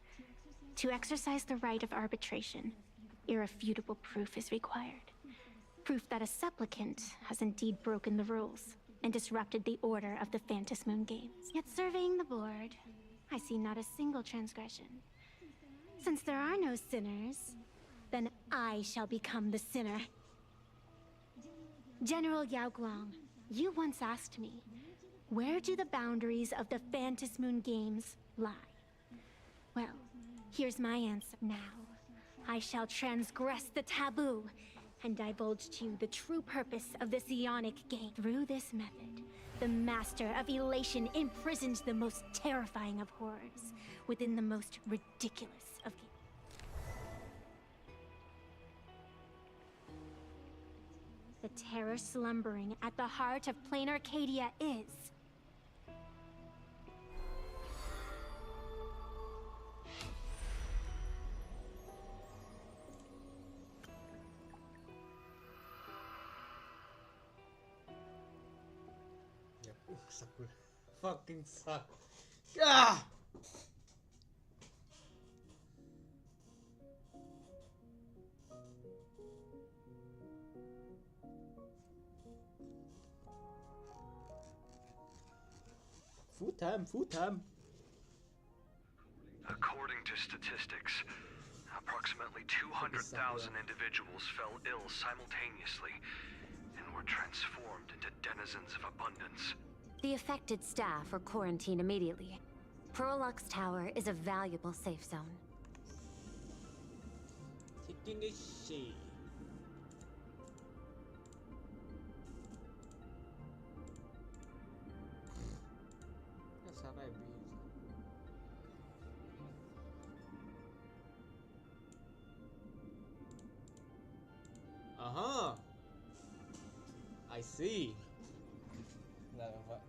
To exercise the right of arbitration, irrefutable proof is required. Proof that a supplicant has indeed broken the rules and disrupted the order of the Phantom Moon Games. Yet surveying the board, I see not a single transgression. Since there are no sinners, then I shall become the sinner. General Yao Guang, you once asked me, where do the boundaries of the Phantom Moon Games lie? Well, here's my answer now. I shall transgress the taboo and divulge to you the true purpose of this Ionic game. Through this method, the Master of Elation imprisons the most terrifying of horrors within the most ridiculous of games. The terror slumbering at the heart of plain Arcadia is... Suck. Fucking suck. Ah! Food time, food time. According to statistics, approximately 200,000 individuals fell ill simultaneously and were transformed into denizens of abundance. The affected staff are quarantined immediately. Prolux Tower is a valuable safe zone. Taking a shit. Uh-huh. I see. No, what?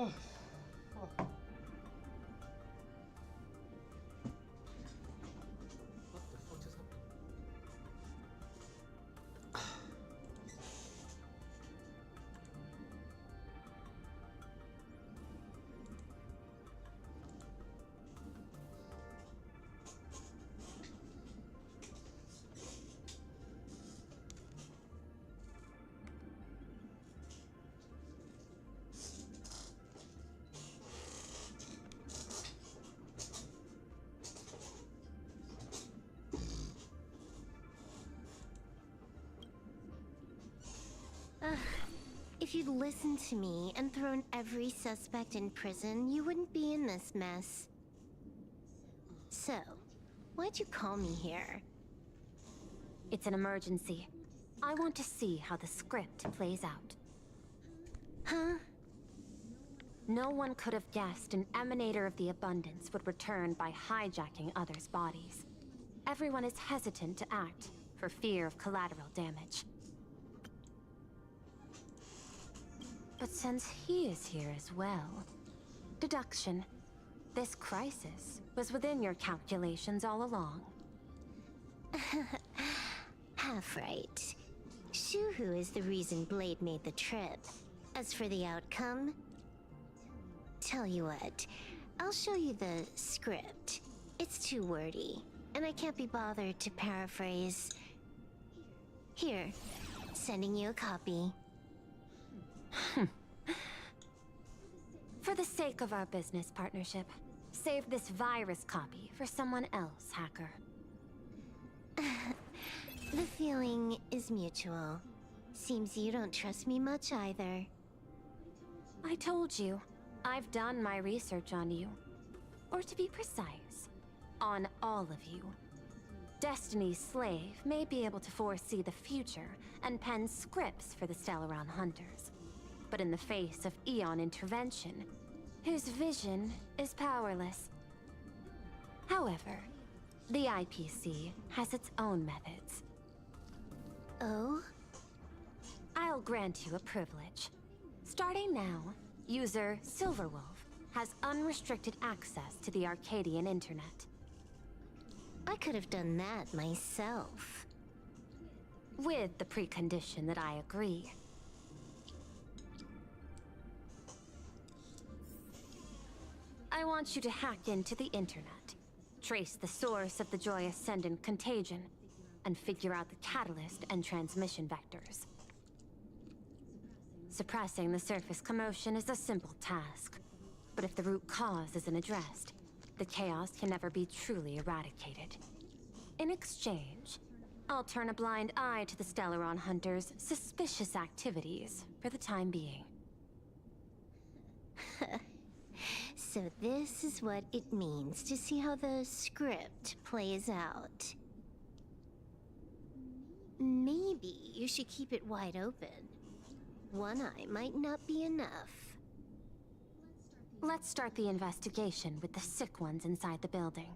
Oh. Oh. What the fuck just happened? If you'd listened to me and thrown every suspect in prison, you wouldn't be in this mess. So, why'd you call me here? It's an emergency. I want to see how the script plays out. Huh? No one could have guessed an emanator of the abundance would return by hijacking others' bodies. Everyone is hesitant to act for fear of collateral damage. But since he is here as well, deduction. This crisis was within your calculations all along. Half right. Shuhu is the reason Blade made the trip. As for the outcome, tell you what, I'll show you the script. It's too wordy, and I can't be bothered to paraphrase. Here, sending you a copy. For the sake of our business partnership, save this virus copy for someone else, hacker. The feeling is mutual. Seems you don't trust me much either. I told you, I've done my research on you. Or to be precise, on all of you. Destiny's slave may be able to foresee the future and pen scripts for the Stellaron Hunters. But in the face of Eon intervention, his vision is powerless. However, the IPC has its own methods. Oh? I'll grant you a privilege. Starting now, user Silverwolf has unrestricted access to the Arcadian internet. I could have done that myself. With the precondition that I agree. I want you to hack into the internet, trace the source of the Joy Ascendant contagion, and figure out the catalyst and transmission vectors. Suppressing the surface commotion is a simple task, but if the root cause isn't addressed, the chaos can never be truly eradicated. In exchange, I'll turn a blind eye to the Stellaron Hunters' suspicious activities for the time being. So this is what it means to see how the script plays out. Maybe you should keep it wide open. One eye might not be enough. Let's start the investigation with the sick ones inside the building.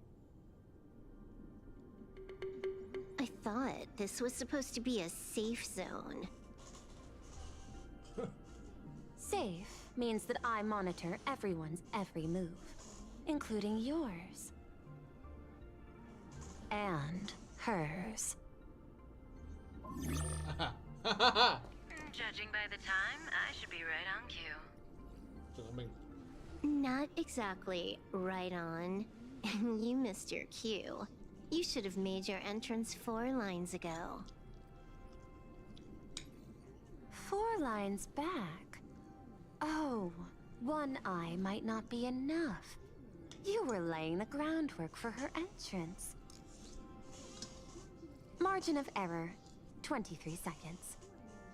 I thought this was supposed to be a safe zone. Safe means that I monitor everyone's every move, including yours. And hers. Judging by the time, I should be right on cue. Not exactly right on. You missed your cue. You should have made your entrance 4 lines ago. 4 lines back? Oh, one eye might not be enough. You were laying the groundwork for her entrance. Margin of error, 23 seconds.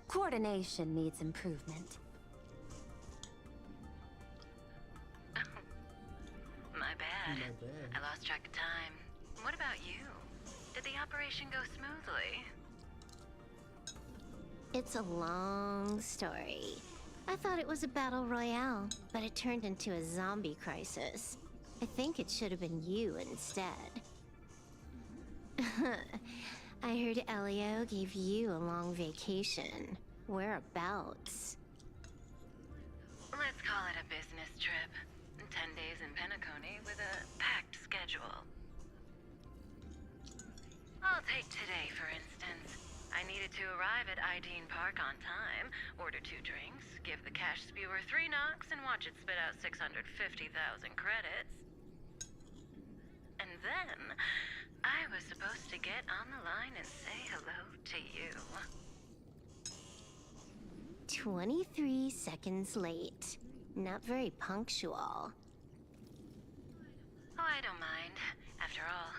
Coordination needs improvement. My bad. I lost track of time. What about you? Did the operation go smoothly? It's a long story. I thought it was a battle royale, but it turned into a zombie crisis. I think it should have been you instead. I heard Elio gave you a long vacation. Whereabouts? Let's call it a business trip. 10 days in Penacony with a packed schedule. I'll take today, for instance. I needed to arrive at Ideen Park on time, order 2 drinks, give the cash spewer 3 knocks, and watch it spit out 650,000 credits. And then, I was supposed to get on the line and say hello to you. 23 seconds late. Not very punctual. Oh, I don't mind. After all,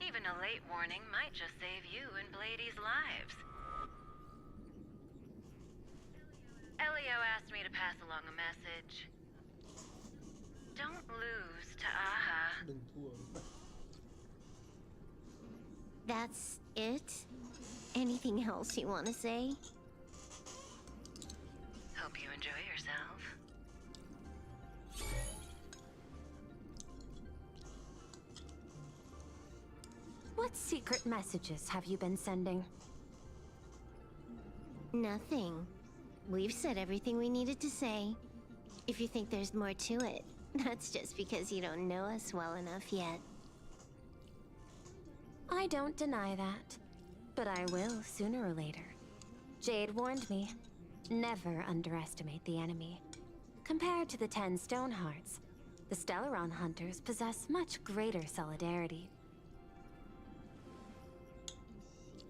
even a late warning might just save you and Blady's lives. Elio asked me to pass along a message. Don't lose to Aha. Đừng thua. That's it? Anything else you want to say? Hope you enjoy yourself. What secret messages have you been sending? Nothing. We've said everything we needed to say. If you think there's more to it, that's just because you don't know us well enough yet. I don't deny that, but I will sooner or later. Jade warned me, never underestimate the enemy. Compared to the 10 Stonehearts, the Stellaron Hunters possess much greater solidarity.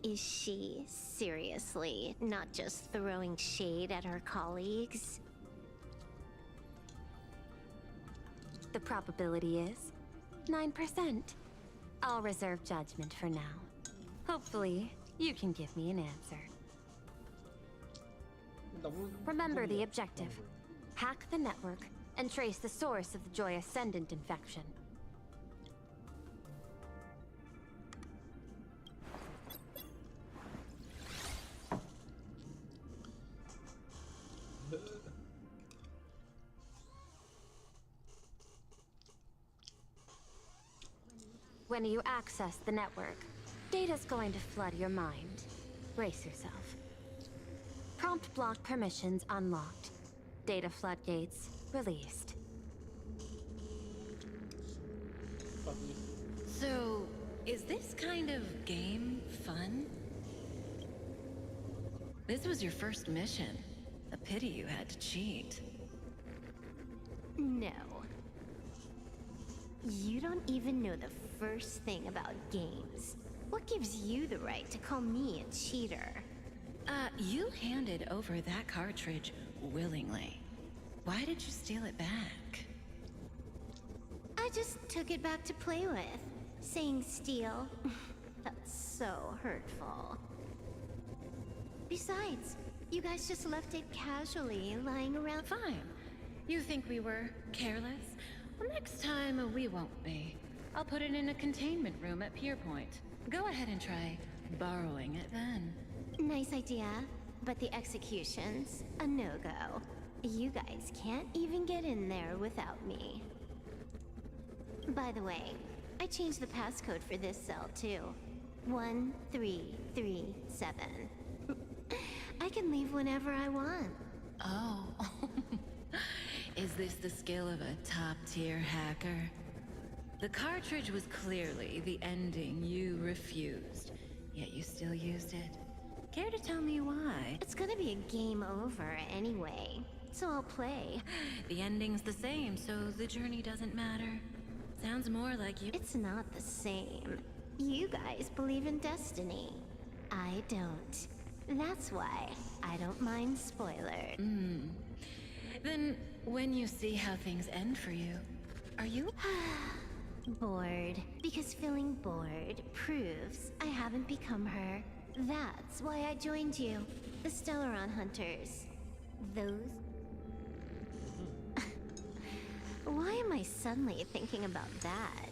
Is she seriously not just throwing shade at her colleagues? The probability is 9%. I'll reserve judgment for now. Hopefully, you can give me an answer. Remember the objective. Hack the network and trace the source of the Joy Ascendant infection. When you access the network, data's going to flood your mind. Brace yourself. Prompt block permissions unlocked. Data floodgates released. So, is this kind of game fun? This was your first mission. A pity you had to cheat. No. You don't even know the first thing about games. What gives you the right to call me a cheater? You handed over that cartridge willingly. Why did you steal it back? I just took it back to play with. Saying steal, that's so hurtful. Besides, you guys just left it casually lying around. Fine. You think we were careless? Well, next time we won't be. I'll put it in a containment room at Pier Point. Go ahead and try borrowing it then. Nice idea, but the execution's a no-go. You guys can't even get in there without me. By the way, I changed the passcode for this cell too. 1337. I can leave whenever I want. Oh. Is this the skill of a top-tier hacker? The cartridge was clearly the ending you refused, yet you still used it. Care to tell me why? It's gonna be a game over anyway, so I'll play. The ending's the same, so the journey doesn't matter. Sounds more like you— It's not the same. You guys believe in destiny. I don't. That's why I don't mind spoilers. Then, when you see how things end for you, are you— Bored. Because feeling bored proves I haven't become her. That's why I joined you. The Stellaron Hunters. Those... Why am I suddenly thinking about that?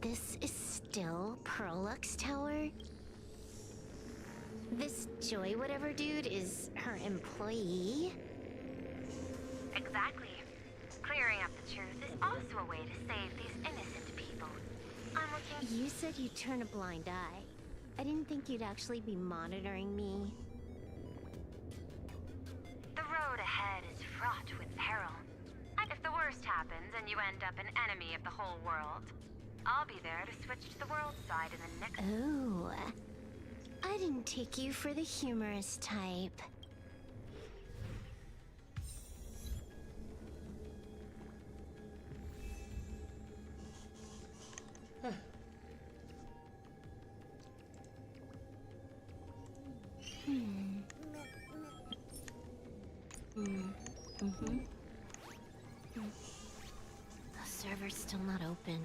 This is still Perlux Tower? This Joy whatever dude is her employee? Exactly. Clearing up the truth is also a way to save these innocent people. I'm looking. You said you'd turn a blind eye. I didn't think you'd actually be monitoring me. The road ahead is fraught with peril. If the worst happens and you end up an enemy of the whole world, I'll be there to switch to the world side in the next. Oh, I didn't take you for the humorous type. The server's still not open.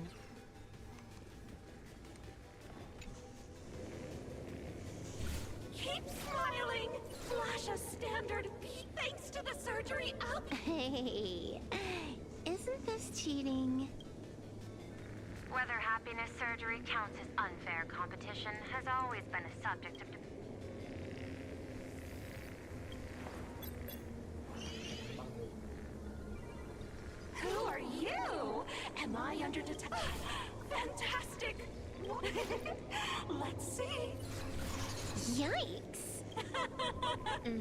Keep smiling! Flash a standard beat thanks to the surgery out. Hey, isn't this cheating? Whether happiness surgery counts as unfair competition has always been a subject of Who are you? Am I under detection? Fantastic! Let's see. Yikes!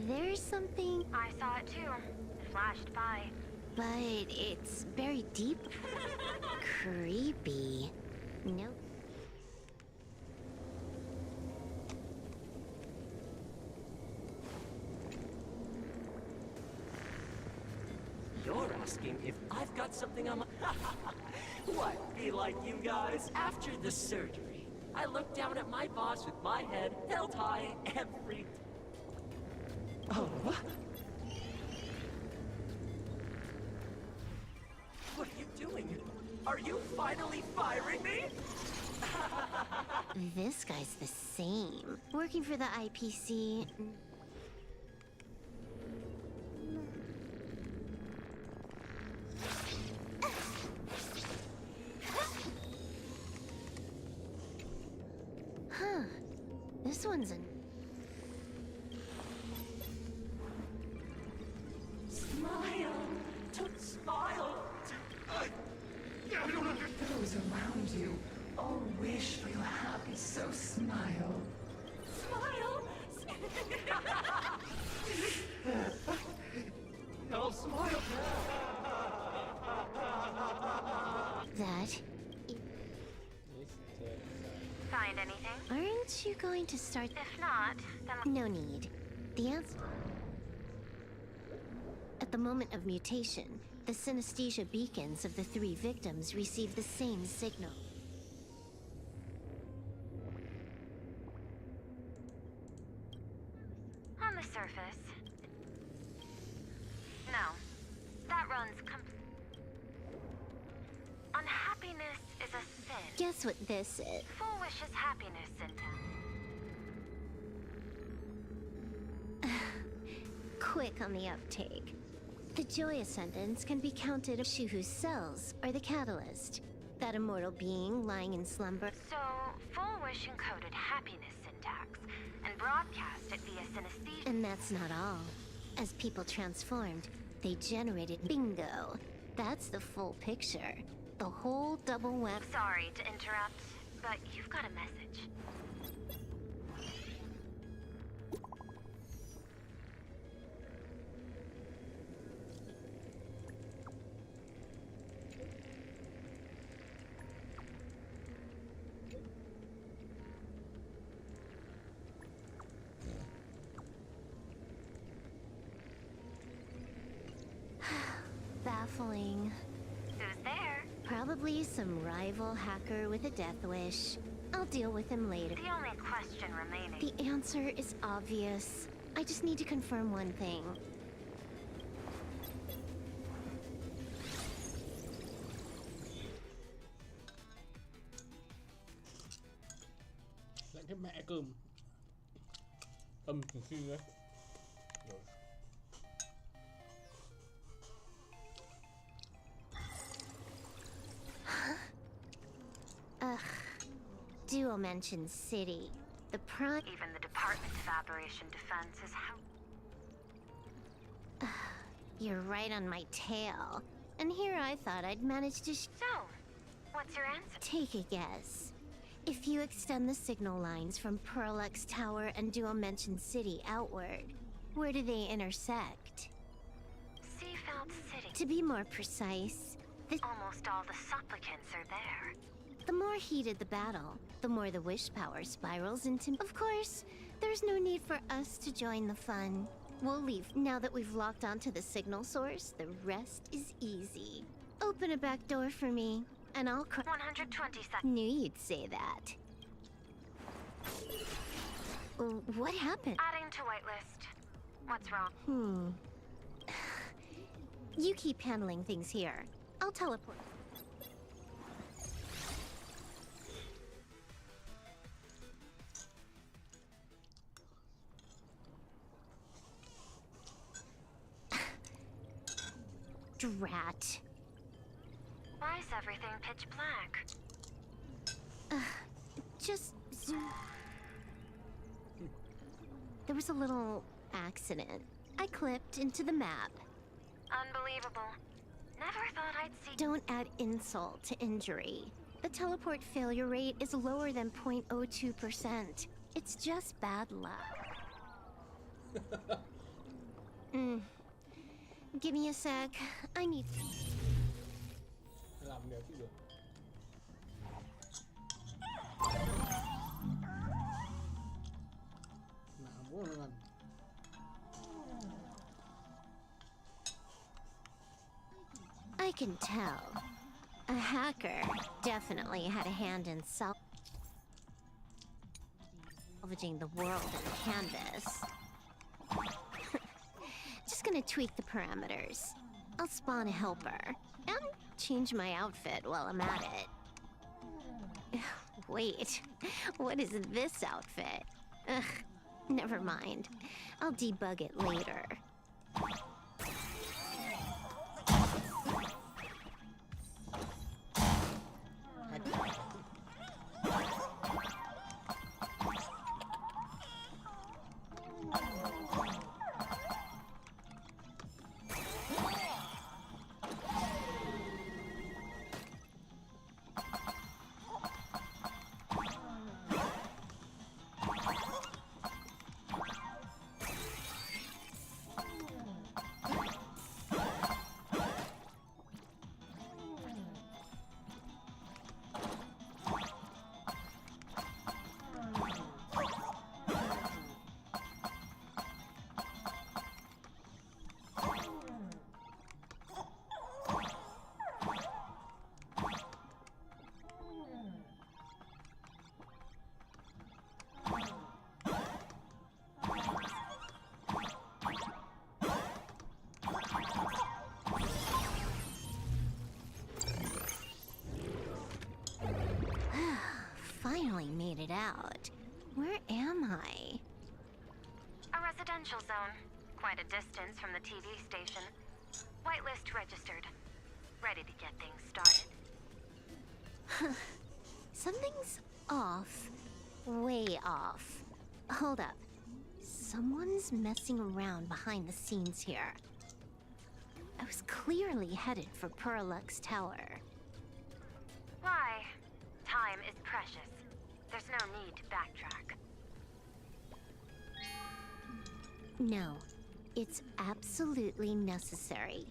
There's something... I saw it too. It flashed by. But it's very deep. Creepy. Nope. You're asking if I've got something on my... What, be like you guys? After the surgery, I looked down at my boss with my head held high every... Oh, what? What are you doing? Are you finally firing me? This guy's the same. Working for the IPC. Huh. This one's an... Smile! Don't smile! Those around you all wish for your happy, so smile. Smile! No, smile! That... Find anything? Aren't you going to start... If not, then... No need. The answer... At the moment of mutation, the synesthesia beacons of the 3 victims receive the same signal. On the surface. No. That runs Unhappiness is a sin. Guess what this is? Foolish is happiness, Sinta. Quick on the uptake. The joy ascendants can be counted as Shuhu's cells, or the catalyst. That immortal being lying in slumber. So, Foolish encoded happiness syntax and broadcast it via synesthesia. And that's not all. As people transformed, they generated bingo. That's the full picture. The whole double whammy. Sorry to interrupt, but you've got a message. Baffling. Who's there? Probably some rival hacker with a death wish. I'll deal with him later. The only question remaining. The answer is obvious. I just need to confirm one thing. Lại cái mẹ cơm. Âm thường xuyên đấy. Rồi. Ugh. Duo mentions city. The prime... Even the Department of Operation Defense is how... You're right on my tail. And here I thought I'd managed to... So, What's your answer? Take a guess. If you extend the signal lines from Pearlux Tower and Dual-Mention City outward, where do they intersect? Seafeld City. To be more precise, Almost all the supplicants are there. the more heated the battle, the more the wish power spirals into... Of course, there's no need for us to join the fun. We'll leave. Now that we've locked onto the signal source, the rest is easy. Open a back door for me, and I'll 120 seconds. Knew you'd say that. What happened? Adding to whitelist. What's wrong? You keep handling things here. I'll teleport. Drat. Why is everything pitch black? Just zoom. There was a little accident. I clipped into the map. Unbelievable. Never thought I'd see. Don't add insult to injury. The teleport failure rate is lower than 0.02%. It's just bad luck. Give me a sec. I need... Làm được chứ được. Nào, bố lần. I can tell. A hacker definitely had a hand in salvaging the world in Canvas. Just gonna tweak the parameters. I'll spawn a helper and change my outfit while I'm at it. Wait, what is this outfit? Ugh, never mind. I'll debug it later. Finally made it out. Where am I? A residential zone. Quite a distance from the TV station. Whitelist registered. Ready to get things started. Something's off. Way off. Hold up. Someone's messing around behind the scenes here. I was clearly headed for Pearlux Tower. Why? Time is precious. There's no need to backtrack. No, it's absolutely necessary.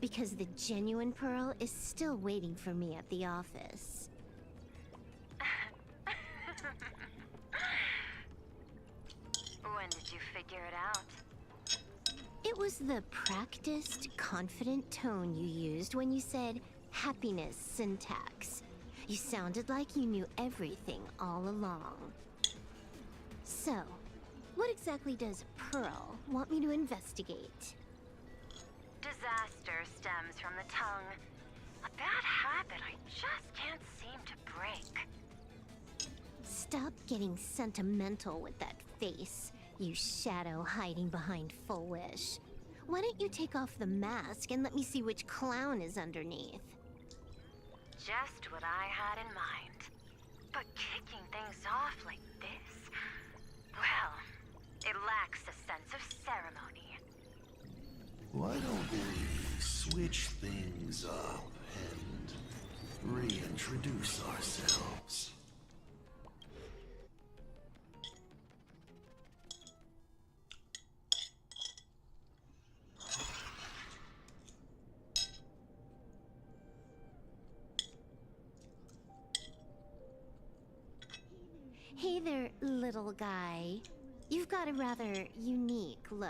Because the genuine Pearl is still waiting for me at the office. When did you figure it out? It was the practiced, confident tone you used when you said happiness syntax. You sounded like you knew everything all along. So, what exactly does Pearl want me to investigate? Disaster stems from the tongue. A bad habit I just can't seem to break. Stop getting sentimental with that face, you shadow hiding behind Full Wish. Why don't you take off the mask and let me see which clown is underneath? Just what I had in mind. But kicking things off like this, well, it lacks a sense of ceremony. Why don't we switch things up and reintroduce ourselves. Hey there, little guy. You've got a rather unique look.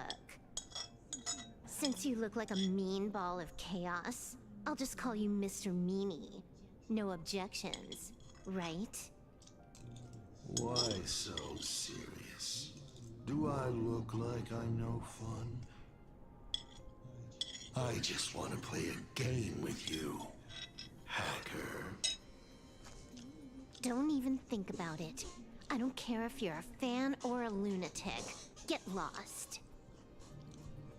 Since you look like a mean ball of chaos, I'll just call you Mr. Meanie. No objections, right? Why so serious? Do I look like I'm no fun? I just want to play a game with you, hacker. Don't even think about it. I don't care if you're a fan or a lunatic. Get lost.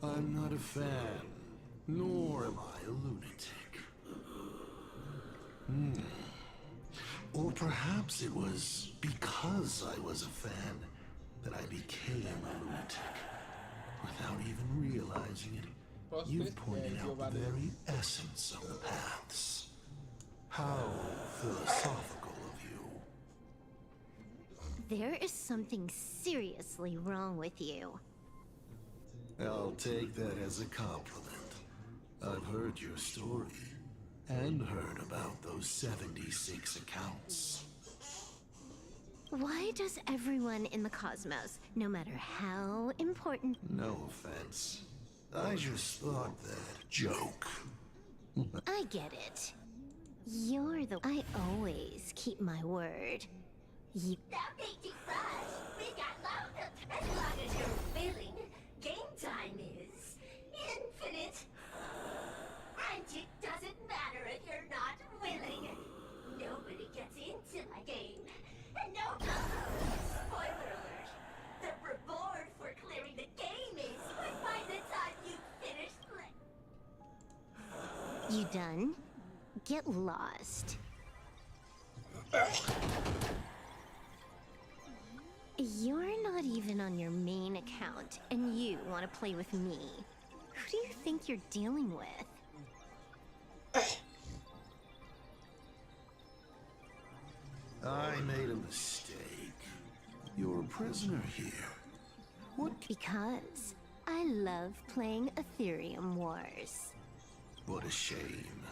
I'm not a fan, nor am I a lunatic. Or perhaps it was because I was a fan that I became a lunatic. Without even realizing it, you've pointed out the very essence of the paths. How philosophical of you. There is something seriously wrong with you. I'll take that as a compliment. I've heard your story, and heard about those 76 accounts. Why does everyone in the cosmos, no matter how important— No offense. I just thought that joke. I get it. You're the— I always keep my word. You— That made you rush. We got loads of— As long as you're willing, game time is infinite. And it doesn't matter if you're not willing. Nobody gets into my game. And no— Spoiler alert. The reward for clearing the game is by the time you finish You done? Get lost. You're not even on your main account, and you want to play with me. Who do you think you're dealing with? I made a mistake. You're a prisoner here. What? Because I love playing Ethereum Wars. What a shame.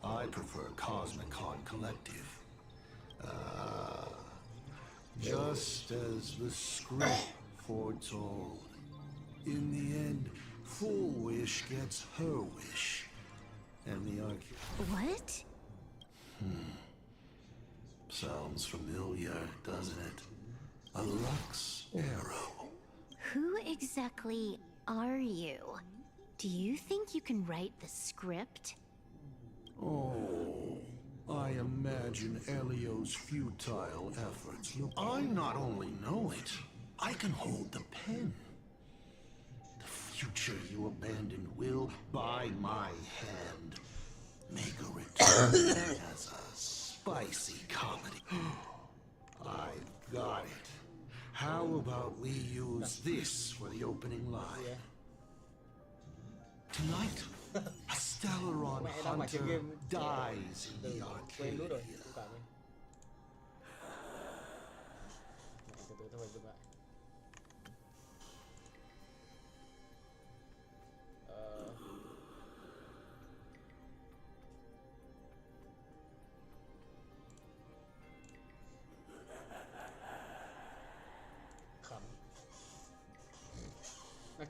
I prefer Cosmicon Collective. Just as the script foretold. In the end, Full Wish gets her wish. And the What? Sounds familiar, doesn't it? A Lux arrow. Who exactly are you? Do you think you can write the script? Oh, I imagine Elio's futile efforts. Look, I not only know it, I can hold the pen. The future you abandoned will, by my hand, make a return as a spicy comedy. I've got it. How about we use this for the opening line? Tonight, a Stellaron hunter dies in the Arcadia.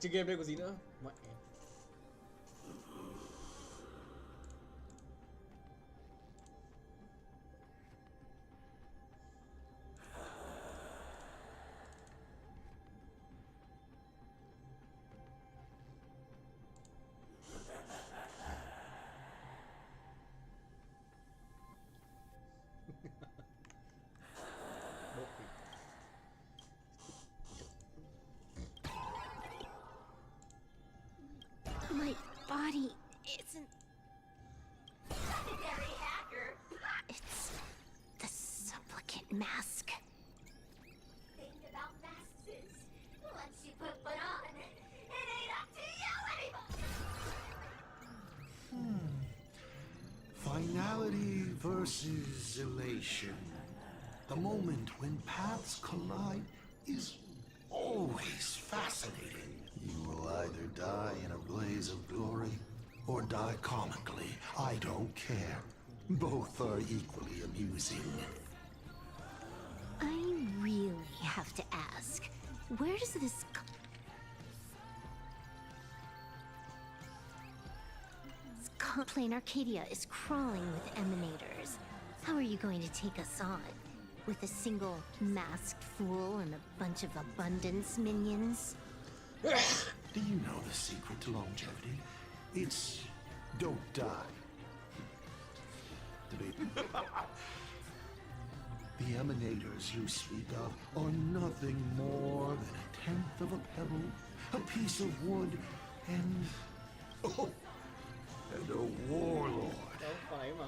Chơi game đây có gì nữa? Mẹ. My body isn't... Secondary hacker. It's the supplicant mask. Thing about masks is, once you put one on, it ain't up to you anymore. Finality versus elation. The moment when paths collide is always fascinating. You will either die in a blaze of glory or die comically. I don't care. Both are equally amusing. I really have to ask, where does this Plane Arcadia is crawling with emanators. How are you going to take us on? With a single masked fool and a bunch of abundance minions? Do you know the secret to longevity? It's don't die. The emanators you speak of are nothing more than a tenth of a pebble, a piece of wood, and a warlord. Đâu, con ấy mà.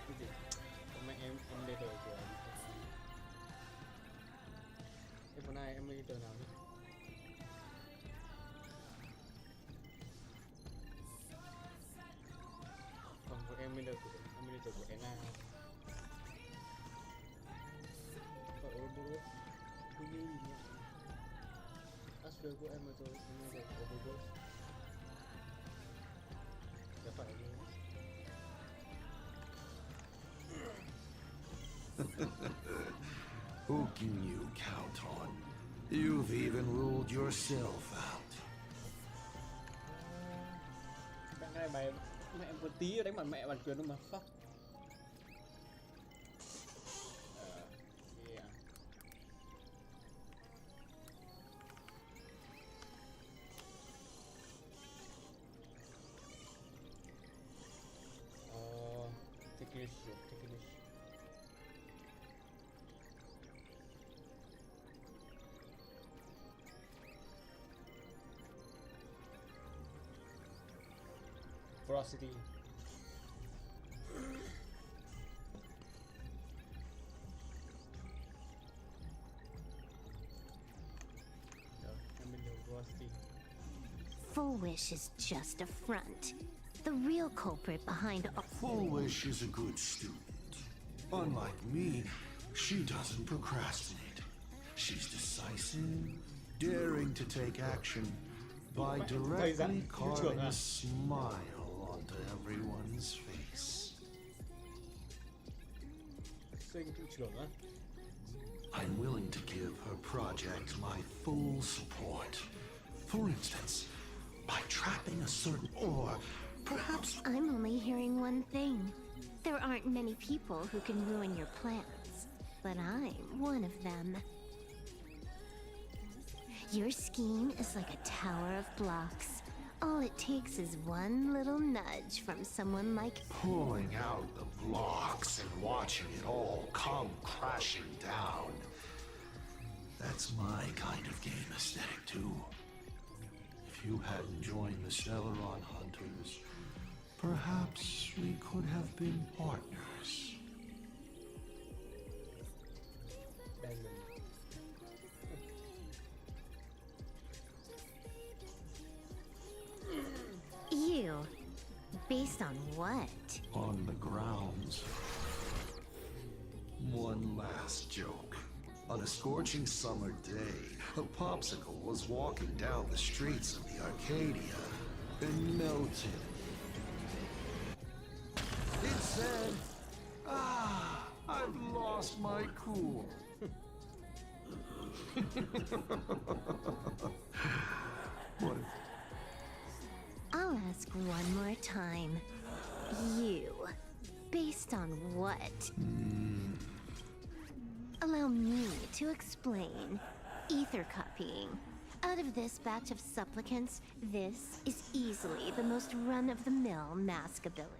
Cái gì? Mẹ em leader của em bữa nay em leader nào nhỉ? Còn của em leader của Anna. Trời ơi, bố cái gì nhỉ? Astro của em mà rồi, em leader của bố. Dạ phải đi. Who can you count on? You've even ruled yourself out. Bạn này mày mẹ một tí đánh bản mẹ bản quyền luôn mà fuck. Yeah. Take it shit, take it shit. Ferocity. Full Wish is just a front. The real culprit behind all— Full Wish is a good student. Unlike me, she doesn't procrastinate. She's decisive, daring to take action by directly carving a smile onto everyone's face. I'm willing to give her project my full support. For instance, by trapping a certain, or perhaps— I'm only hearing one thing. There aren't many people who can ruin your plans, but I'm one of them. Your scheme is like a tower of blocks. All it takes is one little nudge from someone like— Pulling out the blocks and watching it all come crashing down. That's my kind of game aesthetic, too. If you hadn't joined the Stellaron Hunters, perhaps we could have been partners. You. Based on what? On the grounds. One last joke. On a scorching summer day, a popsicle was walking down the streets of the Arcadia and melted. It said, "Ah, I've lost my cool." What if— I'll ask one more time. You. Based on what? Allow me to explain. Ether copying. Out of this batch of supplicants, this is easily the most run-of-the-mill mask ability.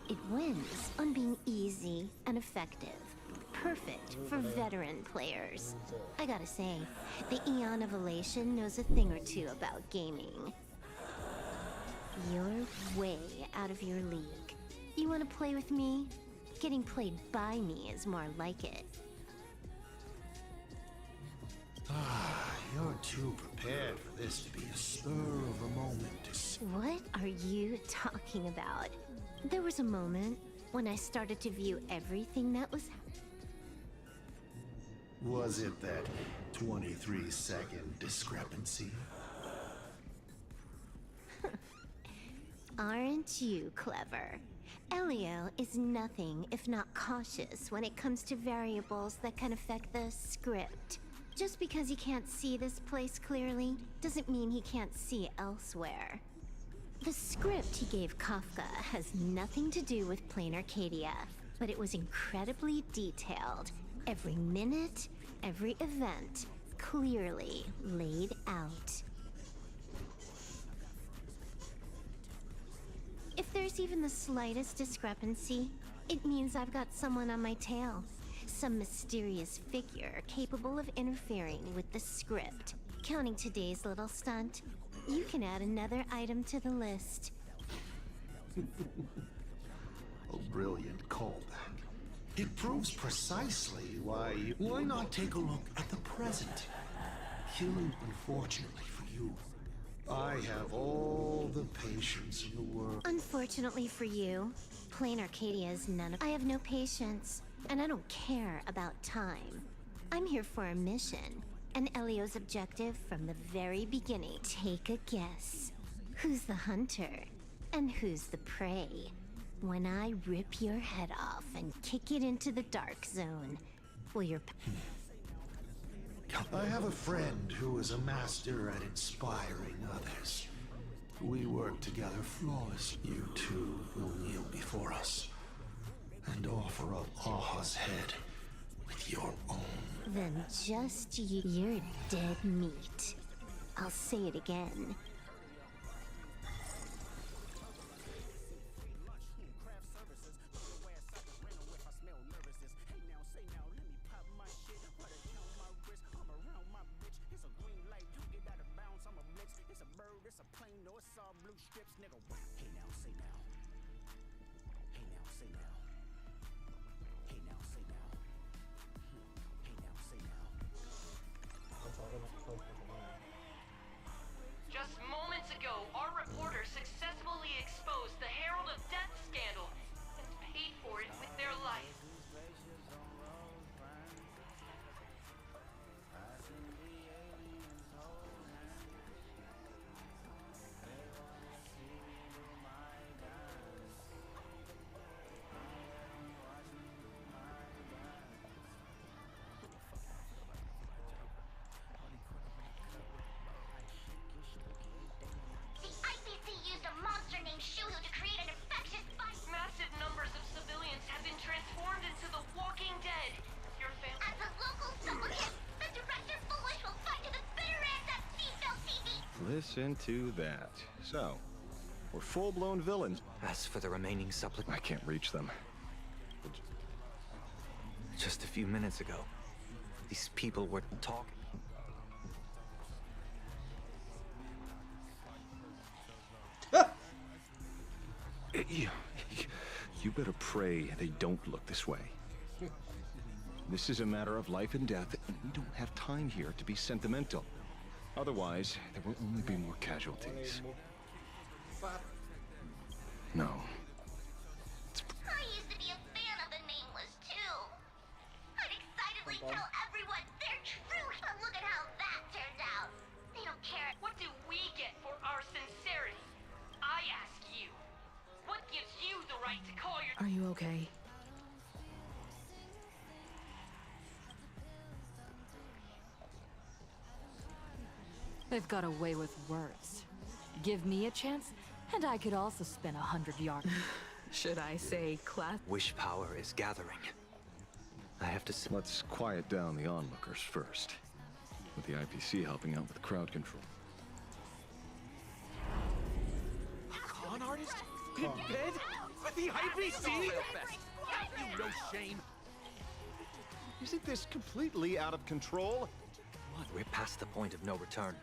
It wins on being easy and effective. Perfect for veteran players. I gotta say, the Eon of Elation knows a thing or two about gaming. You're way out of your league. You want to play with me? Getting played by me is more like it. Ah, too prepared for this to be a spur of the moment What are you talking about? There was a moment when I started to view everything that was. Was it that 23-second discrepancy? Aren't you clever? Elio is nothing if not cautious when it comes to variables that can affect the script. Just because he can't see this place clearly doesn't mean he can't see elsewhere. The script he gave Kafka has nothing to do with Plain Arcadia, but it was incredibly detailed. Every minute, every event, clearly laid out. If there's even the slightest discrepancy, it means I've got someone on my tail. Some mysterious figure capable of interfering with the script. Counting today's little stunt, you can add another item to the list. A brilliant callback. It proves precisely why you... Why not take a look at the present? Killing, unfortunately for you. I have all the patience in the world. Unfortunately for you, Plain Arcadia is none of... I have no patience, and I don't care about time. I'm here for a mission, and Elio's objective from the very beginning. Take a guess. Who's the hunter, and who's the prey? When I rip your head off and kick it into the dark zone, will your... I have a friend who is a master at inspiring others. We work together flawlessly. You too will kneel before us and offer up Aha's head with your own. Then just you're dead meat. I'll say it again. Just moments ago, our reporter successfully exposed the Herald of Death scandal and paid for it with their life. Massive numbers of civilians have been transformed into the Walking Dead. Your family... As a local supplicant, the Director Foolish will fight to the bitter end at Seafell TV! Listen to that. So, we're full-blown villains. As for the remaining supplicants, I can't reach them. just a few minutes ago, these people were talking. You better pray they don't look this way. This is a matter of life and death, and we don't have time here to be sentimental. Otherwise, there will only be more casualties. No. I used to be a fan of the Nameless, too. I'd excitedly tell everyone their truth, but look at how that turned out. They don't care. What do we get for our sincerity? I ask you. What gives you the right to call your... Are you okay? They've got away with words. Give me a chance, and I could also spin 100 yards. Should I say class? Wish power is gathering. I have to... Let's quiet down the onlookers first. With the IPC helping out with crowd control. Con artist? In bed? With the IPC? You no shame. Isn't this completely out of control? What? We're past the point of no return.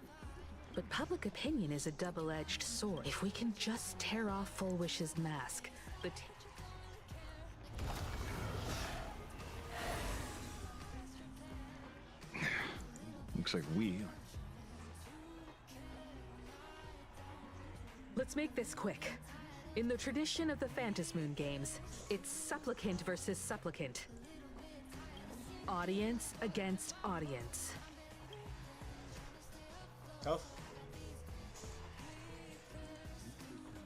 But public opinion is a double-edged sword. If we can just tear off Full Wish's mask, the Looks like we Let's make this quick. In the tradition of the Phantasmoon games, it's supplicant versus supplicant. Audience against audience. Tough.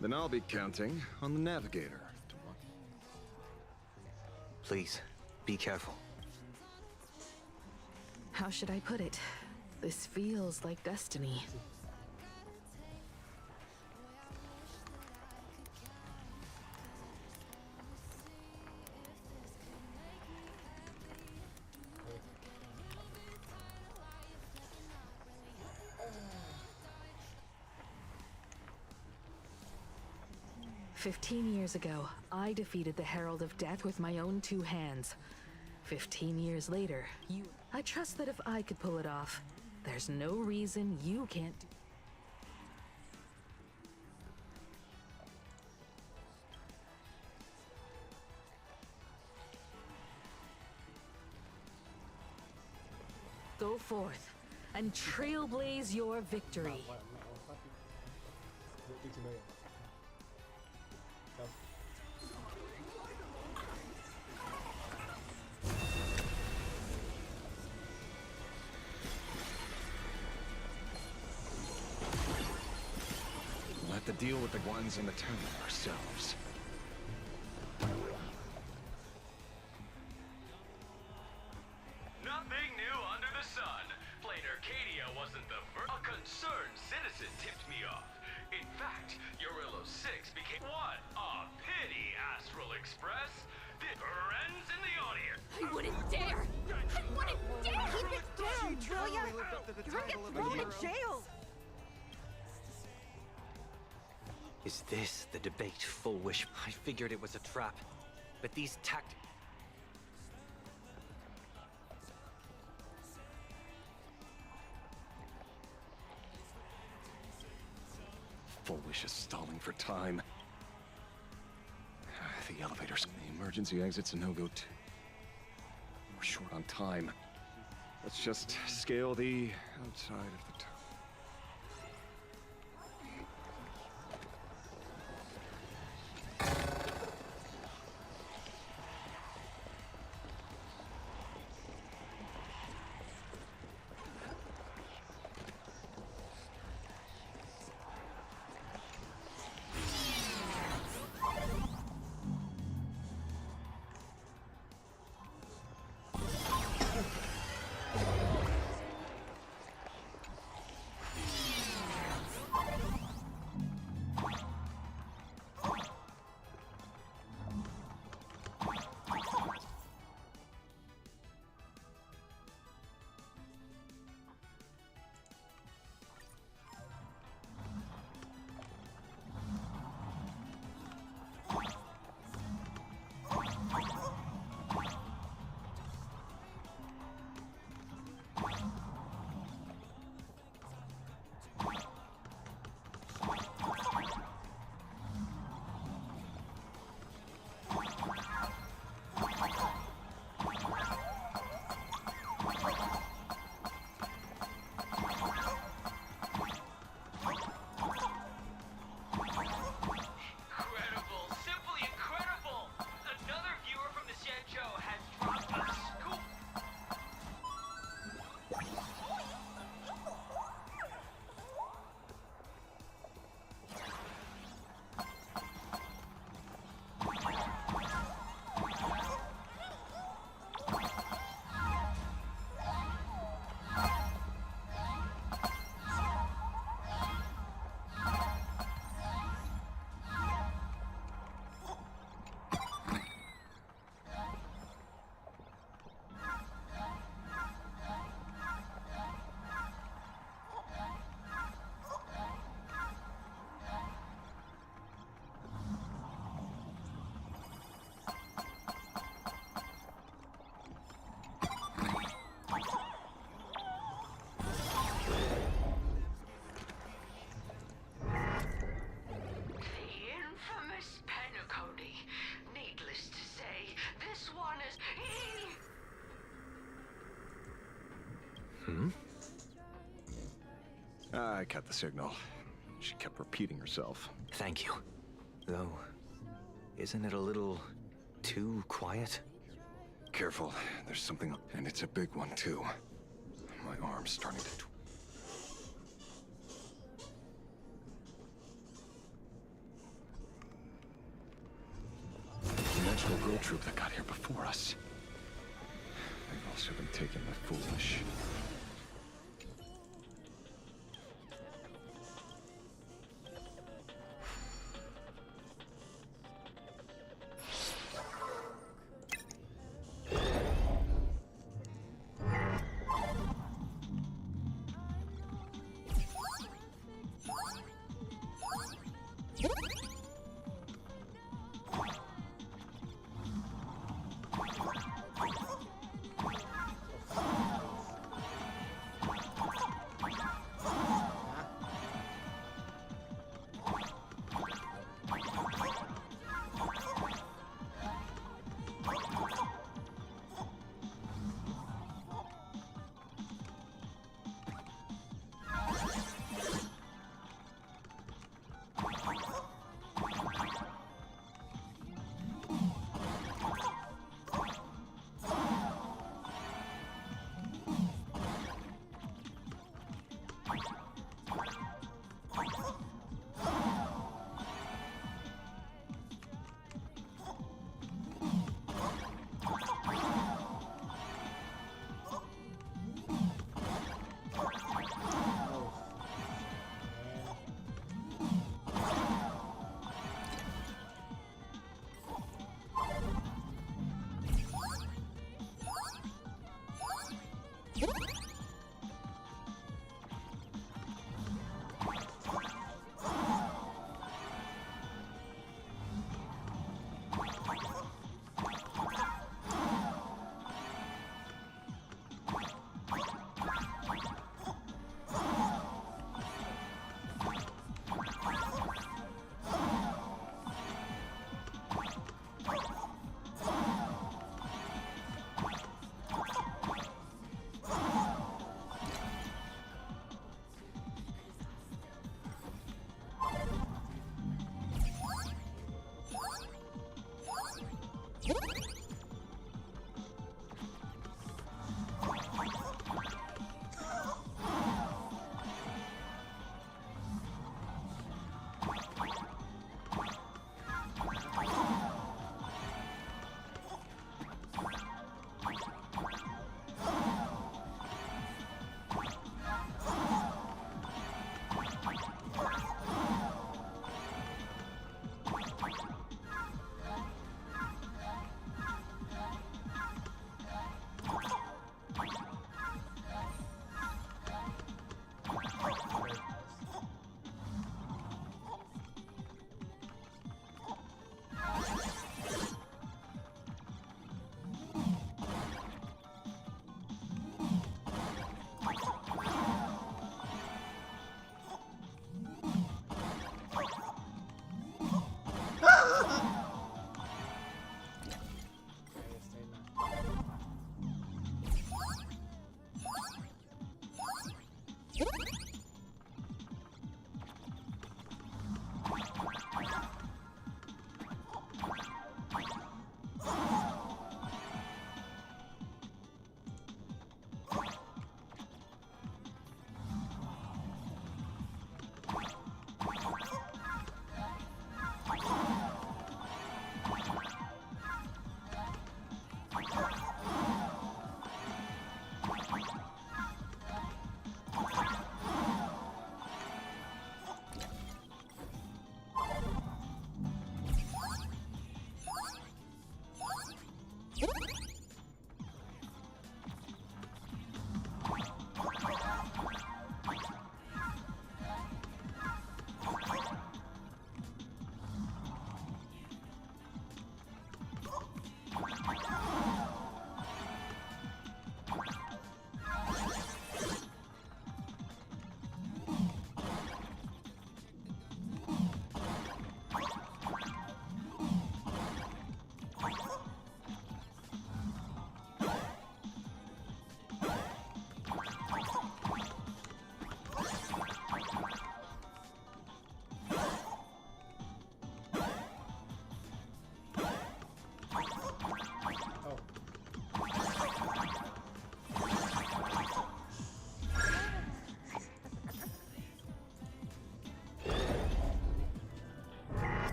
Then I'll be counting on the navigator. Please, be careful. How should I put it? This feels like destiny. "15 years ago, I defeated the Herald of Death with my own 2 hands. 15 years later, I trust that if I could pull it off, there's no reason you can't do. Go forth and trailblaze your victory. We'll have to deal with the ones in the town ourselves. Nothing new under the sun. Plain Arcadia wasn't the first. A concerned citizen tipped me off. In fact, Urillo 6 became what? A pity, Astral Express. The friends in the audience. I wouldn't dare! I wouldn't dare! Keep it down, will ya? You're gonna get thrown in jail! Is this the debate, Full Wish? I figured it was a trap, but these tactics... Full Wish is stalling for time. The elevators, the emergency exit's a no-go too. We're short on time. Let's just scale the outside of the town. I cut the signal. She kept repeating herself. Thank you. Though, isn't it a little too quiet? Careful, there's something, and it's a big one too. My arm's starting to the National Girl Troop that got here before us. They've also been taken by Foolish.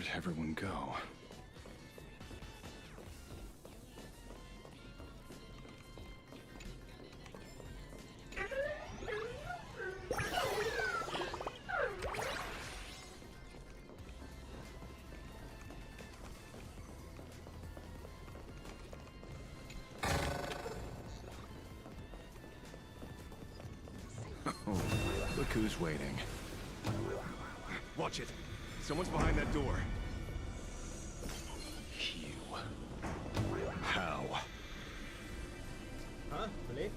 Where'd everyone go? Oh, look who's waiting. Watch it. Someone's behind that door. You. How? Hah? Boleh?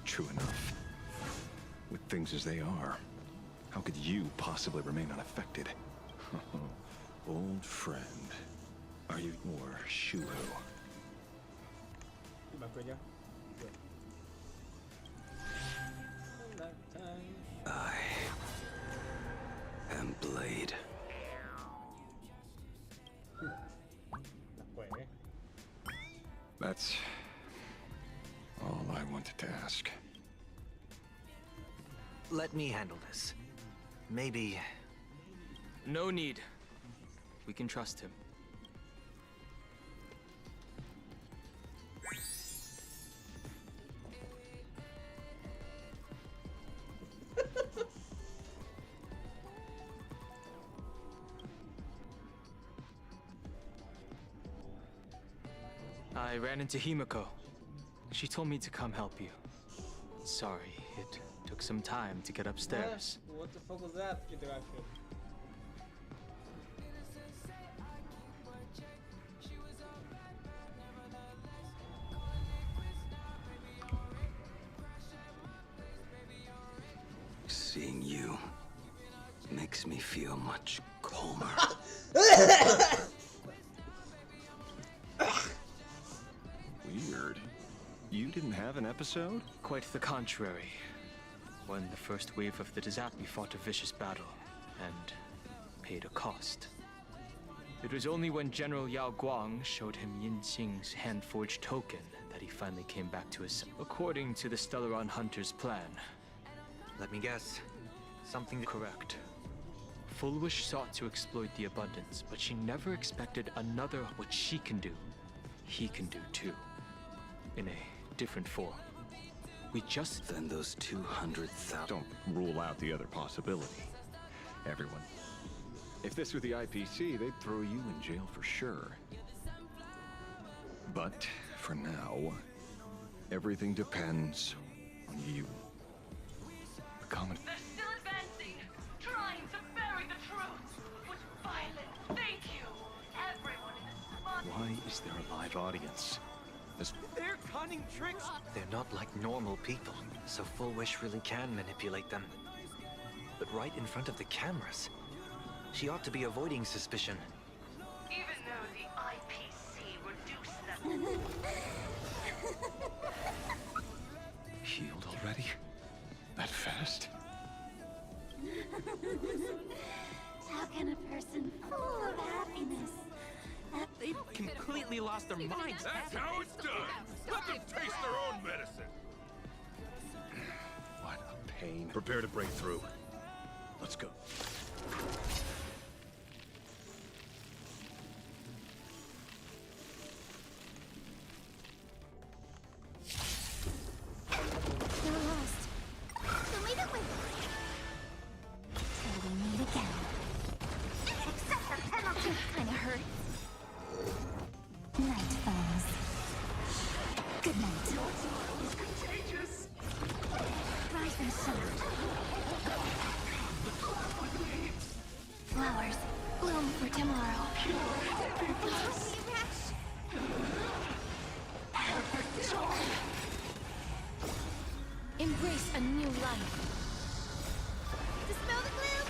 True enough. With things as they are, how could you possibly remain unaffected? Old friend. Are you or Shuho? I am Blade. That's all I wanted to ask. Let me handle this. Maybe... No need. We can trust him. I ran into Himiko. She told me to come help you. Sorry, it took some time to get upstairs. What the fuck was that interaction? Seeing you makes me feel much calmer. Weird. You didn't have an episode? Quite the contrary. When the first wave of the disaster, we fought a vicious battle, and paid a cost. It was only when General Yao Guang showed him Yin Xing's hand-forged token that he finally came back to his... According to the Stellaron Hunter's plan. Let me guess. Something correct. Fulwish sought to exploit the abundance, but she never expected another what she can do. He can do too. In a different form. We just... Then those 200,000... Don't rule out the other possibility. Everyone. If this were the IPC, they'd throw you in jail for sure. But, for now, everything depends on you. The common... They're still advancing, trying to bury the truth. With violence, thank you. Everyone in this spot... Why is there a live audience? They're cunning tricks! They're not like normal people, so Fulwish really can manipulate them. But right in front of the cameras, she ought to be avoiding suspicion. Even though the IPC reduced them... Healed already? That fast? How can a person full of happiness? They've completely lost their minds. That's how it's done. Let them taste their own medicine. What a pain. Prepare to break through. Let's go. You're lost. Then leave it with us. Till we meet again. Excessive penalty kinda hurts. Night falls. Good night. It's contagious. Rise and shine. Flowers bloom for tomorrow. Embrace a new life. Dispel the gloom.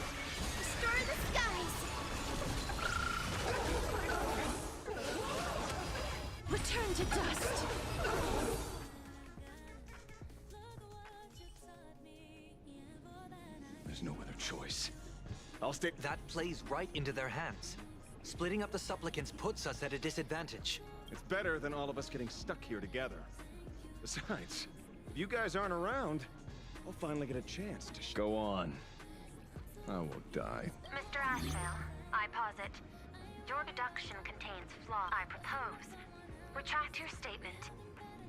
Restore the skies. Return to dust. There's no other choice. I'll stay... That plays right into their hands. Splitting up the supplicants puts us at a disadvantage. It's better than all of us getting stuck here together. Besides, if you guys aren't around, I'll finally get a chance to go on. I won't die. Mr. Ashvale, I posit. Your deduction contains flaw. I propose. Retract your statement,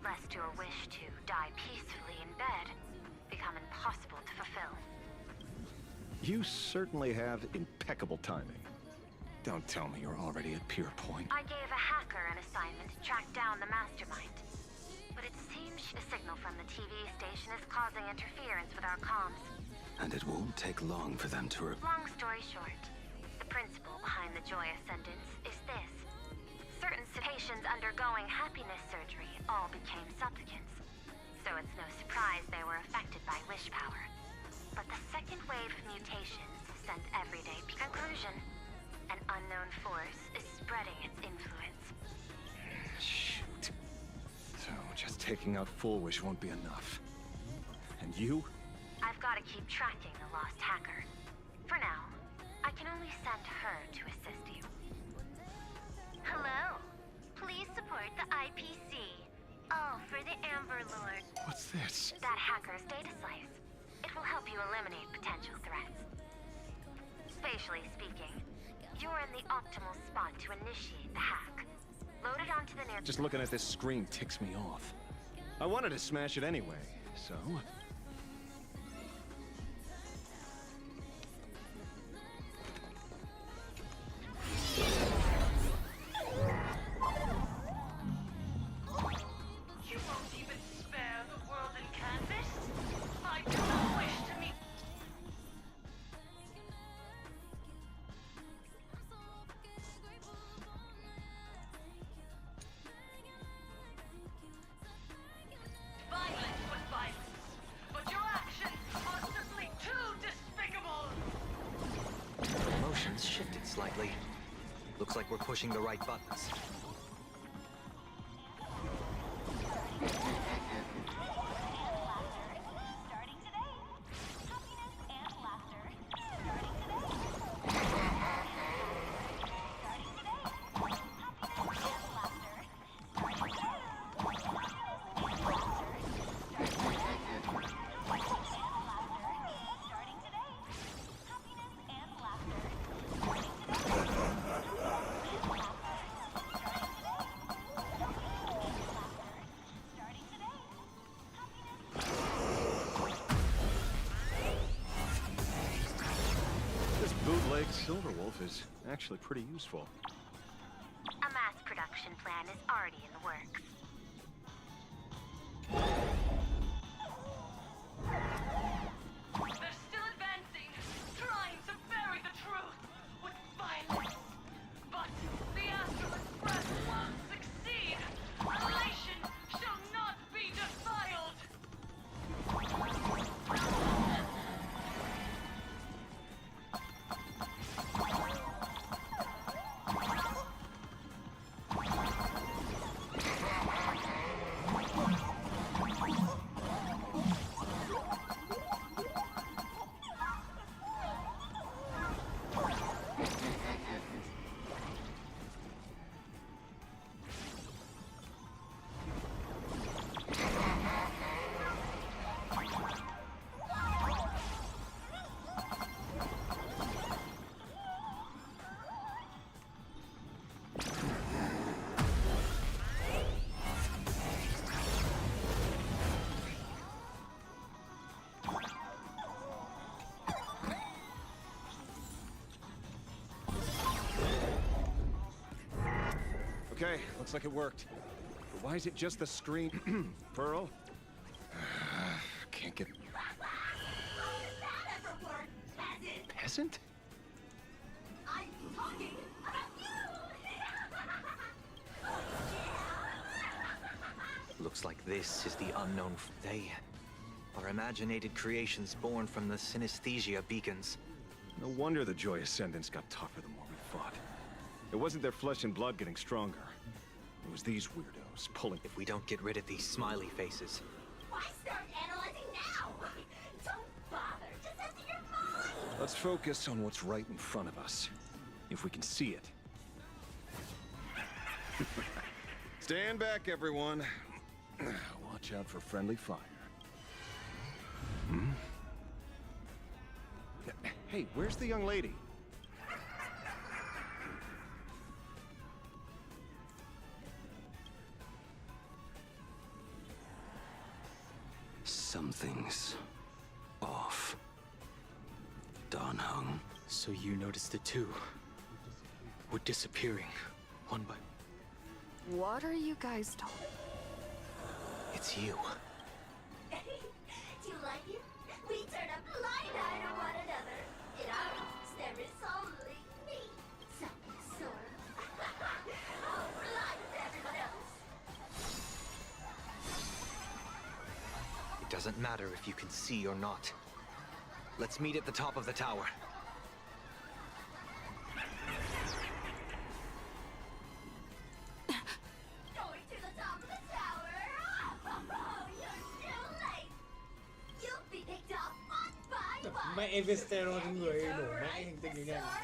lest your wish to die peacefully in bed become impossible to fulfill. You certainly have impeccable timing. Don't tell me you're already at Pier Point. I gave a hacker an assignment to track down the mastermind. But it seems the signal from the TV station is causing interference with our comms. And it won't take long for them to Long story short, the principle behind the Joy Ascendance is this. Certain patients undergoing happiness surgery all became supplicants. So it's no surprise they were affected by wish power. But the second wave of mutations sent everyday conclusion. An unknown force is spreading its influence. Shoot. So just taking out Full Wish won't be enough. And you? I've got to keep tracking the lost hacker. For now, I can only send her to assist you. Hello. Please support the IPC. All for the Amber Lord. What's this? That hacker's data slice. It will help you eliminate potential threats. Spatially speaking, you're in the optimal spot to initiate the hack. Load it onto the near... Just looking at this screen ticks me off. I wanted to smash it anyway, so... You won't even spare the world in canvas? I do not wish to meet... Violence was violence, but your actions are simply too despicable! Emotions shifted slightly. Looks like we're pushing the right buttons. This bootleg Silverwolf is actually pretty useful. A mass production plan is already in the works. They're still advancing, trying to bury the truth with violence. But the Astral Express won't succeed. Elation shall not be defiled. Okay, looks like it worked. But why is it just the screen? Pearl? Can't get... Peasant? I'm talking about Looks like this is the unknown. They are imaginated creations born from the synesthesia beacons. No wonder the Joy Ascendants got tougher the more we fought. It wasn't their flesh and blood getting stronger. It was these weirdos pulling... If we don't get rid of these smiley faces... Why start analyzing now? Don't bother. Just empty your mind. Let's focus on what's right in front of us. If we can see it, Stand back, everyone. Watch out for friendly fire. Hmm? Hey, where's the young lady? Something's off. Don Hung. So you noticed it too. We're disappearing, one by... What are you guys talking? It's you. Do you like it? We turn a blind eye to one another. In our homes, there is only me. Some sort of. Oh, blind everyone else. It doesn't matter if you can see or not. Let's meet at the top of the tower. Going to the top of the tower. Oh, you're too late. You'll be picked off one by one. ไม่เอเวสเตโรนเลยหนูแม่เองติงยังไง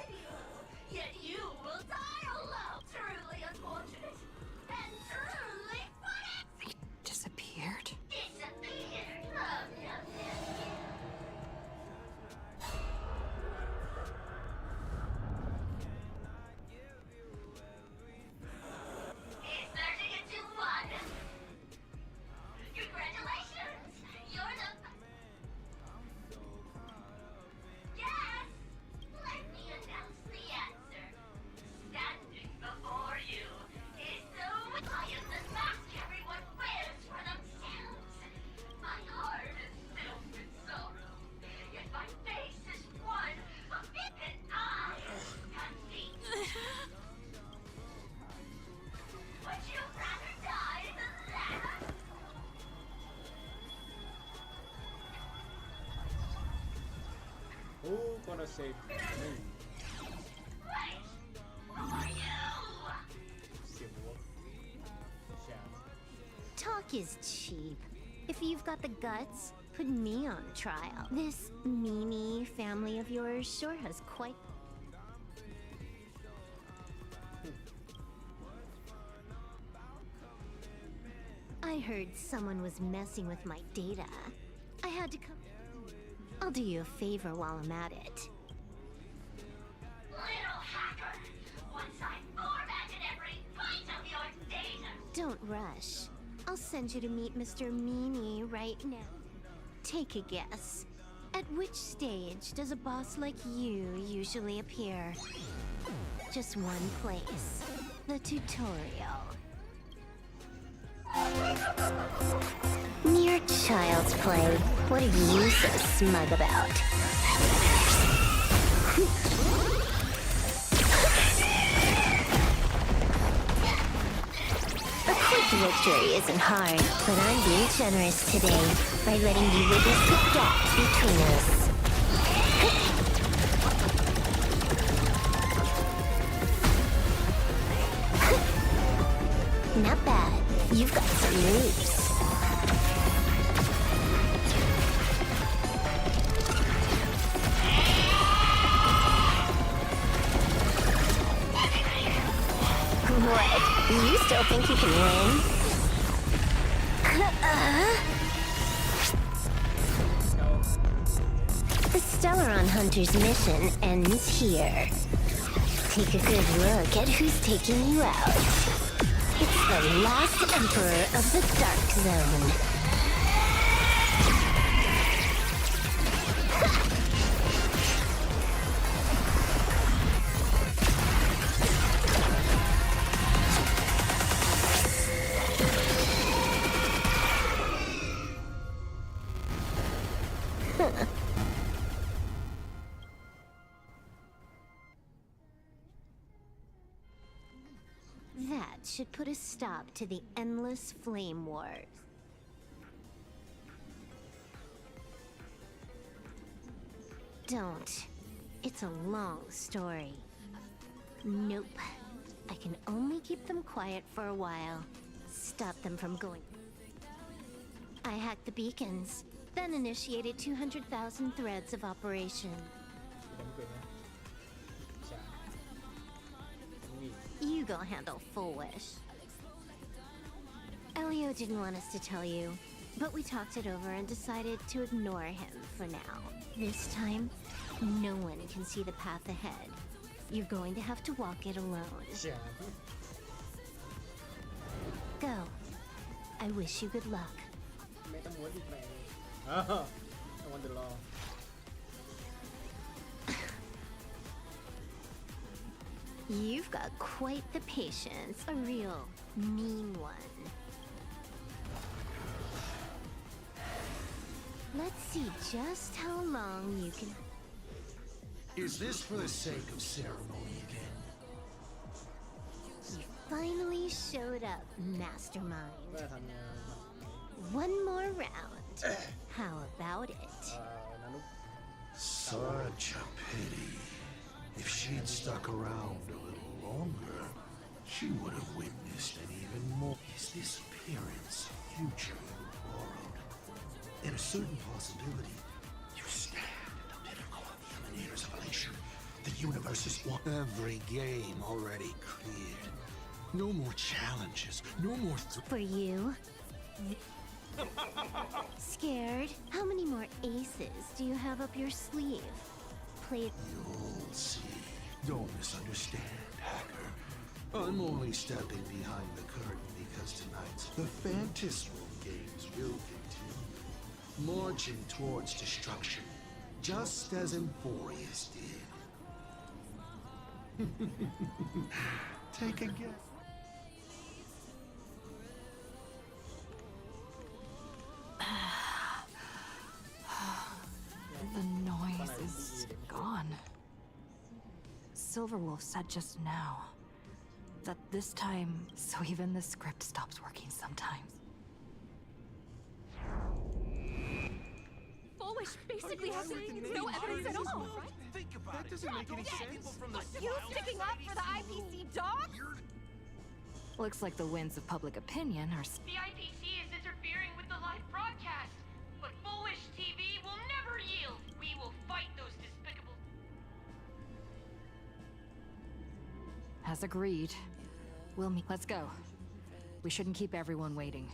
Yet you will die alone. Truly unfortunate. And truly funny. Disappeared? Disappeared. Oh, no, no. He's 30 to 1. Congratulations. You're the... Yes! Let me announce the answer. Standing before you is the... I am the mask everyone wears for themselves. My heart is filled with sorrow. Yet my face is one of vivid eyes and feet. Would you rather die than that? Who gonna save me? Wait! Who are you? เสียงวัวแชร์ Talk is cheap. If you've got the guts, put me on trial. This Mimi family of yours sure has quite... I heard someone was messing with my data. I had to come... I'll do you a favor while I'm at it. Little hacker! Once I formatted every byte of your data! Don't rush. I'll send you to meet Mr. Meanie right now. Take a guess. At which stage does a boss like you usually appear? Just one place. The tutorial. Mere child's play. What are you so smug about? A quick victory isn't hard, but I'm being generous today by letting you witness the gap between us. Not bad. You've got some moves. What? You still think you can win? The Stellaron Hunter's mission ends here. Take a good look at who's taking you out. It's the last Emperor of the Dark Zone. That should put a stop to the endless flame wars. Don't. It's a long story. Nope. I can only keep them quiet for a while. Stop them from going. I hacked the beacons, then initiated 200,000 threads of operation. ผมเกิดนะใช่นี่ You go handle Full Wish. Elio didn't want us to tell you, but we talked it over and decided to ignore him for now. This time, no one can see the path ahead. You're going to have to walk it alone. Go. I wish you good luck. ไม่ต้องม้วนอีกแล้วI want the law. You've got quite the patience, a real mean one. Let's see just how long you can... Is this for the sake of ceremony again? You finally showed up, Mastermind. ว่าทำงาน One more round. How about it? นานุก Such a pity. If she'd stuck around a little longer, she would have witnessed an even more. Is this appearance future you borrowed? In a certain possibility, you stand at the pinnacle of the Emanators of Elation. The universe is one. Every game already cleared. No more challenges. No more. For you? Scared? How many more aces do you have up your sleeve? Play it. You'll see. Don't misunderstand, Hacker. I'm only stepping behind the curtain because tonight's the Fantasmal games will continue, marching towards destruction, just as Emphorius did. Take a guess. The noise is gone. Silverwolf said just now that this time, so even the script stops working sometimes. Full Wish basically has no evidence at all, right? Think about it. That doesn't make any sense. You sticking up for the IPC dog? Looks like the winds of public opinion are... The IPC is interfering with the live broadcast, but Full Wish TV will never yield. We will fight those despicable... As agreed. We'll meet. Let's go. We shouldn't keep everyone waiting.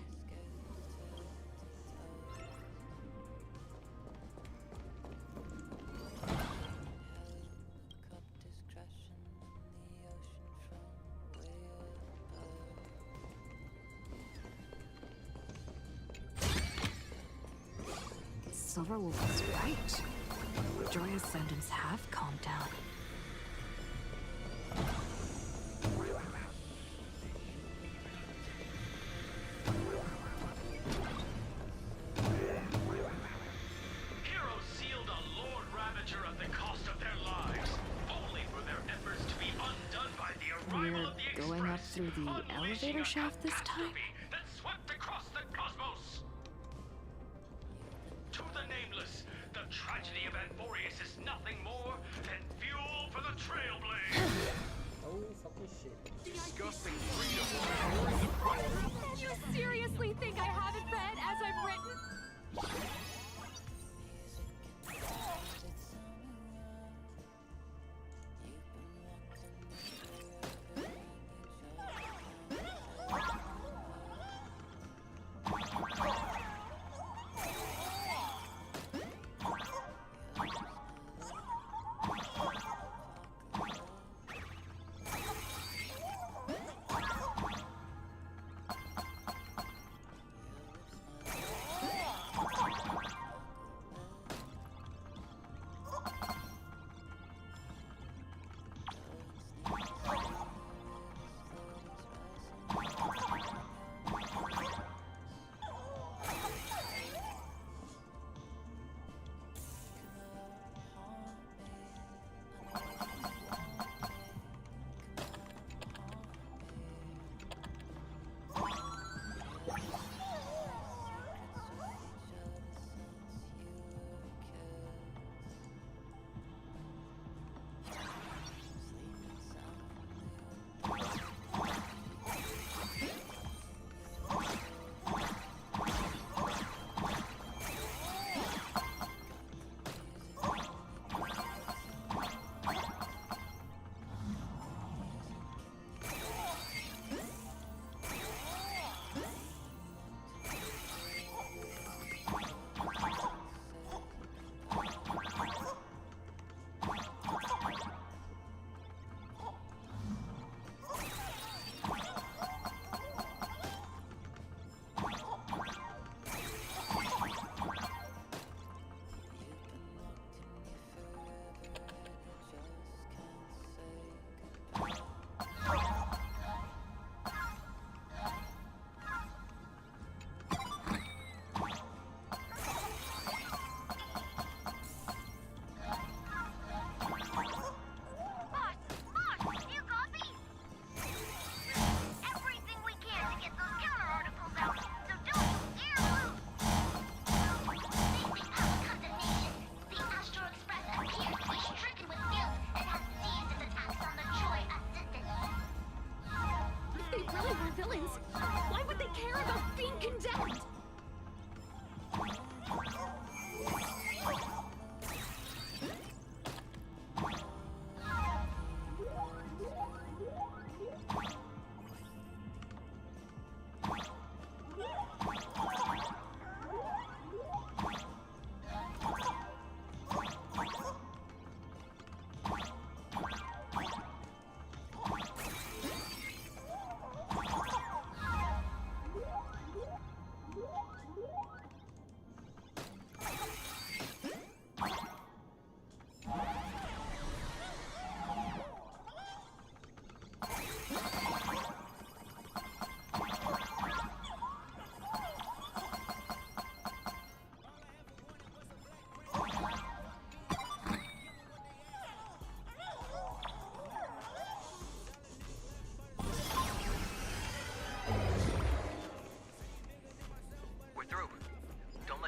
Silverwolf was right. Joy Ascendants have calmed down. Heroes sealed a Lord Ravager at the cost of their lives, only for their efforts to be undone by the arrival of the We're going up through the unleashing elevator a shaft this time? catastrophe that swept across the cosmos. To the nameless, the tragedy of Anforius is nothing more than fuel for the Trailblaze. Oh, fucking shit. Disgusting freedom. You seriously think I haven't read as I've written?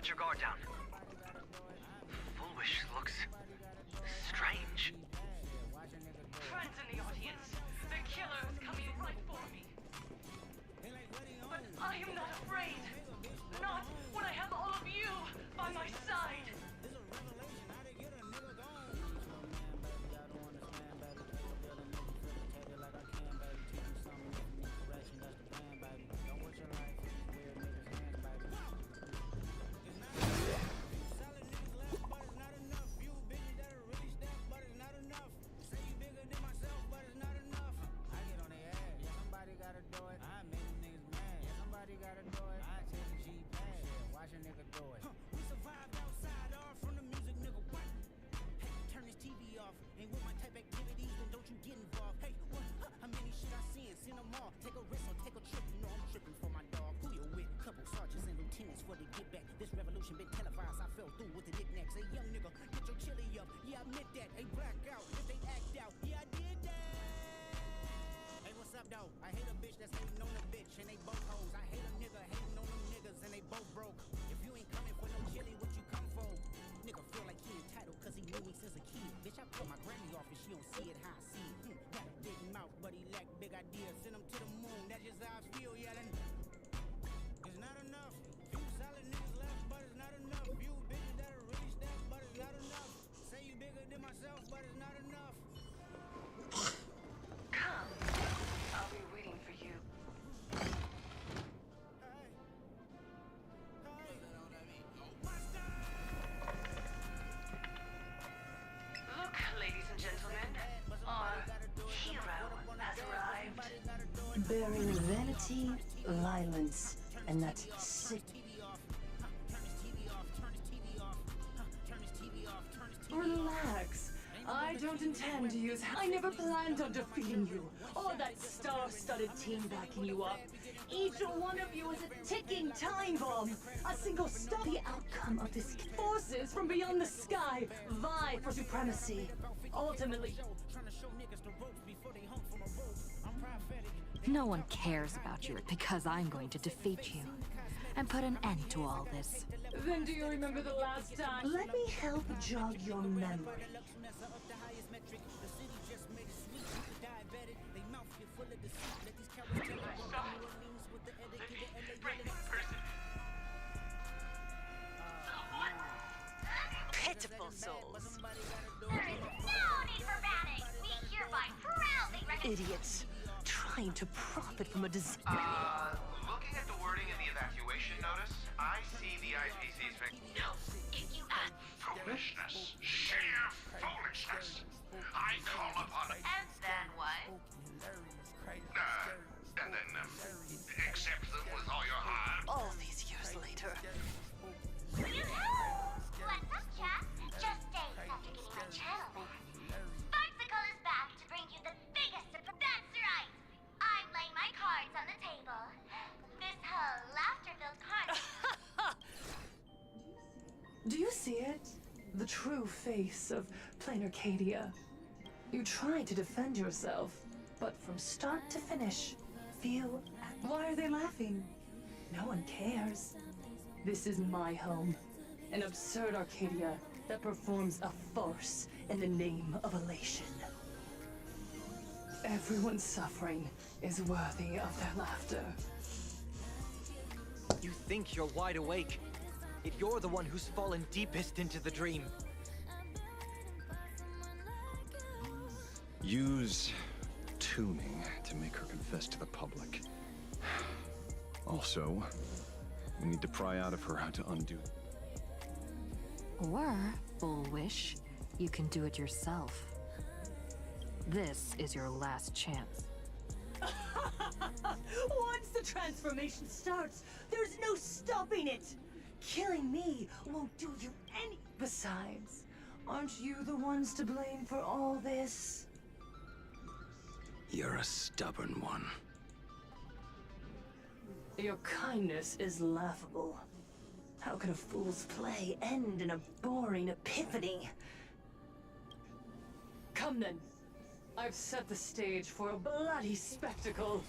Let your guard down. Foolish looks strange. Friends in the audience, the killer is coming right for me. But I am not afraid. Not when I have all of you by my side. I hate a bitch that's hating on a bitch, and they both hoes. I hate a nigga hating on them niggas, and they both broke. If you ain't coming for no chili, what you come for? Nigga feel like he entitled, cause he knew me since a kid. Bitch, I put my granny off and she don't see it how I see it. Got a big mouth, but he lack big ideas. Send him to the moon, that's just how I feel yelling. It's not enough. Few solid niggas left, but it's not enough. Few bitches that'll really step, but it's not enough. Say you bigger than myself, but it's not enough. Come. I'll be waiting for you. Look, ladies and gentlemen, our hero has arrived. Bearing vanity, violence, and that sick. Relax. I don't intend to use. I never planned on defeating you, or that star-studded team backing you up. Each one of you is a ticking time bomb. A single stop. The outcome of this forces from beyond the sky vie for supremacy. Ultimately, No one cares about you because I'm going to defeat you and put an end to all this. then do you remember the last time? Let me help jog your memory. Pitiful souls. There is no need for panic. We hereby proudly recognize. Idiots. Trying to profit from a disaster. Looking at the wording in the evacuation notice, I see the IPC's No, if you foolishness. Sheer foolishness. I call upon it. And then what? And then, accept them with all your heart. All these years later. What's up, chat? Just days after getting my channel back. Sparksicle is back to bring you the biggest surprise. That's right. I'm laying my cards on the table. This whole laughter-filled carnage. Do you see it? The true face of plain Arcadia. You try to defend yourself, but from start to finish, feel... Why are they laughing? No one cares. This is my home. An absurd Arcadia that performs a farce in the name of elation. Everyone's suffering is worthy of their laughter. You think you're wide awake, yet you're the one who's fallen deepest into the dream. Use tuning to make her confess to the public. Also, we need to pry out of her how to undo. Or, Bullwish, you can do it yourself. This is your last chance. Once the transformation starts, there's no stopping it! Killing me won't do you any... Besides, aren't you the ones to blame for all this? You're a stubborn one. Your kindness is laughable. How could a fool's play end in a boring epiphany? Come then. I've set the stage for a bloody spectacle.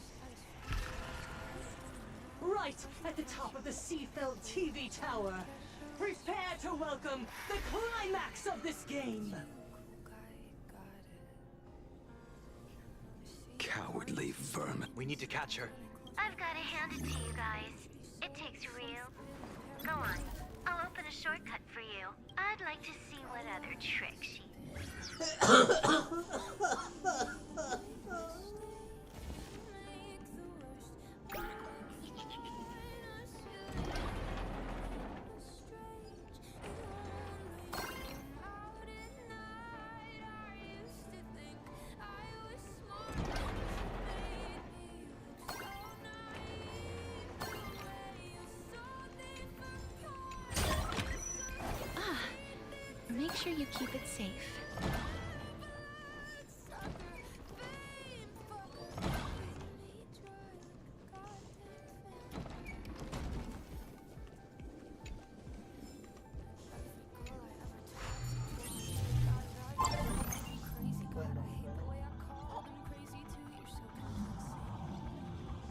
Right at the top of the Seafeld TV tower. Prepare to welcome the climax of this game! Cowardly vermin. We need to catch her. I've got to hand it to you guys. It takes real. Go on. I'll open a shortcut for you. I'd like to see what other tricks she... Make sure you keep it safe.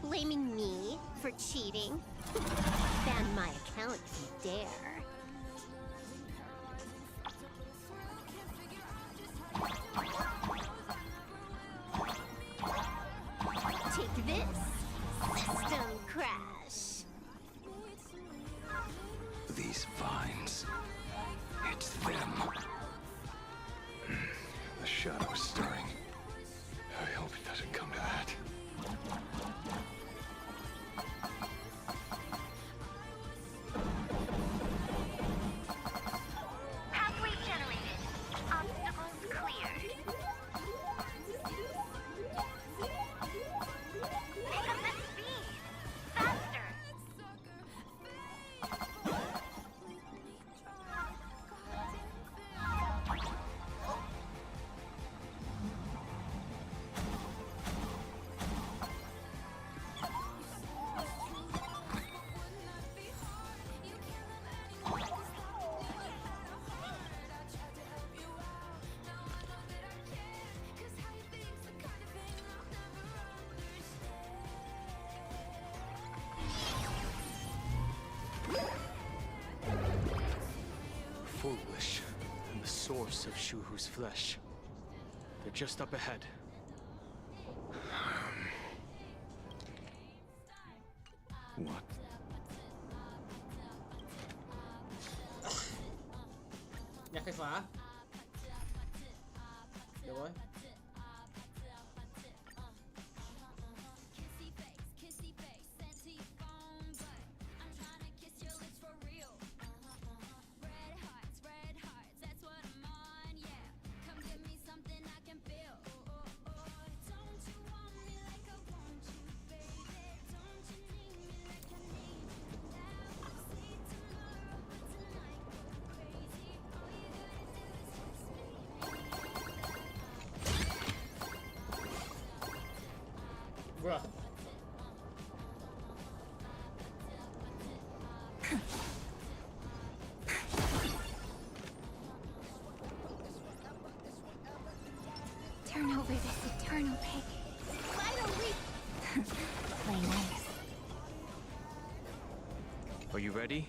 Blaming me for cheating? Ban my account if you dare. Take this, system crash. These vines. It's them. The shadow's stirring. I hope it doesn't come to that. Pathway generated. Obstacles cleared. Pick up the speed. Faster. Foolish, and the source of Shuhu's flesh. They're just up ahead. What? Nhạc khai phá. Được rồi. Bruh. Turn over this eternal pig. Finally! Play nice. Are you ready?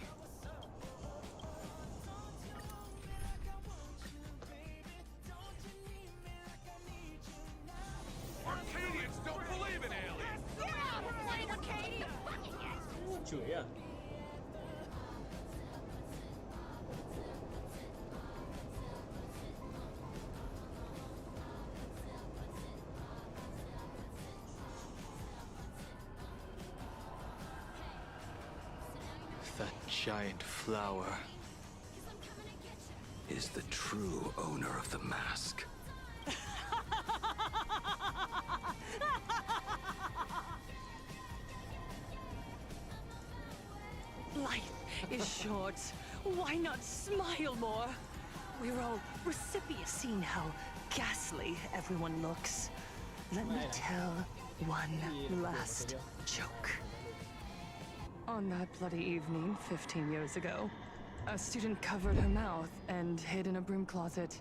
Arcadians don't believe in aliens! Chửi à? That giant flower. Is the true owner of the mask. Life is short. Why not smile more? We're all recipients, seeing how ghastly everyone looks. Let me tell one last joke. On that bloody evening 15 years ago, a student covered her mouth and hid in a broom closet,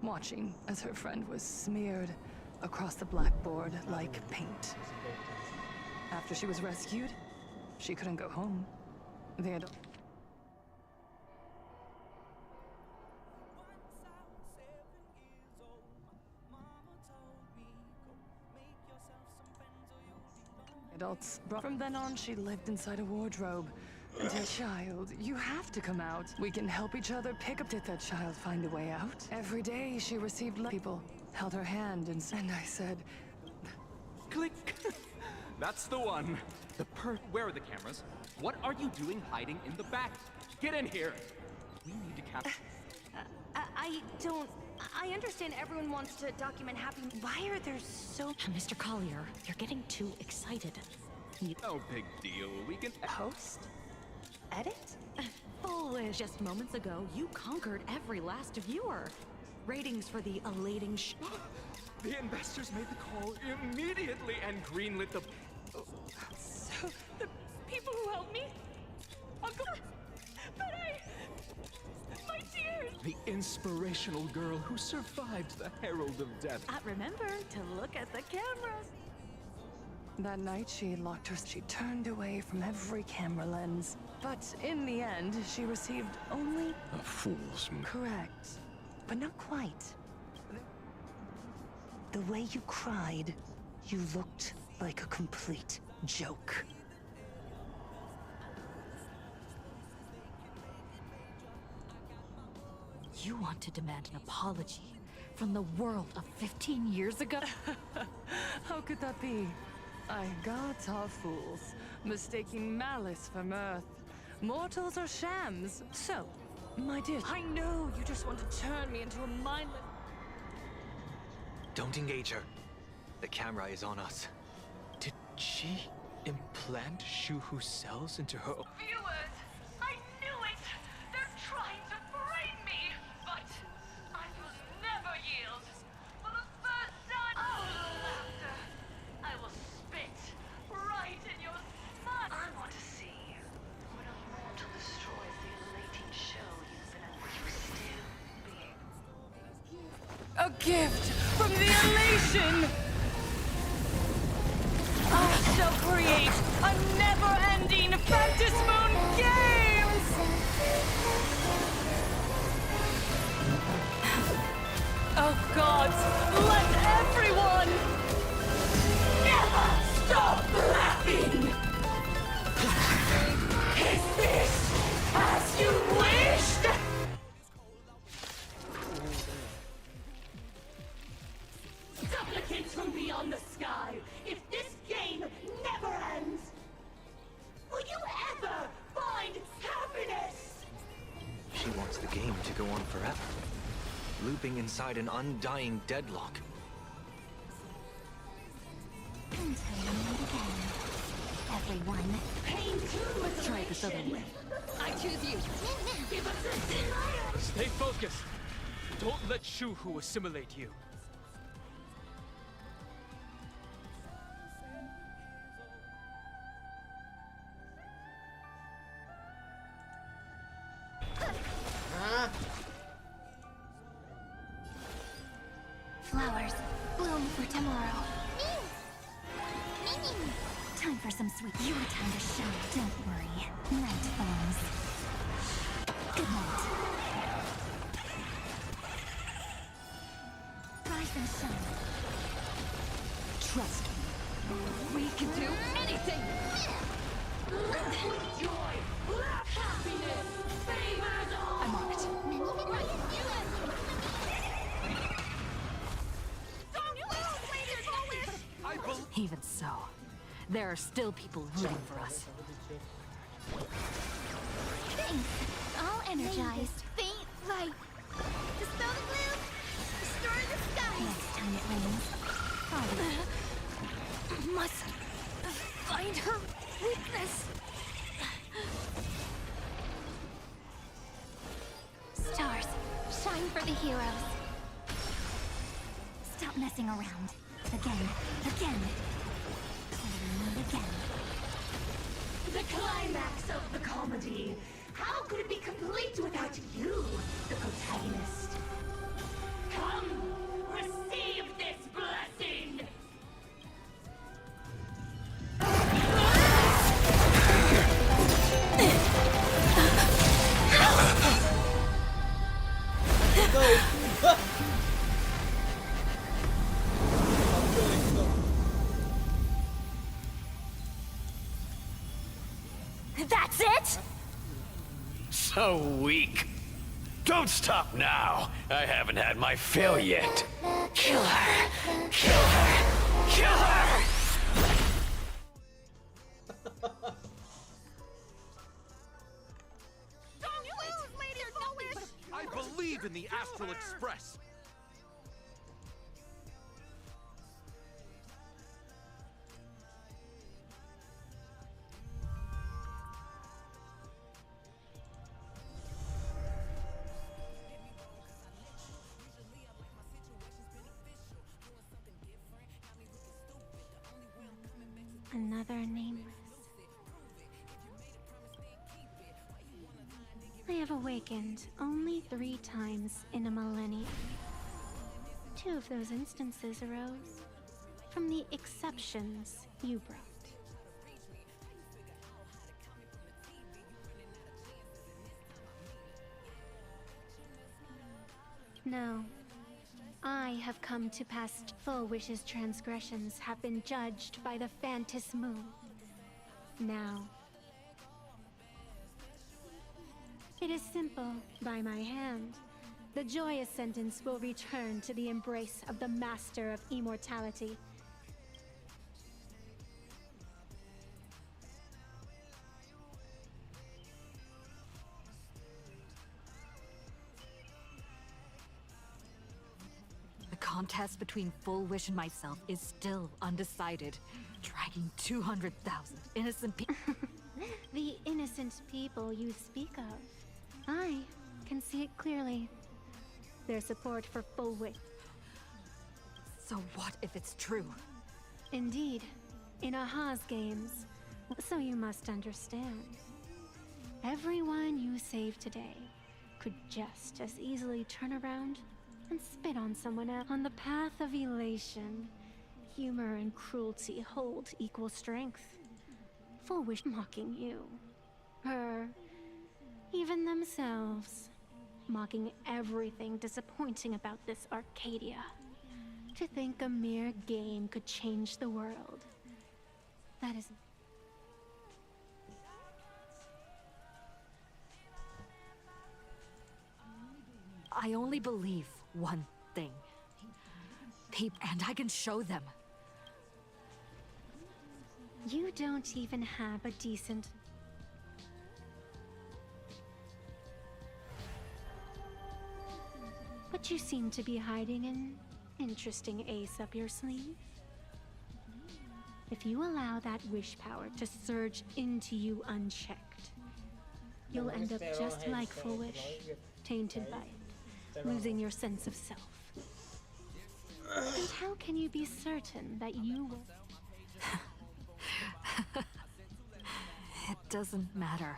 watching as her friend was smeared across the blackboard like paint. After she was rescued, she couldn't go home. They had... adults. From then on, she lived inside a wardrobe. Until child, you have to come out. We can help each other pick up. Did that child find a way out? Every day she received people, held her hand, and I said, Click. That's the one. Where are the cameras? What are you doing hiding in the back? Get in here. We need to capture. I understand everyone wants to document happy. Why are there so... Mr. Collier, you're getting too excited. No big deal. We can... Post? Edit? Foolish. Just moments ago, you conquered every last viewer. Ratings for the elating The investors made the call immediately and greenlit the... So, the people who helped me? Uncle... But my tears! The inspirational girl who survived the Herald of Death. Remember to look at the cameras. that night she locked her. She turned away from every camera lens. But in the end, she received only... A fool's... Correct. But not quite. The way you cried, you looked like a complete joke. You want to demand an apology from the world of 15 years ago? How could that be? I gods are fools, mistaking malice for mirth. Mortals are shams. So, my dear, I know you just want to turn me into a mindless... Don't engage her. The camera is on us. Did she implant Shu-Hu's cells into her... Viewers, I knew it! They're trying to frame me! But I will never yield! For the first time, laughter! I will spit right in your smut! I want to see when a mortal destroys the elating show you've been accused of being. A gift from the elation! I shall create a never-ending Phantasmoon Games! Oh gods, let everyone never stop laughing! Is this as you wished? Supplicants from beyond the sky, if this game never ends, will you ever find happiness? She wants the game to go on forever, looping inside an undying deadlock. Until we meet again, everyone. Pain too is Try this other way. I choose you. Give us a denial. Stay focused. Don't let Shu-Hu assimilate you. Flowers, bloom for tomorrow. Time for some sweet. Your time to shine. Don't worry. Night falls. Good night. Rise and shine. Trust me. We can do anything! Joy, happiness, favors all. I marked. Even so, there are still people rooting for us. Thanks. All energized. Faint light. Dispel the gloom. Destroy the sky. Next time it rains. Follow. Must find her weakness. Stars, shine for the heroes. Stop messing around. Again. Again. Again. The climax of the comedy. How could it be complete without you, the protagonist? Come, receive this blessing! That's it? So weak. Don't stop now. I haven't had my fill yet. Kill her. Kill her. Kill her! I believe in the Astral Express. Another nameless. I have awakened only 3 times in a millennium. 2 of those instances arose from the exceptions you brought. No. I have come to past Full Wish's transgressions have been judged by the Phantus Moon. Now, it is simple. By my hand, the joyous sentence will return to the embrace of the Master of Immortality. The contest between Full Wish and myself is still undecided, dragging 200,000 innocent people. The innocent people you speak of, I can see it clearly. Their support for Full Wish. So what if it's true? Indeed, in Aha's games. So you must understand. Everyone you save today could just as easily turn around and spit on someone else. On the path of elation, humor and cruelty hold equal strength. Full Wish mocking you, her, even themselves, mocking everything disappointing about this Arcadia. To think a mere game could change the world. That is... I only believe one thing. And I can show them. You don't even have a decent... But you seem to be hiding an interesting ace up your sleeve. If you allow that wish power to surge into you unchecked, you'll end up just like Full Wish, tainted by it, losing your sense of self. And how can you be certain that you will... It doesn't matter.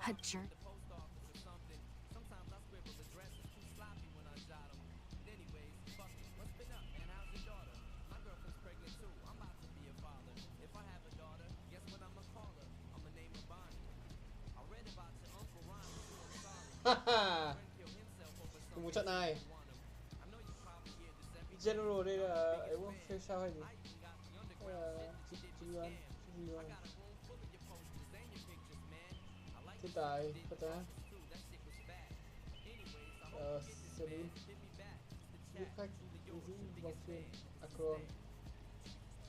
A jerk. Một trận này General đây là ấy không? Phê sao hay gì? Hay là Trinh Nguyên? Thiên tài, Phật giá Celine Giúp khách, Easy, Vòng Xuyên,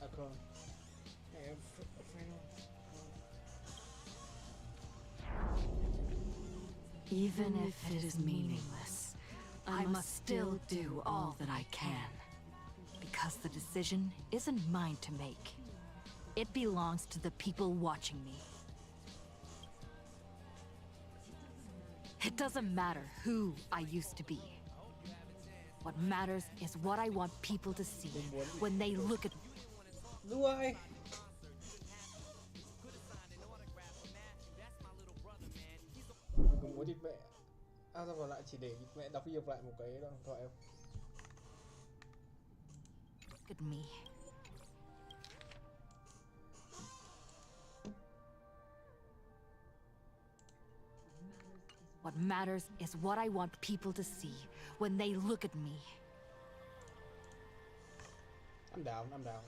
Akron Even if it is meaningless, I must still do all that I can. Because the decision isn't mine to make. It belongs to the people watching me. It doesn't matter who I used to be. What matters is what I want people to see when they look at me. Đừng muốn địt mẹ. Ra vào lại chỉ để địt mẹ đọc việc lại một cái đoạn điện thoại không? Look at me. What matters is what I want people to see when they look at me. I'm down.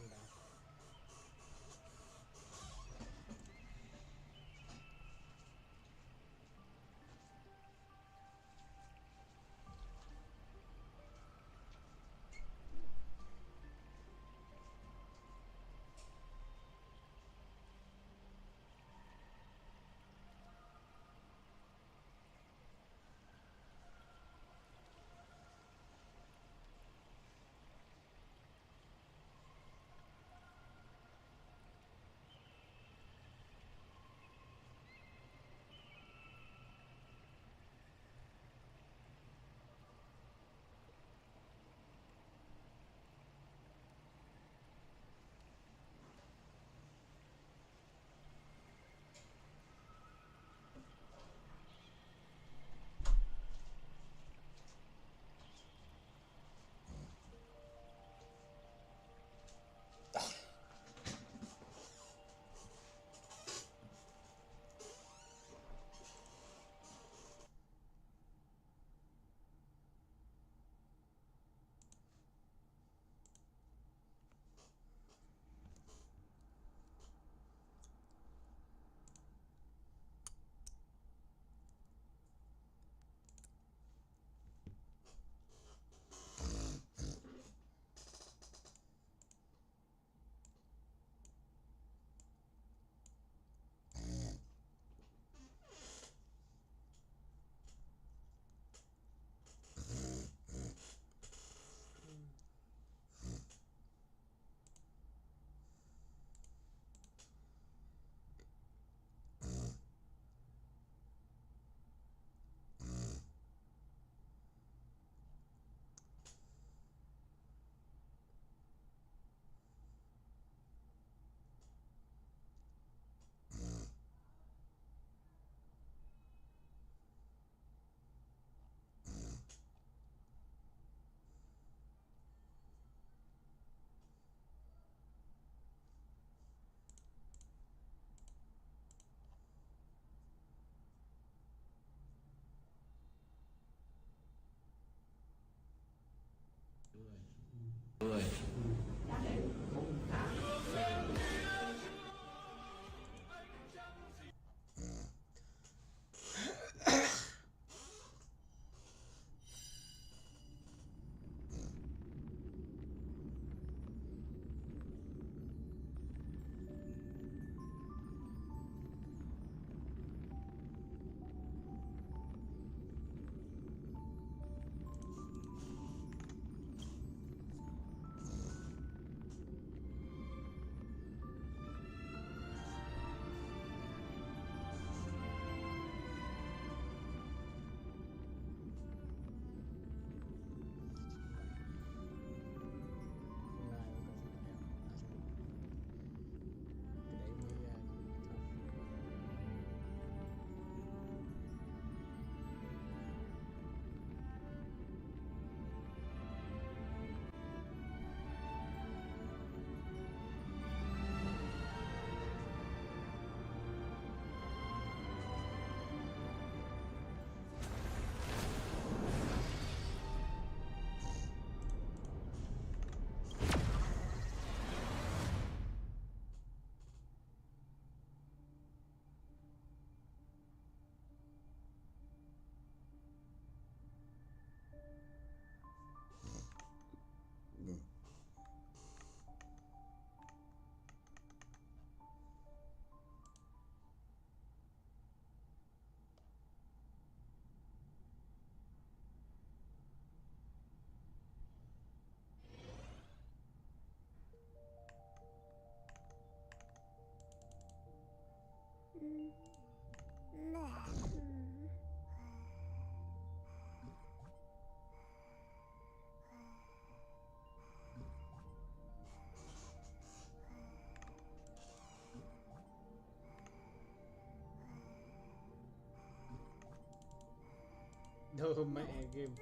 Đâu mẹ game.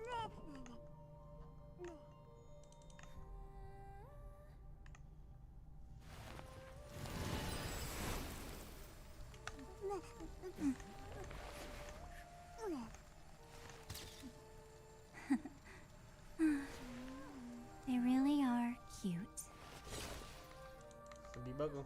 They really are cute. Bị bug không?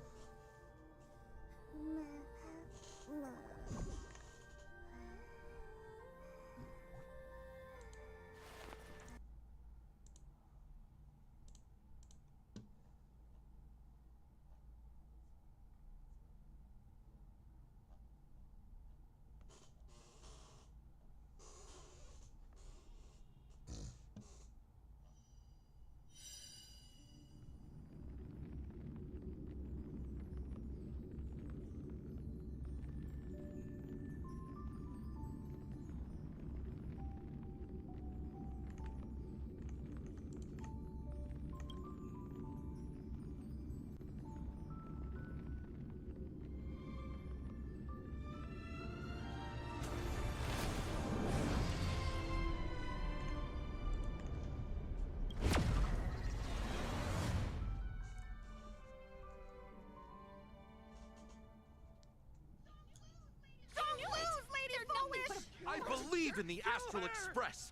I believe in the Astral Express!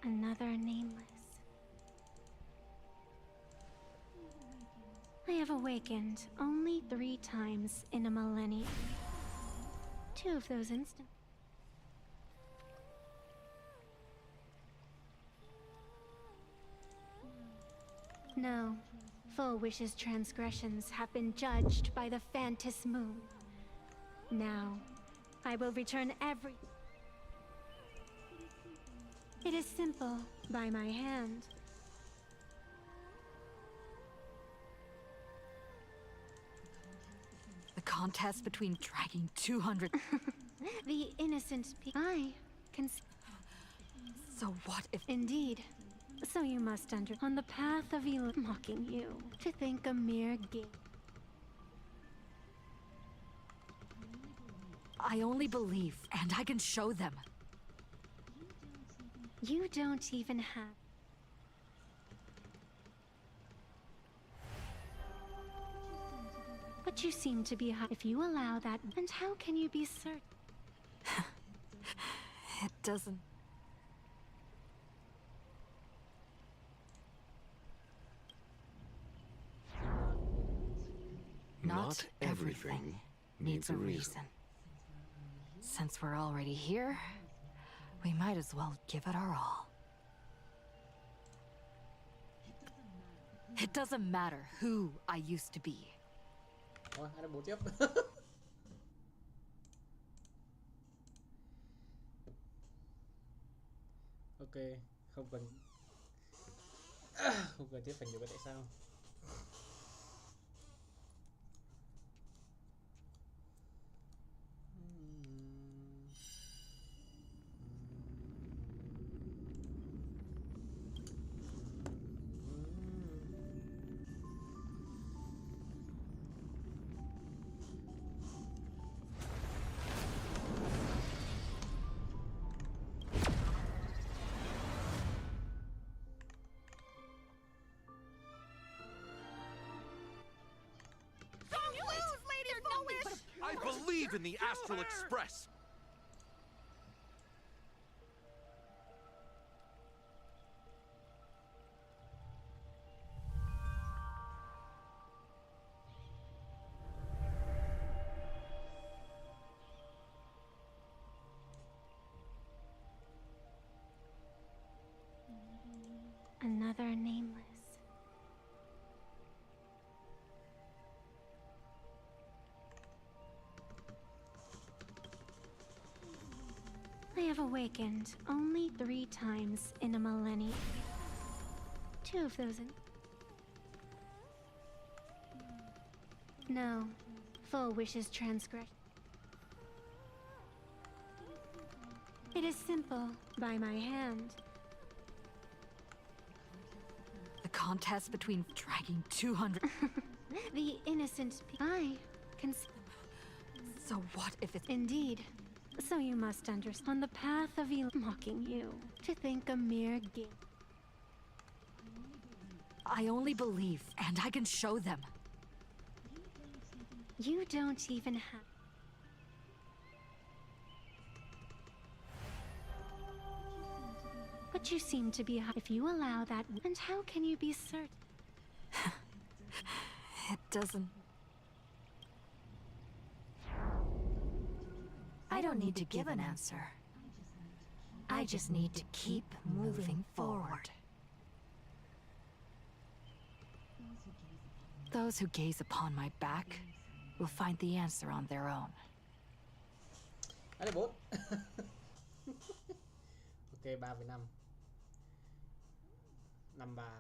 Another nameless. I have awakened only 3 times in a millennium. 2 of those instants. No. Full Wish's transgressions have been judged by the Phantus Moon. Now, I will return every... It is simple, by my hand. The contest between dragging 200... The innocent I can... So what if... Indeed. So you must on the path of evil, mocking you, to think a mere game. I only believe, and I can show them. You don't even have. But you seem to be high. If you allow that, and how can you be certain? It doesn't. Not everything needs a reason. Since we're already here, we might as well give it our all. It doesn't matter who I used to be. Oh, ada bot tiếp. Ok, không cần không cần tiếp phần nhiều cái tại sao. I believe in the Astral Express! Another nameless. I have awakened only 3 times in a millennium. 2 of those in... No. Full wishes transgress. It is simple, by my hand. The contest between dragging 200... The innocent I can... So what if it's... Indeed. So you must understand. On the path of mocking you. To think a mere game. I only believe, and I can show them. You don't even have... But you seem to be... If you allow that... And how can you be certain? It doesn't... I don't need to give an answer. I just need to keep moving forward. Those who gaze upon my back will find the answer on their own. Ada bot. Ok, 3,5. 53.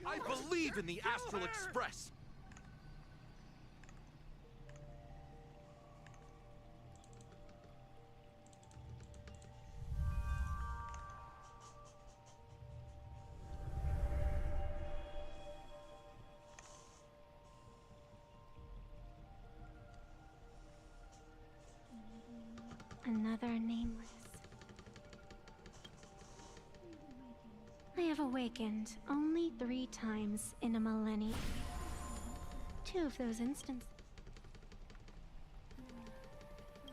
I believe in the Astral Express! Another nameless. I have awakened only 3 times in a millennium. 2 of those instances.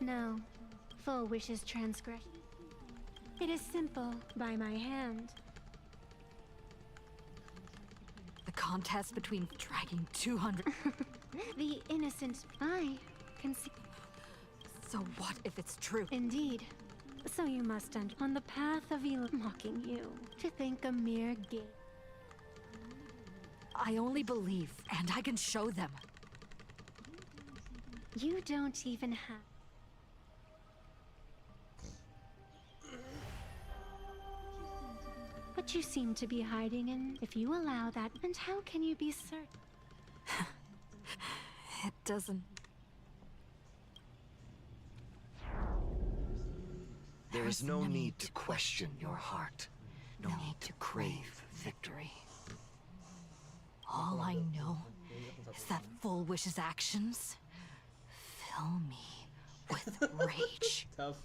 No. Full wishes transgress. It is simple, by my hand. The contest between dragging 200. The innocent I can see. So what if it's true? Indeed. So you must enter on the path of evil, mocking you to think a mere game. I only believe, and I can show them. You don't even have. But you seem to be hiding in. If you allow that, and how can you be certain? It doesn't. There is no need to question your heart. No need to crave victory. All I know is that Full Wish's actions fill me with rage. Tough.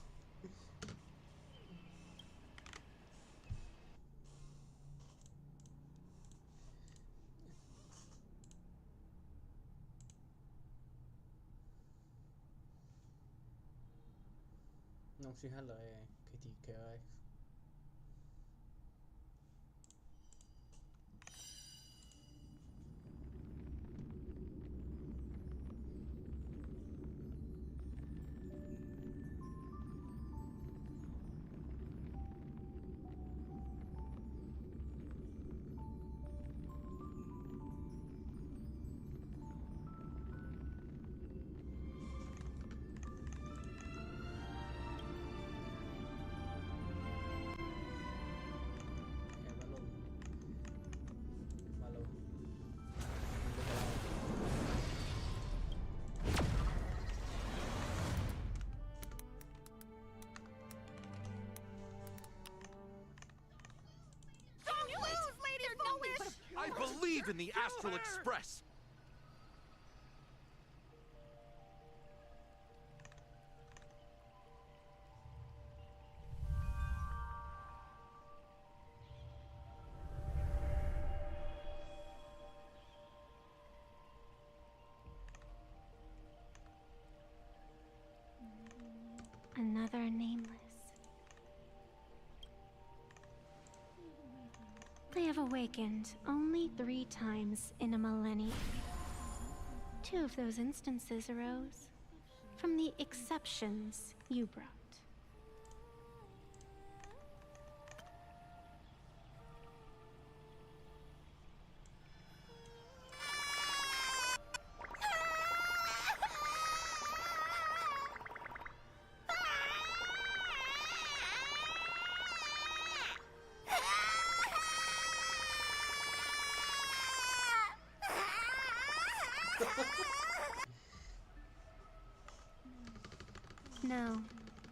Non si hát lời cái gì kìa ơi. I believe in the Astral Express! Another nameless. They have awakened only 3 times in a millennium. 2 of those instances arose from the exceptions you brought. No,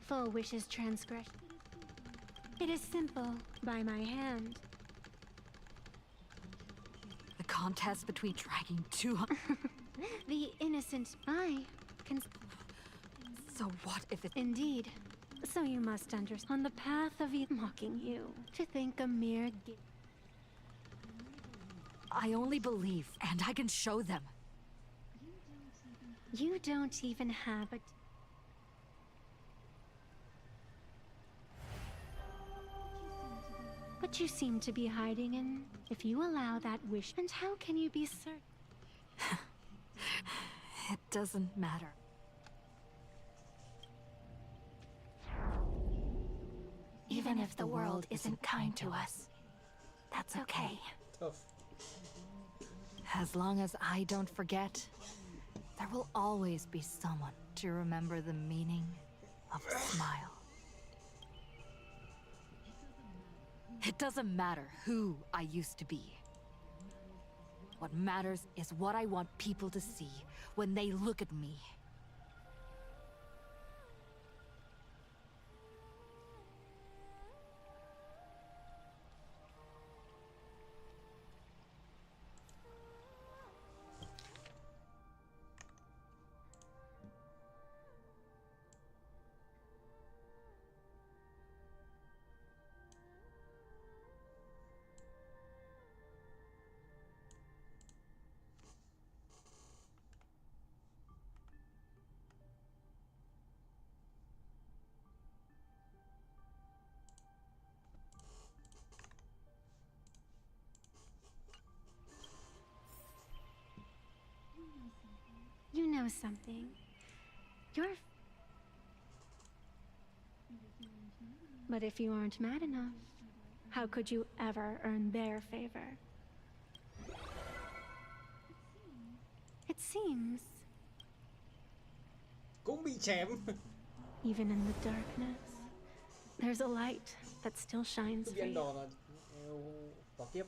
Full Wish's transgression. It is simple, by my hand. The contest between dragging 200. The innocent I can. So what if it's indeed? So you must understand on the path of mocking you to think a mere game. I only believe, and I can show them. You don't even have a. But you seem to be hiding in. If you allow that wish, and how can you be certain? It doesn't matter. Even if the world isn't kind to us, that's okay. Tough. As long as I don't forget, there will always be someone to remember the meaning of a smile. It doesn't matter who I used to be. What matters is what I want people to see when they look at me. know something? You're... But if you aren't mad enough, how could you ever earn their favor? It seems, Cũng bị chém. even in the darkness, there's a light that still shines for Viên you. đỏ là tỏ tiếp.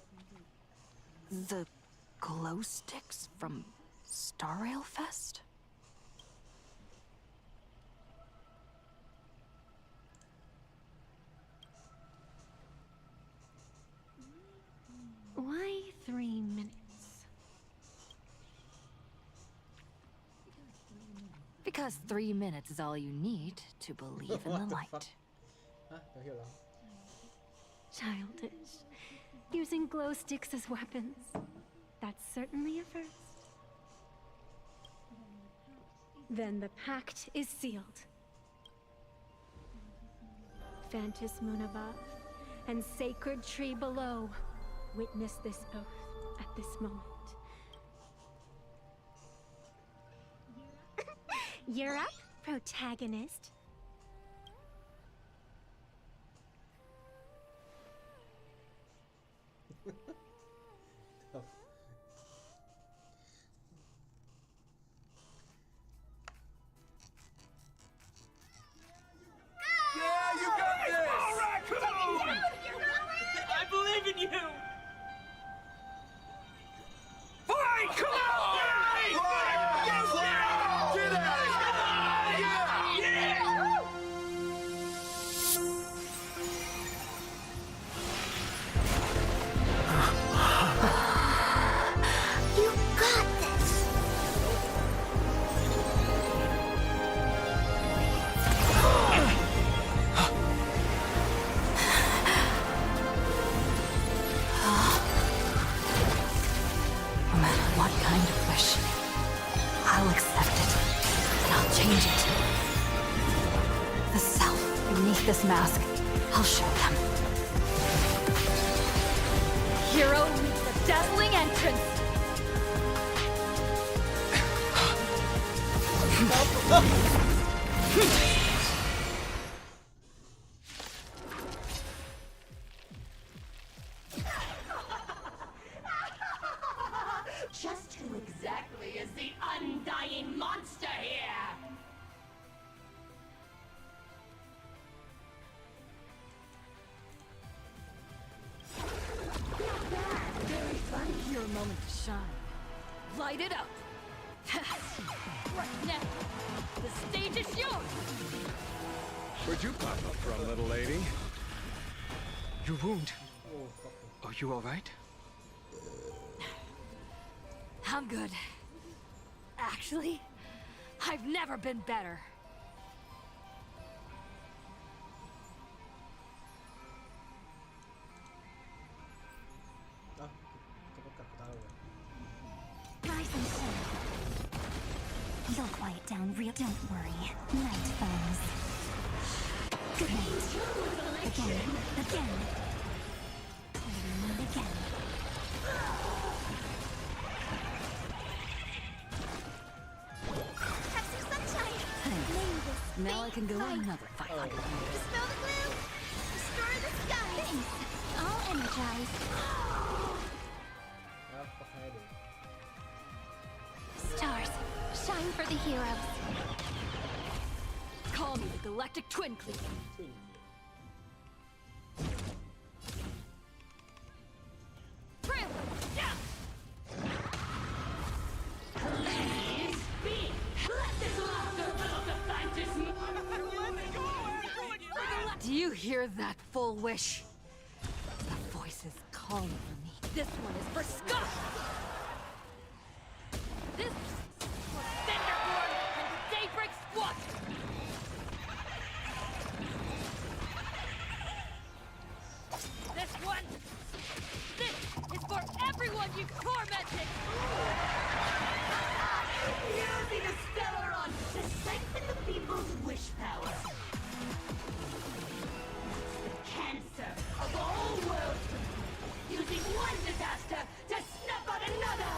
The glow sticks from Star Rail Fest? Why 3 minutes? Because 3 minutes is all you need to believe in the light. Hả? Tớ hiểu lắm. Childish. Using glow sticks as weapons. That's certainly a first. Then the pact is sealed. Fantis Moon above and sacred tree below. Witness this oath at this moment. You're up, protagonist. Yeah, you got this! I believe in you! Fine, come on! Get out of here! Yeah! You got this! No matter what kind of wish, I'll accept it, and I'll change it. The self beneath this mask, I'll show them. Hero meets a dazzling entrance. Just who exactly is the undying monster here? Very funny. Your moment to shine. Light it up. Right now, the stage is yours. Where'd you pop up from, little lady? Your wound. Are you all right? I'm good. Actually, I've never been better. Rise and shine. You'll quiet down real. Don't worry. Night falls. Good night. Again. Again. And again. Have some sunshine. Now I can go another 500 years. Smell the glue. Restore the sky. Thanks. I'll energize. Stars, shine for the heroes. Call me the Galactic Twin Cleaver. Thrill! Yeah! Please speak. Let this laughter fill the fantasy. Do you hear that, full wish? The voice is calling for me. This one is for Scott! This is for Cinderborn and Daybreak Squad! This one! This is for everyone you tormented! Using a Stellaron to strengthen the people's wish power. The cancer of all worlds. Using one disaster to snuff out another.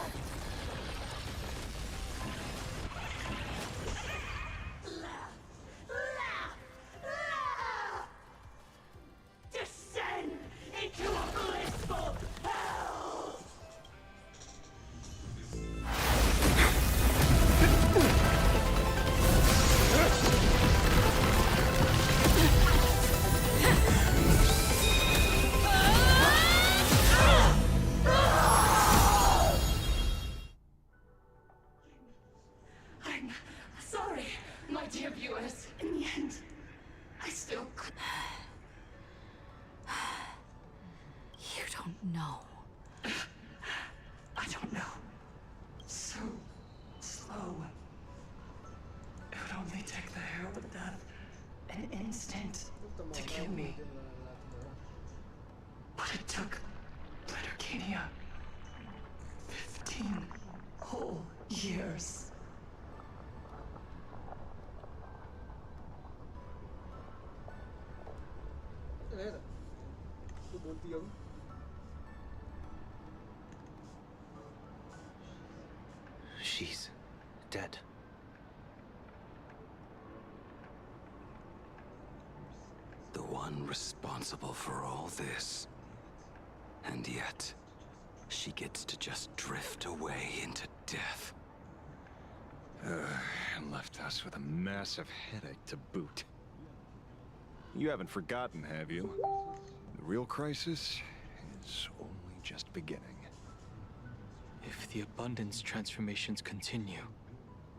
don't know. I don't know. So slow. It would only take the herald of death an instant to kill me. But it took Lettercadia 15 whole years. She's dead. The one responsible for all this. And yet, she gets to just drift away into death. And left us with a massive headache to boot. You haven't forgotten, have you? The real crisis is only just beginning. If the abundance transformations continue,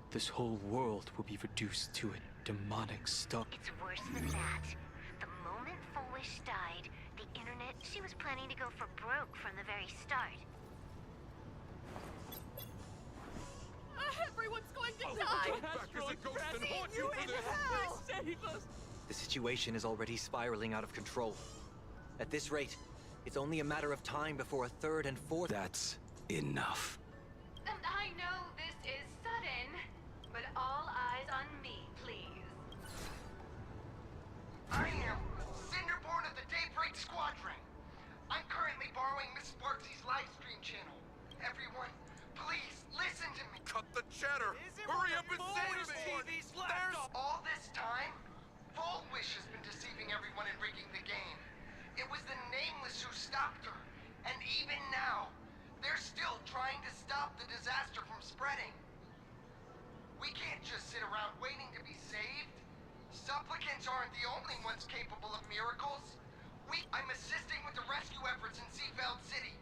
this whole world will be reduced to a demonic stuff. It's worse than that. The moment Fullwish died, the internet, she was planning to go for broke from the very start. Everyone's going to die! The situation is already spiraling out of control. At this rate, it's only a matter of time before a third and fourth... That's enough. And I know this is sudden, but all eyes on me, please. I am Cinderborn of the Daybreak Squadron. I'm currently borrowing Miss Sparksy's live stream channel. Everyone, please listen to me. Cut the chatter! Hurry up and say to me! There's all this time, Fullwish has been deceiving everyone and rigging the game. It was the Nameless who stopped her, and even now, they're still trying to stop the disaster from spreading. We can't just sit around waiting to be saved. Supplicants aren't the only ones capable of miracles. I'm assisting with the rescue efforts in Seafeld City.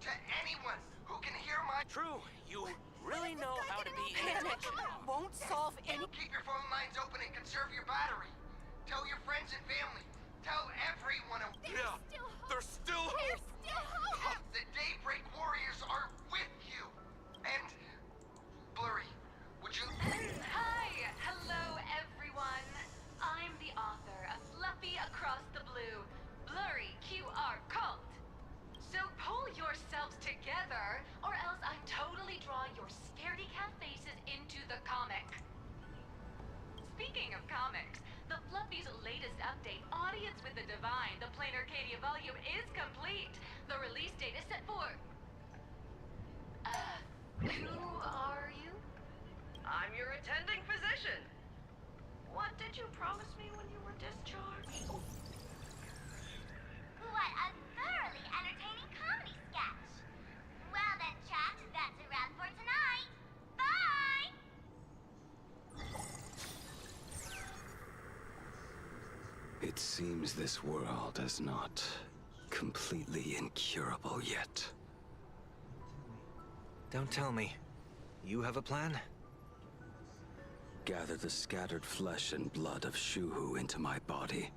To anyone who can hear my... True, you really know how to be... Panic won't solve any... Keep your phone lines open and conserve your battery. Tell your friends and family. Tell everyone... There's still hope! The Daybreak Warriors are with you. And... Blurry, would you... Hi! Hello, everyone. I'm the author of Fluffy Across the Blue, Blurry QR Cult. So pull yourselves together, or else I'm totally drawing your scaredy cat faces into the comic. Speaking of comics, the Fluffy's latest update, Audience with the Divine, the Plain Arcadia volume, is complete. The release date is set for... who are you? I'm your attending physician. What did you promise me when you were discharged? What a thoroughly entertaining comedy sketch. Well then, chat, that's a wrap for tonight. Bye! It seems this world is not completely incurable yet. Don't tell me. You have a plan? Gather the scattered flesh and blood of Shuhu into my body,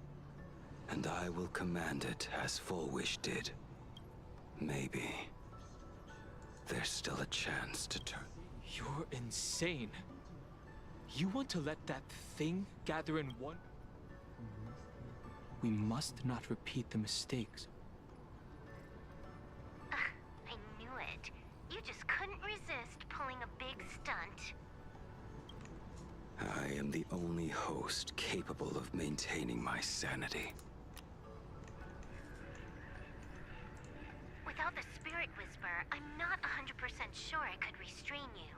and I will command it as Fullwish did. Maybe there's still a chance to turn. You're insane. You want to let that thing gather in one? We must not repeat the mistakes. I knew it. You just couldn't resist pulling a big stunt. I am the only host capable of maintaining my sanity. Without the Spirit Whisper, I'm not 100% sure I could restrain you.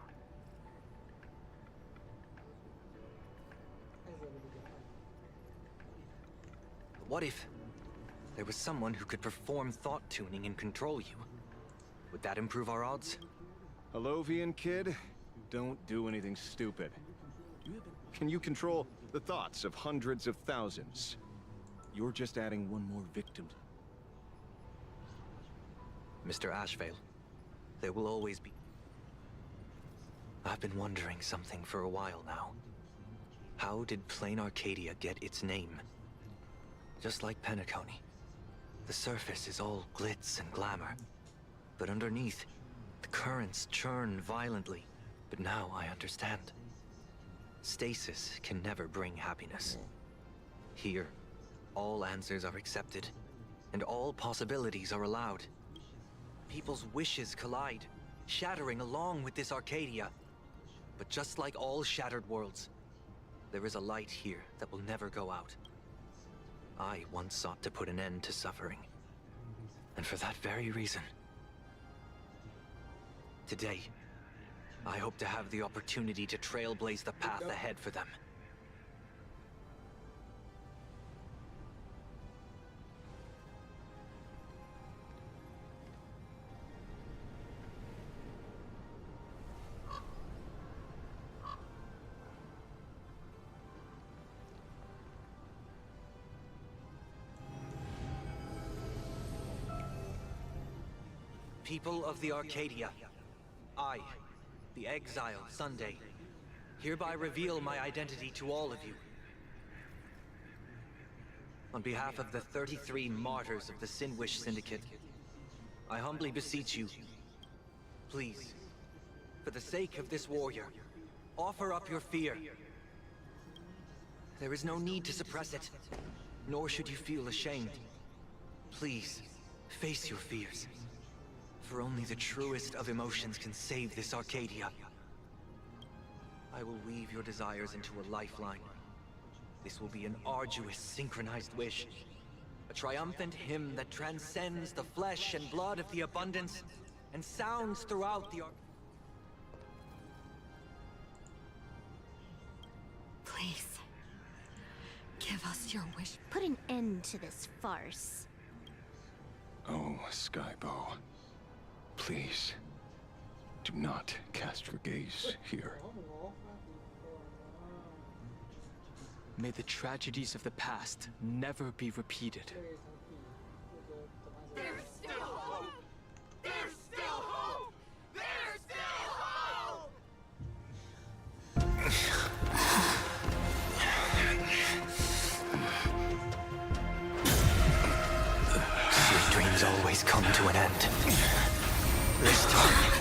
What if there was someone who could perform thought tuning and control you? Would that improve our odds? Alovian kid, don't do anything stupid. Can you control the thoughts of hundreds of thousands? You're just adding one more victim. Mr. Ashvale, there will always be... I've been wondering something for a while now. How did Plain Arcadia get its name? Just like Penacony, The surface is all glitz and glamour, but underneath, the currents churn violently. But now I understand. Stasis can never bring happiness. Here, all answers are accepted, and all possibilities are allowed. People's wishes collide, shattering along with this Arcadia. But just like all shattered worlds, there is a light here that will never go out. I once sought to put an end to suffering. And for that very reason, today, I hope to have the opportunity to trailblaze the path ahead for them. People of the Arcadia, I, the exile Sunday, hereby reveal my identity to all of you. On behalf of the 33 martyrs of the Sinwish Syndicate, I humbly beseech you, please, for the sake of this warrior, offer up your fear. There is no need to suppress it, nor should you feel ashamed. Please, face your fears. For only the truest of emotions can save this Arcadia. I will weave your desires into a lifeline. This will be an arduous, synchronized wish. A triumphant hymn that transcends the flesh and blood of the abundance and sounds throughout the Please, give us your wish. Put an end to this farce. Oh, Skybow. Please, do not cast your gaze here. May the tragedies of the past never be repeated. There's still hope! There's still hope! There's still hope! Your dreams always come to an end. This time,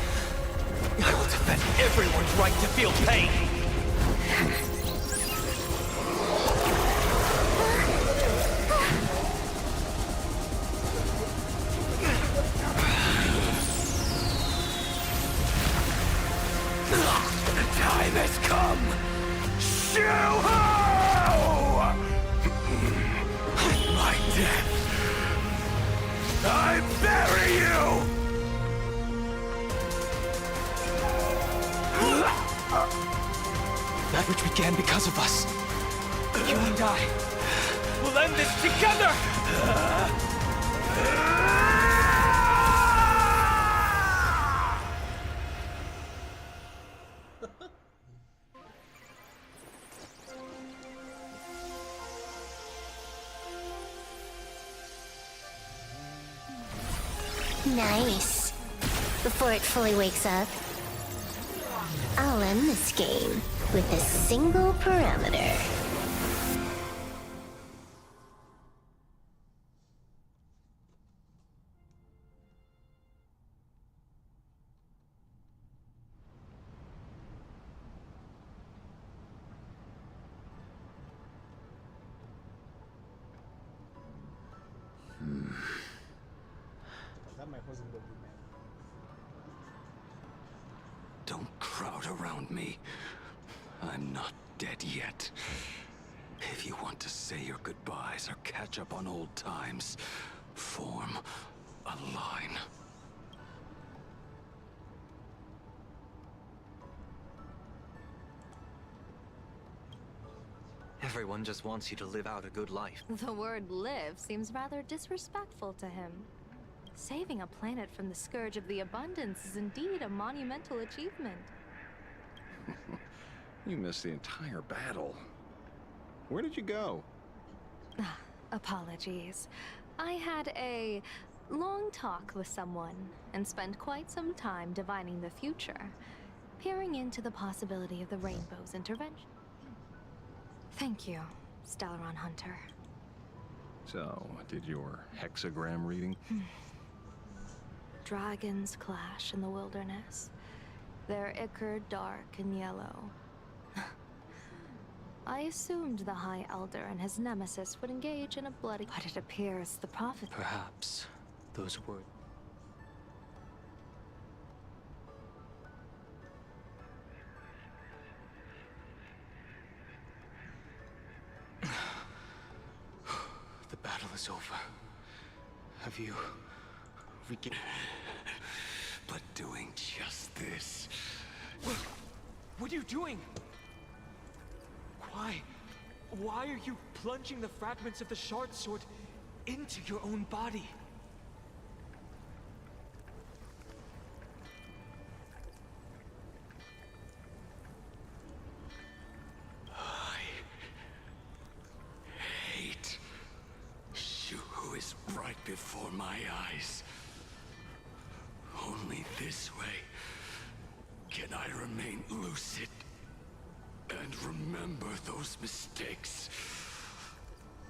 I will defend everyone's right to feel pain! The time has come! Shuho! In my death, I bury you! That which began because of us. You and I will end this together! Nice. Before it fully wakes up, I'll end this game with a single parameter. Don't crowd around me. I'm not dead yet. If you want to say your goodbyes or catch up on old times, form a line. Everyone just wants you to live out a good life. The word live seems rather disrespectful to him. Saving a planet from the scourge of the abundance is indeed a monumental achievement. You missed the entire battle. Where did you go? Apologies. I had a long talk with someone and spent quite some time divining the future, peering into the possibility of the Rainbow's intervention. Thank you, Stellaron Hunter. So, did your hexagram reading? Dragons clash in the wilderness. Their ichor dark and yellow. I assumed the High Elder and his nemesis would engage in a bloody... But it appears the prophet... Perhaps those words... The battle is over. Have you... But doing just this... What are you doing? Why? Why are you plunging the fragments of the shard sword into your own body? I hate Shuhu is right before my eyes. Only this way can I remain lucid and remember those mistakes.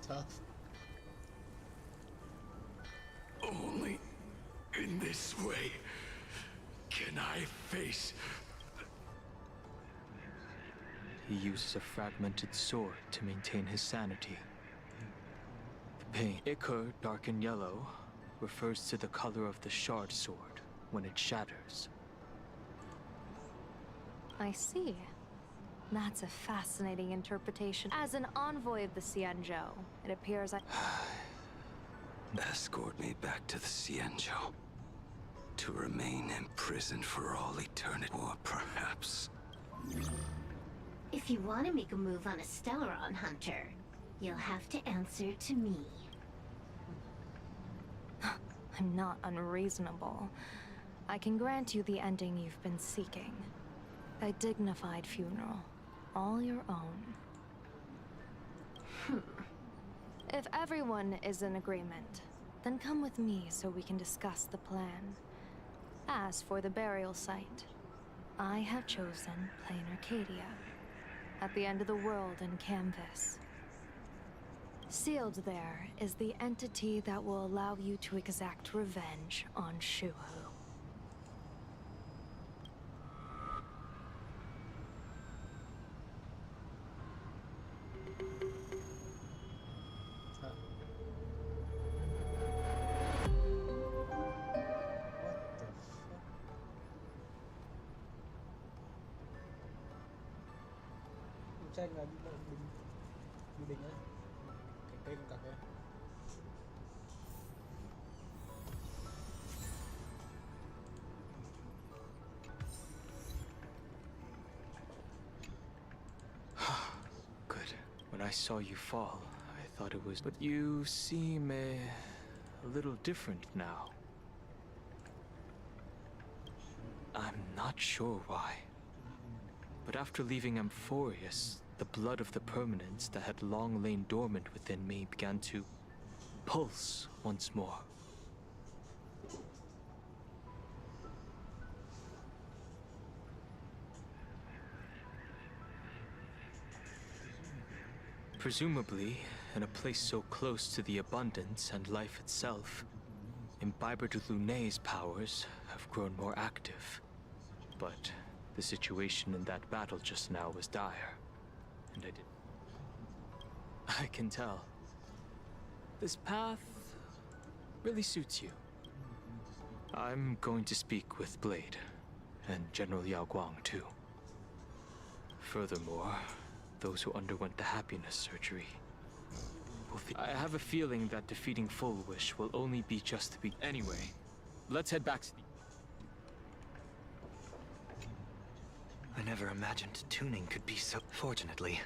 Tough. Only in this way can I face... He uses a fragmented sword to maintain his sanity. The pain, ichor, dark and yellow, refers to the color of the shard sword when it shatters. I see. That's a fascinating interpretation. As an envoy of the Xianzhou, it appears I... Escort me back to the Xianzhou. To remain imprisoned for all eternity, or perhaps... If you want to make a move on a Stellaron hunter, you'll have to answer to me. I'm not unreasonable. I can grant you the ending you've been seeking. A dignified funeral. All your own. If everyone is in agreement, then come with me so we can discuss the plan. As for the burial site, I have chosen Plain Arcadia, at the end of the world in Canvas. Sealed there is the entity that will allow you to exact revenge on Shuhu. Tranh là bị đình ấy, cái cây con cặc ấy. Good. When I saw you fall, I thought it was... But you seem a little different now. I'm not sure why. But after leaving Amphorius, the blood of the permanence that had long lain dormant within me began to pulse once more. Presumably, in a place so close to the abundance and life itself, Imbiber de Lunay's powers have grown more active. But the situation in that battle just now was dire, and I can tell. This path really suits you. I'm going to speak with Blade, and General Yao Guang too. Furthermore, those who underwent the happiness surgery. I have a feeling that defeating Full Wish will only be just the beginning. Anyway, let's head back to the... I never imagined tuning could be so... Fortunately,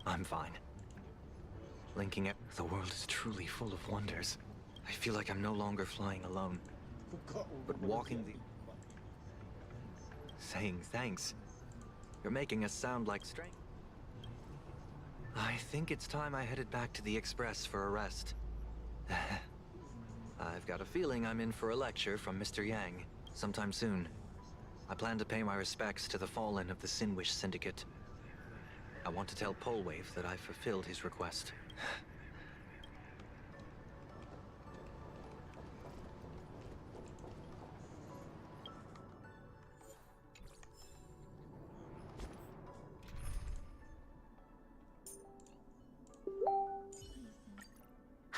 I'm fine. Linking it, the world is truly full of wonders. I feel like I'm no longer flying alone, but walking the... Saying thanks. You're making us sound like strangers. I think it's time I headed back to the Express for a rest. I've got a feeling I'm in for a lecture from Mr. Yang sometime soon. I plan to pay my respects to the fallen of the Sinwish Syndicate. I want to tell Polwave that I've fulfilled his request.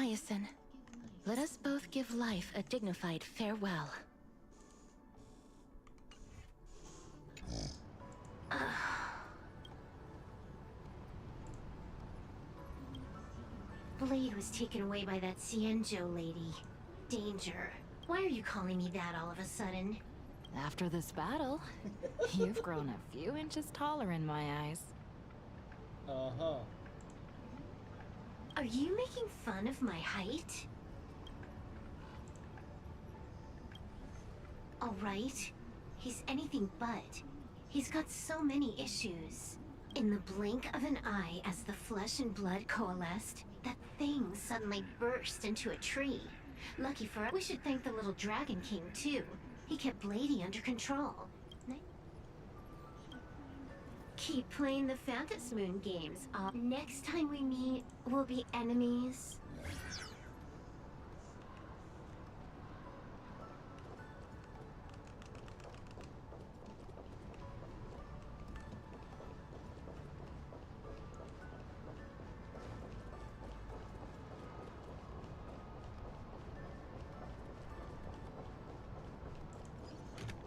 Hyacinth, let us both give life a dignified farewell. Blade was taken away by that Cienjo lady. Danger. Why are you calling me that all of a sudden? After this battle, you've grown a few inches taller in my eyes. Uh-huh. Are you making fun of my height? All right. He's anything but. He's got so many issues. In the blink of an eye, as the flesh and blood coalesced, that thing suddenly burst into a tree. Lucky for us, we should thank the little Dragon King, too. He kept Blady under control. Keep playing the Phantasy Moon games. Next time we meet, we'll be enemies.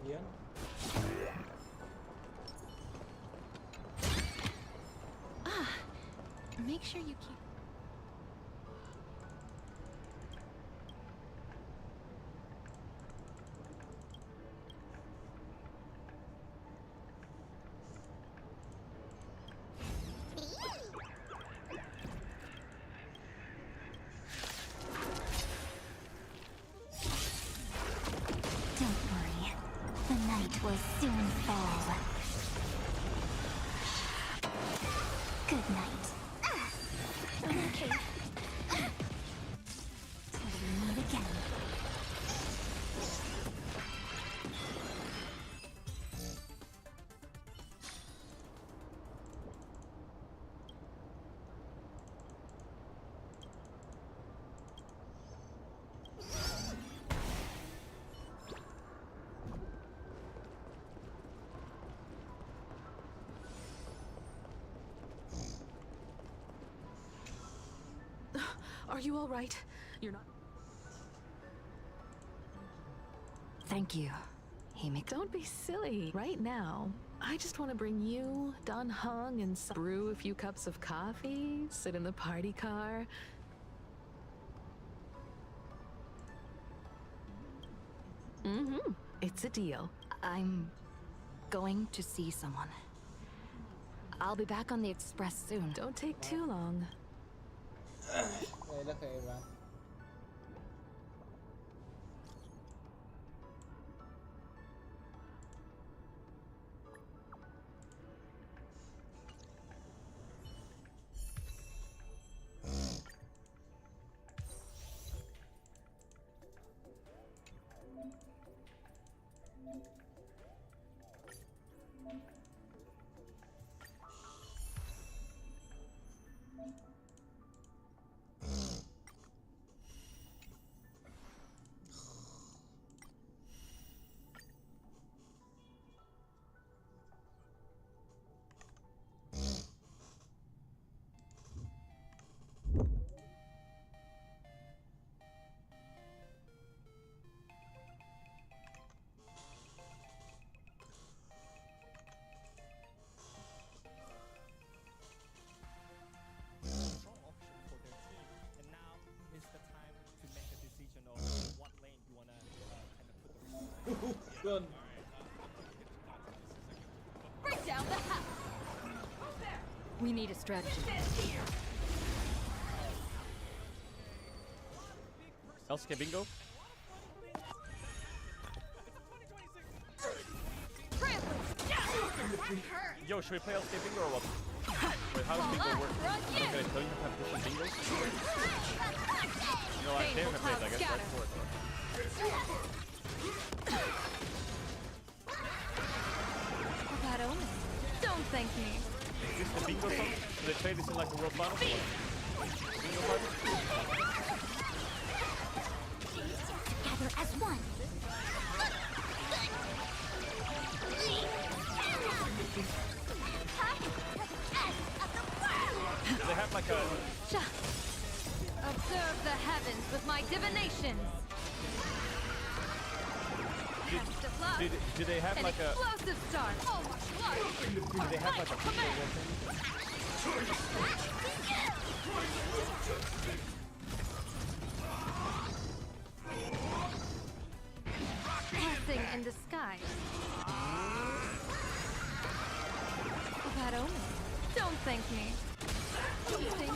Ian? Make sure you keep... Don't worry. The night will soon fall. Good night. I'm okay. Till we meet again. Are you all right? You're not... Thank you, Himiko. Don't be silly. Right now, I just want to bring you, Dan Heng, and brew a few cups of coffee, sit in the party car. Mm-hmm. It's a deal. I'm going to see someone. I'll be back on the express soon. Don't take too long. Đây là cái bạn. Good. Bring down the house! We need a strategy. LSK bingo? Yo, should we play LSK bingo or what? Wait, how does bingo work? I'm gonna tell you how to play bingos? No, I think I played, I guess, right before it. Bad omen. Don't thank me. Is this the bingo song? Do they play this in like a world final? Bingo party? Together as one. Do they have like a... Observe the heavens with my divinations. Cast of love. Did they have An like a... explosive start. Oh my Did they have like a bingo thing? Blessing in disguise. Bad omen. Don't thank me. Don't think.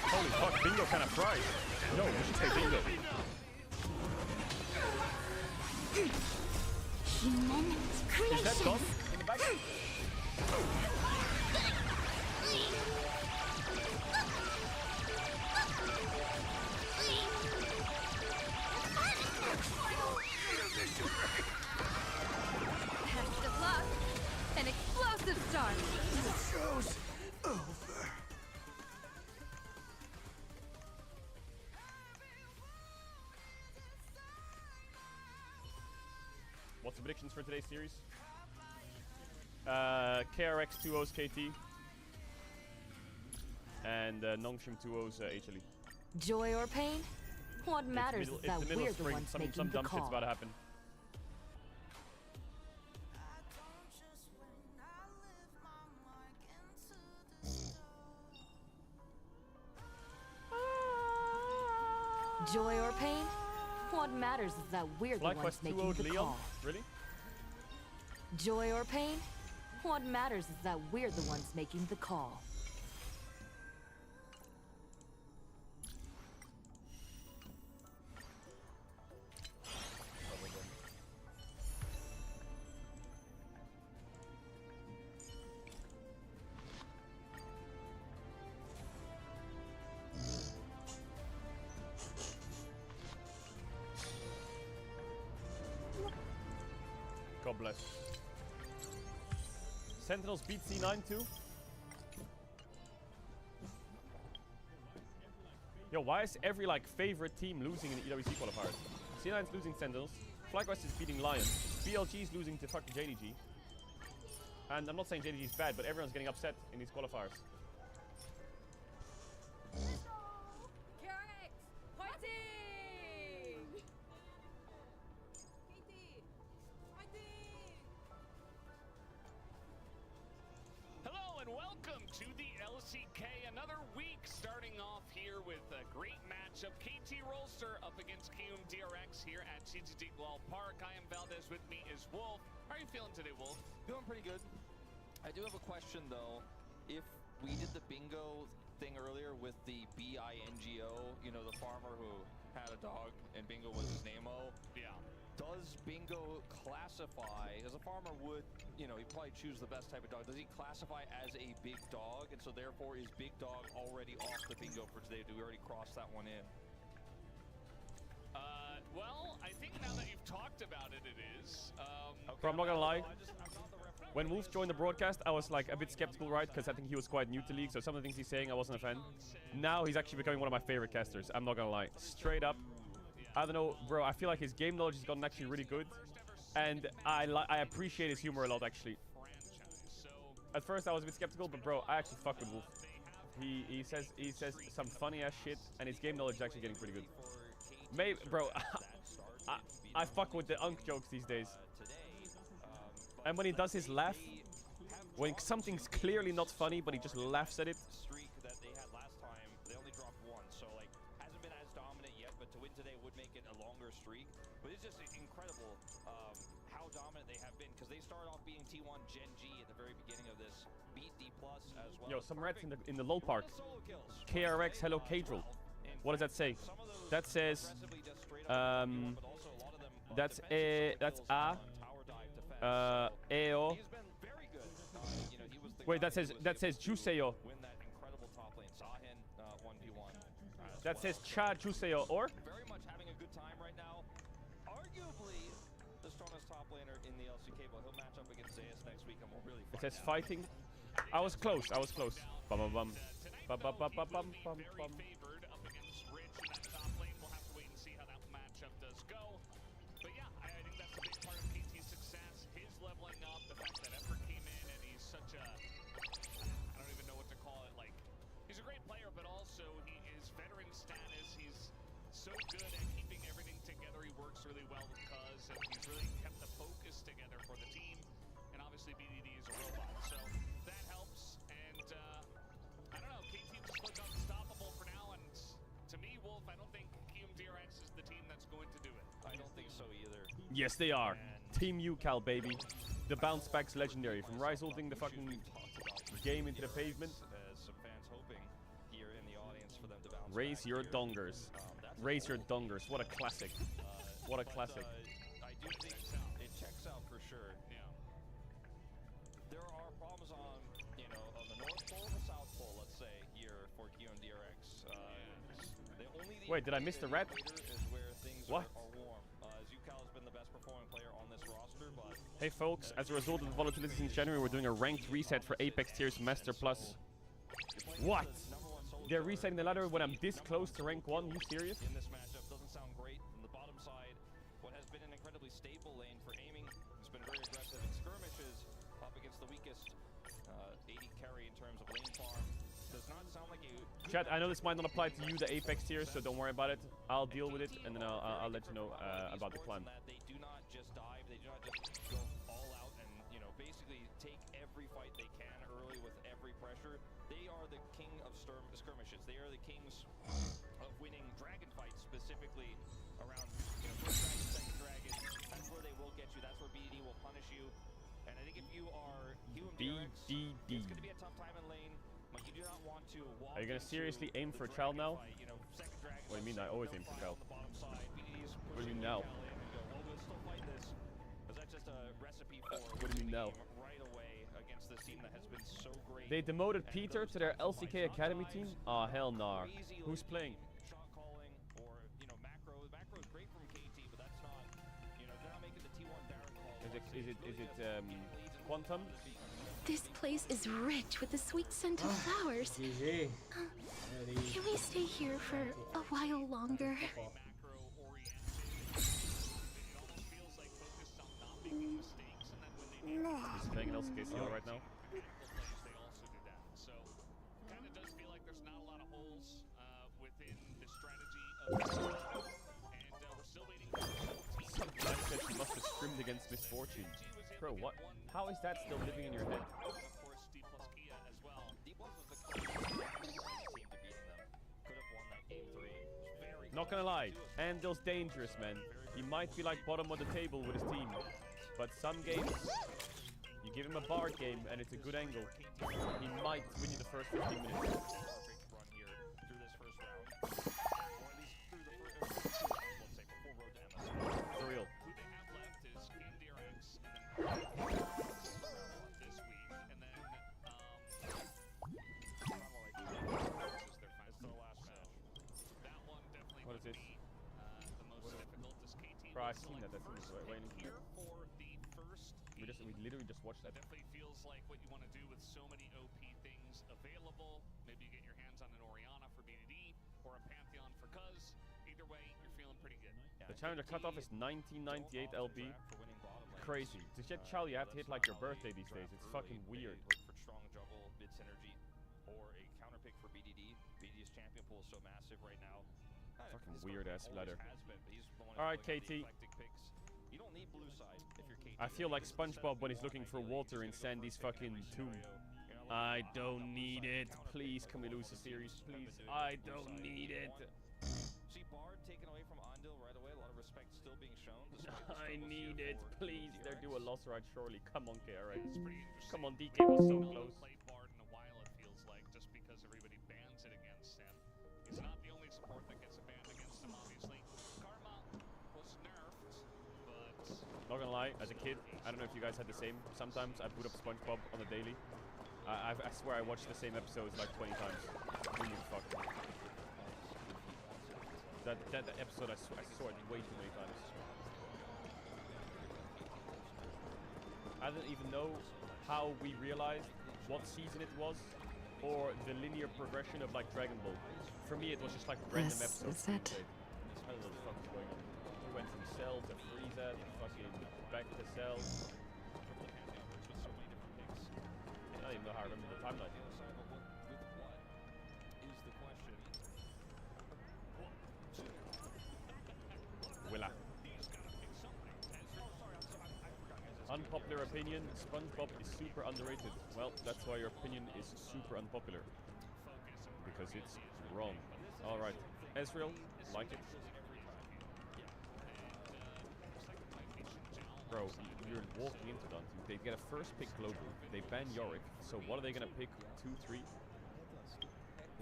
Holy fuck, bingo kind of fried. No, we should say bingo. Human Is that gone? In the back? Test of luck. An explosive start. The show's over. What's the predictions for today's series? KRX 2-0's KT. And Nongshim 2-0's HLE. Joy or pain? What matters is It's that the middle we're of the spring. ones Some making the dumb shit's call. about to happen. Joy or pain? What matters is that we're the ones FlyQuest making 2-0'd the Leon? call. Really? Joy or pain? What matters is that we're the ones making the call. God bless. Sentinels beat C9 too? Yo, why is every like favorite team losing in the EWC qualifiers? C9's losing Sentinels, FlyQuest is beating Lion, BLG's losing to fucking JDG. And I'm not saying JDG's bad, but everyone's getting upset in these qualifiers. Hello and welcome to the LCK. Another week starting off here with a great matchup. KT Rolster up against KUM DRX here at CGD Wall Park. I am Valdez, with me is Wolf. How are you feeling today, Wolf? Feeling pretty good. I do have a question though. If we did the bingo thing earlier with the BINGO, you know, the farmer who had a dog and bingo was his name-o. Yeah. Does bingo classify, as a farmer would, you know, he'd probably choose the best type of dog. Does he classify as a big dog? And so therefore is big dog already off the bingo for today? Do we already cross that one in? Well, I think now that you've talked about it, it is. Bro, I'm not gonna lie. When Wolf joined the broadcast, I was like a bit skeptical, right? Because I think he was quite new to League, so some of the things he's saying, I wasn't a fan. Now he's actually becoming one of my favorite casters. I'm not gonna lie. Straight up. I don't know, bro. I feel like his game knowledge has gotten actually really good. And I appreciate his humor a lot, actually. At first, I was a bit skeptical, but bro, I actually fuck with Wolf. He says some funny ass shit, and his game knowledge is actually getting pretty good. Maybe, bro, I fuck with the Unk jokes these days. And when he does his laugh, when something's clearly not funny, but he just laughs at it. Streak that they had last time, they only dropped one, so like hasn't been as dominant yet, but to win today would make it a longer streak. But it's just incredible how dominant they have been, because they started off being T1 Gen G at the very beginning of this, beat D+ as well. Yo, some rats in the LOL park. KRX Hello Cadril. What does that say? That says that's A EO. Wait, that says Juseo. That says Cha Juseo or? Very much having a good time right now. Arguably the strongest top laner in the LCK, but he'll match up against Zeus next week, and we'll really It find says out. fighting. I was close. I was close. Bum bum bum. Bum bum bum bum bum bum bum. Favored up against Rich in that top lane. We'll have to wait and see how that matchup does go. But yeah, I think that's a big part of KT's success. His leveling up, the fact that Effort came in and he's such a, I don't even know what to call it. Like, he's a great player, but also he is veteran status. He's so good at keeping everything together. He works really well with Cuz, and he's really kept the focus together for the team. And obviously BDD is a robot, so that helps. And I don't know, KT just look unstoppable for now. And to me, Wolf, I don't think DRX is the team that's going to do it. I don't think so either. Yes, they are. Team UCal, baby. The bounce back's legendary. From Rise holding the fucking game into the pavement. Some fans hoping here in the audience for them to bounce Raise back your here. dongers. Raise your dongers. What a classic. What a classic. I do think it checks out for sure. Yeah. There are problems on, on the North Pole and the South Pole, let's say, here for DRX. Wait, did I miss the red? Is where things What? are warm. Zucal has been the best performing player on this roster, but Hey folks, as a result of the volatilities in January, we're doing a ranked reset for Apex Tiers Master Plus. What? They're resetting the ladder when I'm this close to rank 1? You serious? in this matchup doesn't sound great from the bottom side. What has been an incredibly stable lane for aiming has been very aggressive in skirmishes up against the weakest 80 carry in terms of lane farm. Does not sound like a Chat, I know this might not apply to you, the Apex Tiers, so don't worry about it. I'll deal with it, and then I'll let you know about the plan. They do not just dive, they do not just go all out and, basically take every fight they can early with every pressure. They are the king of skirmishes. They are the kings of winning dragon fights, specifically around, first dragon, second dragon. That's where they will get you. That's where BDD will punish you. And I think if you are DRX, it's going to be a tough time in lane. But you do not want to walk Are you gonna seriously aim for a child now? Second dragon, What do you mean? I always aim for child. on the bottom side. BDD is What do you mean now? we'll still fight this. Because that's just a recipe for What do you mean now? right away against this team that has been so great. They demoted Peter to their LCK Academy team? Aw, hell nah. Who's playing? Shot calling or macro. Macro is great from KT, but that's not they're not making the T1 Baron call. Is it Quantum? This place is rich with the sweet scent of flowers. Can we stay here for a while longer? He's playing an LCK CL right now. So, kind of does feel like there's not a lot of holes within the strategy of this battle. And we're still waiting for Some guy said she must have scrimmed against Misfortune. Bro, what? How is that still living in your head? of course, D plus Kia as well. D plus was the closest team to beating them. Could have won that game 3. Very Not gonna lie, Anvil's dangerous, man. He might be like bottom of the table with his team. But some games, you give him a Bard game and it's a good angle, he might win you the first 15 minutes. run here through this first round. Or at least through the first let's say, before road to MS. For real. Who they have left is King DRX and then this week. And then, this is their final last match. That one definitely What is would this? be the most difficult as KT. Bro, I've was seen that. That's first waiting pick here for the first We literally just watched that. definitely feels like what you want to do with so many OP things available. Maybe you get your hands on an Orianna for BDD or a Pantheon for Cuz. Either way, you're feeling pretty good. The challenger cutoff is 1998 LB. Crazy. To get Chow, you have to hit like your birthday these days. It's fucking weird. Look for strong juggle, mid synergy, or a counter pick for BDD. BDD's champion pool is so massive right now. Fucking This weird ass always ladder. has been, but he's the one Alright, who's pulling KT. out the eclectic picks. You don't need blue side if you're KT. I feel like SpongeBob when he's looking for water in Sandy's fucking tomb. I don't need it. Please, can we lose the series? Please. I don't need it. See Bard taken away from Andil right away. A lot of respect still being shown. I need it. Please. They're due a loss right, surely. Come on, KRX. It's pretty interesting. Come on, DK was so close. Played Bard in a while, it feels like, just because everybody bans it against him. He's not the only support that gets a ban against him, obviously. Karma was nerfed, but Not gonna lie, as a kid, I don't know if you guys had the same. Sometimes I boot up SpongeBob on the daily. I swear I watched the same episodes like 20 times. Really fuck. That episode I saw it way too many times. I don't even know how we realized what season it was, or the linear progression of like Dragon Ball. For me, it was just like random This episodes. is it. I don't know what the fuck is going on. We went from Cell to Frieza to fucking back to Cell. I don't even know how I remember the timeline. Willa. Unpopular opinion, SpongeBob is super underrated. Well, that's why your opinion is super unpopular. Because it's wrong. Alright. Ezreal, like it. Bro, you're walking into Dante. They get a first pick global. They ban Yorick. So what are they gonna pick? 2, 3?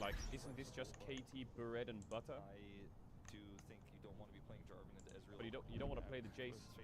Like, isn't this just KT, bread and butter? I do think you don't want to be playing Jarvan into Ezreal. But you don't want to play the Jace